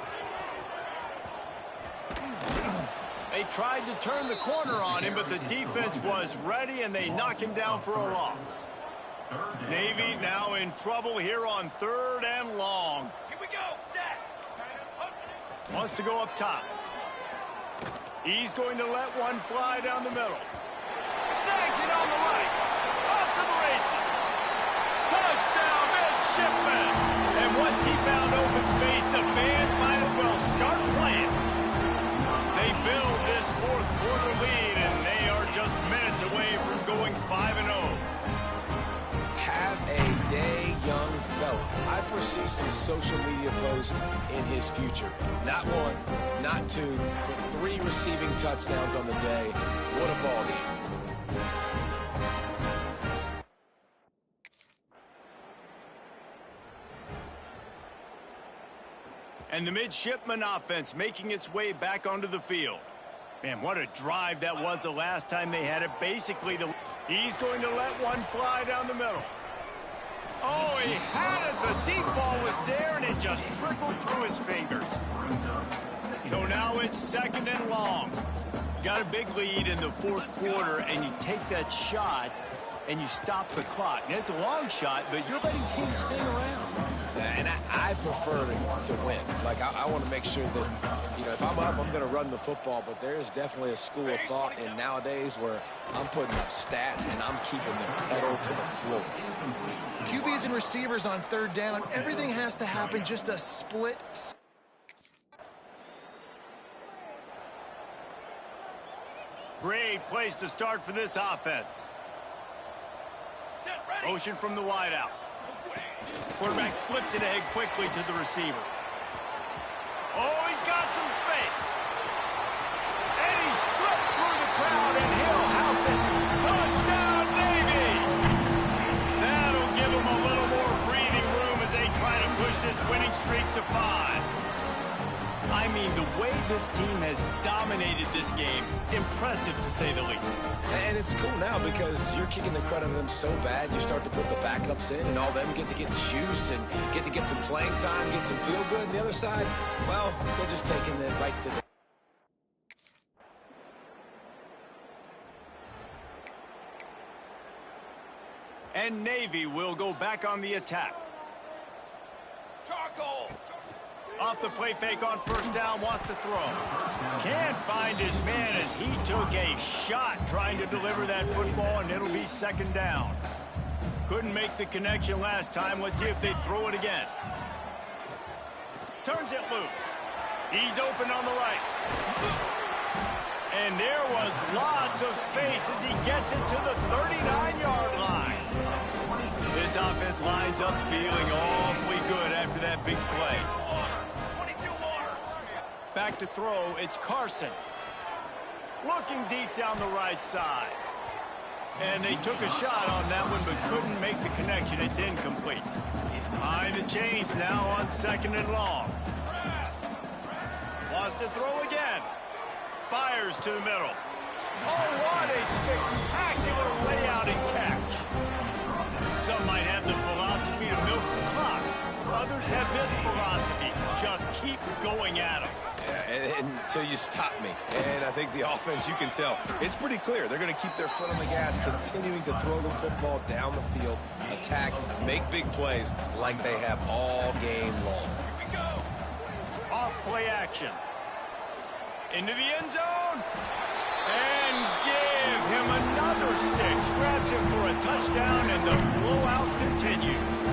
They tried to turn the corner on him, but the defense was ready, and they knock him down for a loss. Navy now in trouble here on third and long. Here we go! Set! Wants to go up top. He's going to let one fly down the middle. Snags it on the right. Off to the races. Touchdown, midshipman! And once he found open space, the band might as well start playing. They build this fourth quarter lead, and they are just minutes away from going 5-0. Have a day, young fella. I foresee some social media posts in his future. Not 1, not 2, but 3 receiving touchdowns on the day. What a ball game. And the midshipman offense making its way back onto the field. Man, what a drive that was the last time they had it. Basically, he's going to let one fly down the middle. Oh, he had it. The deep ball was there, and it just trickled through his fingers. So now it's second and long. You got a big lead in the fourth quarter, and you take that shot, and you stop the clock. Now, it's a long shot, but you're letting teams spin around. And I prefer to win. Like, I want to make sure that, you know, if I'm up, I'm going to run the football. But there is definitely a school of thought in nowadays where I'm putting up stats and I'm keeping the pedal to the floor. QBs and receivers on third down, everything has to happen just a split. Great place to start for this offense. Set! Ready! Motion from the wideout. Quarterback flips it ahead quickly to the receiver. Oh, he's got some space. And he slipped through the crowd, and he'll house it. Touchdown, Navy! That'll give him a little more breathing room as they try to push this winning streak to 5. I mean, the way this team has dominated this game, impressive to say the least. And it's cool now because you're kicking the crud out of them so bad, you start to put the backups in, and all them get to get juice and get to get some playing time, get some feel good. And the other side, well, they're just taking it right to the... And Navy will go back on the attack. Charcoal! Off the play fake on first down, wants to throw. Can't find his man as he took a shot trying to deliver that football, and it'll be second down. Couldn't make the connection last time. Let's see if they throw it again. Turns it loose. He's open on the right. And there was lots of space as he gets it to the 39-yard line. This offense lines up feeling awfully good after that big play. 22 water. Back to throw, it's Carson. Looking deep down the right side. And they took a shot on that one but couldn't make the connection. It's incomplete. Behind the chains now on second and long. Wants to throw again. Fires to the middle. Oh, what a spectacular layout and catch. Some might have the philosophy to milk the clock. Others have this philosophy. Just keep going at them. Yeah, until you stop me. And I think the offense, you can tell, it's pretty clear. They're going to keep their foot on the gas, continuing to throw the football down the field, attack, make big plays like they have all game long. Here we go. Off play action. Into the end zone. And give him another 6. Grabs him for a touchdown, and the blowout continues.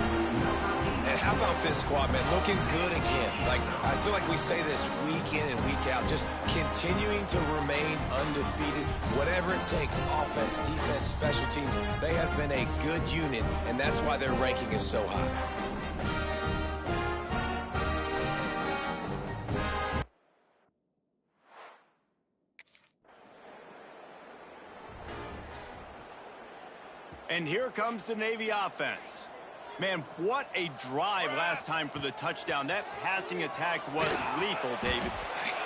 And how about this squad, man? Looking good again. Like, I feel like we say this week in and week out, just continuing to remain undefeated. Whatever it takes, offense, defense, special teams, they have been a good unit, and that's why their ranking is so high. And here comes the Navy offense. Man, what a drive last time for the touchdown. That passing attack was lethal, David.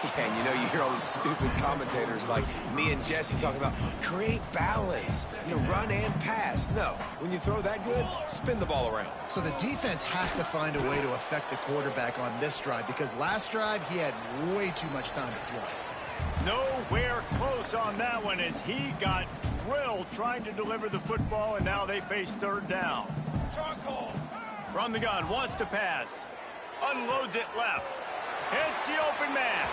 Yeah, and you know, you hear all these stupid commentators like me and Jesse talking about create balance, you know, run and pass. No, when you throw that good, spin the ball around. So the defense has to find a way to affect the quarterback on this drive because last drive he had way too much time to throw. Nowhere close on that one as he got drilled trying to deliver the football, and now they face third down. Charcoal. From the gun, wants to pass. Unloads it left. Hits the open man.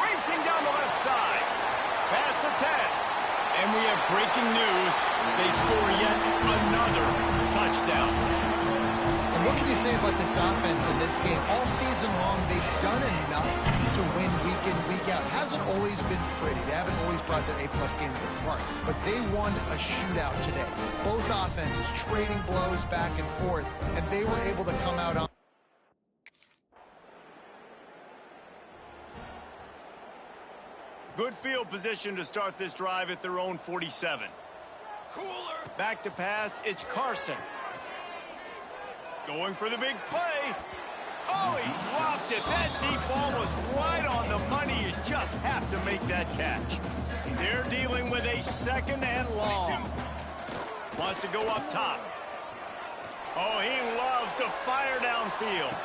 Racing down the left side. Pass to 10. And we have breaking news. They score yet another touchdown. And what can you say about this offense in this game? All season long, they've done enough to win week in, week out. Hasn't always been pretty. They haven't always brought their A-plus game to the park. But they won a shootout today. Both offenses trading blows back and forth, and they were able to come out on. Good field position to start this drive at their own 47. Cooler. Back to pass, it's Carson. Going for the big play. Oh, he dropped it. That deep ball was right on the money. You just have to make that catch. They're dealing with a second and long. Wants to go up top. Oh, he loves to fire downfield.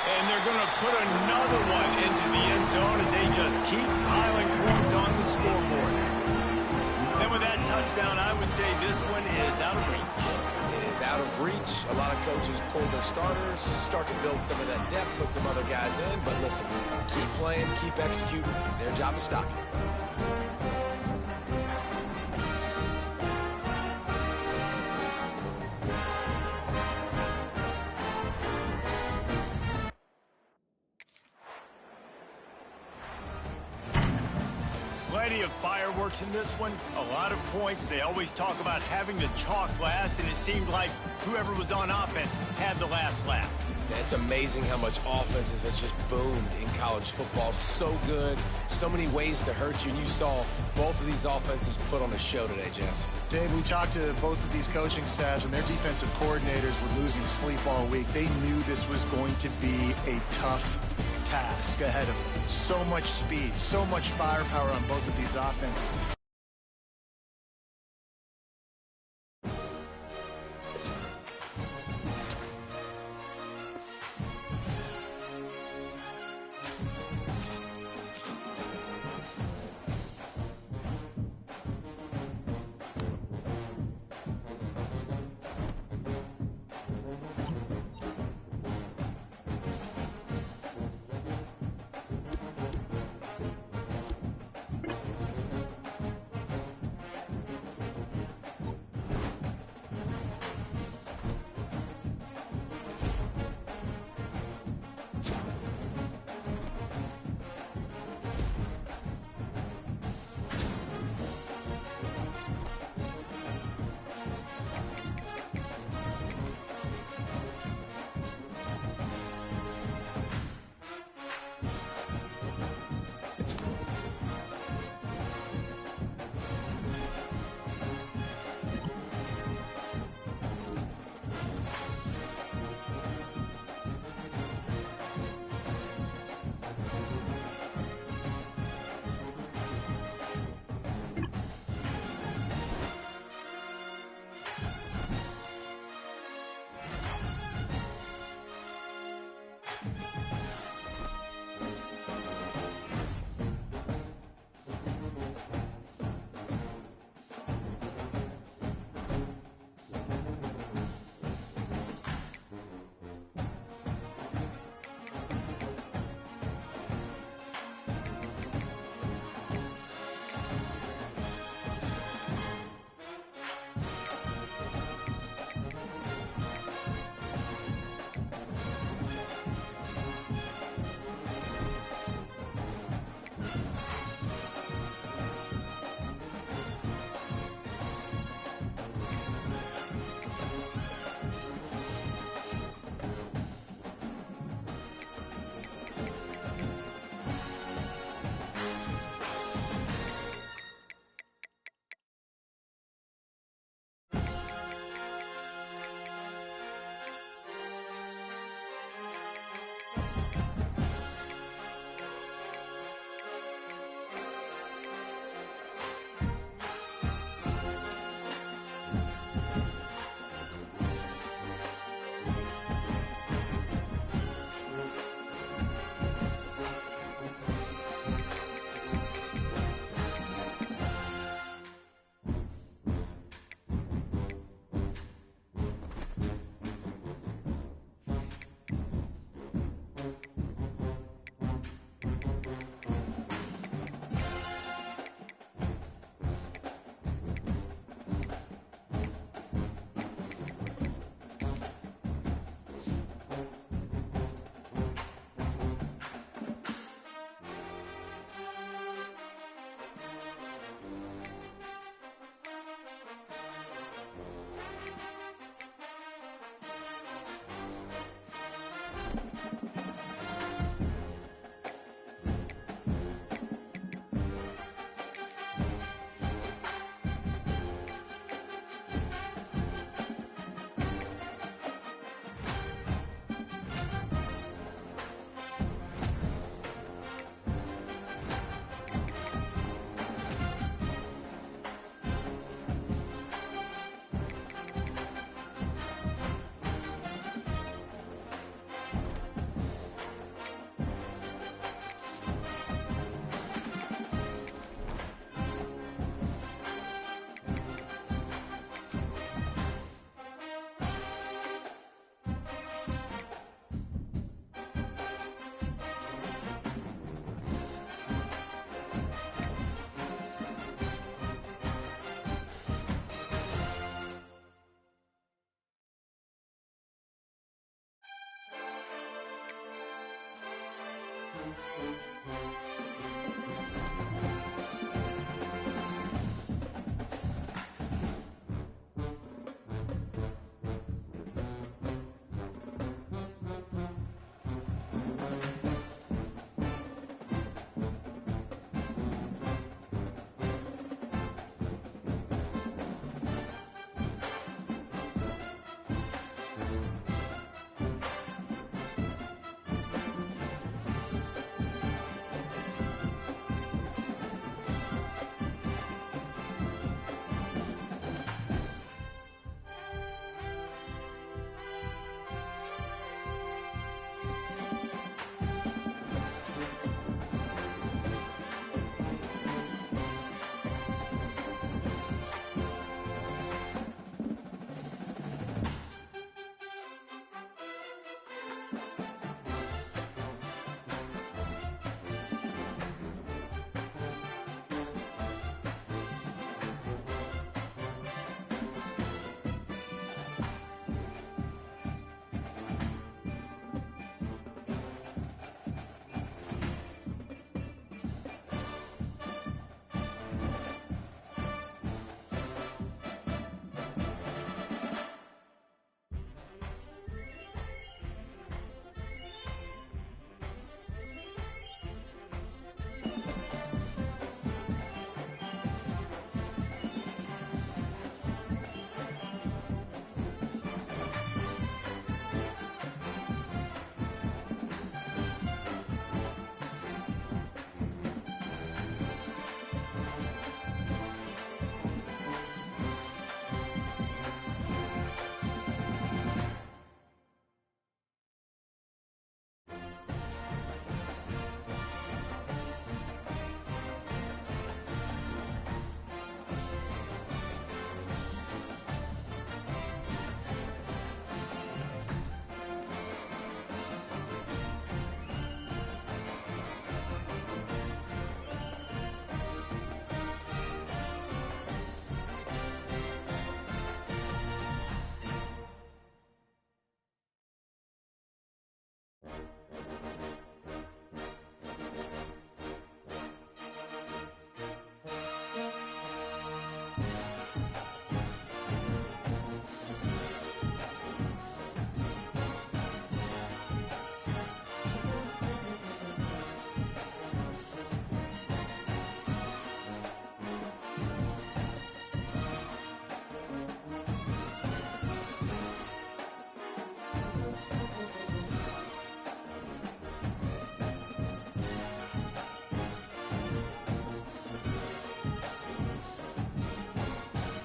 And they're going to put another one into the end zone as they just keep piling points on the scoreboard. And with that touchdown, I would say this one is out of reach. It is out of reach. A lot of coaches pull their starters, start to build some of that depth, put some other guys in. But listen, keep playing, keep executing. Their job is stop you. Plenty of fireworks in this one, a lot of points. They always talk about having the chalk last, and it seemed like whoever was on offense had the last laugh. It's amazing how much offenses have just boomed in college football. So good, so many ways to hurt you, and you saw both of these offenses put on a show today, Jess. Dave, we talked to both of these coaching staffs, and their defensive coordinators were losing sleep all week. They knew this was going to be a tough task ahead of them. So much speed, so much firepower on both of these offenses.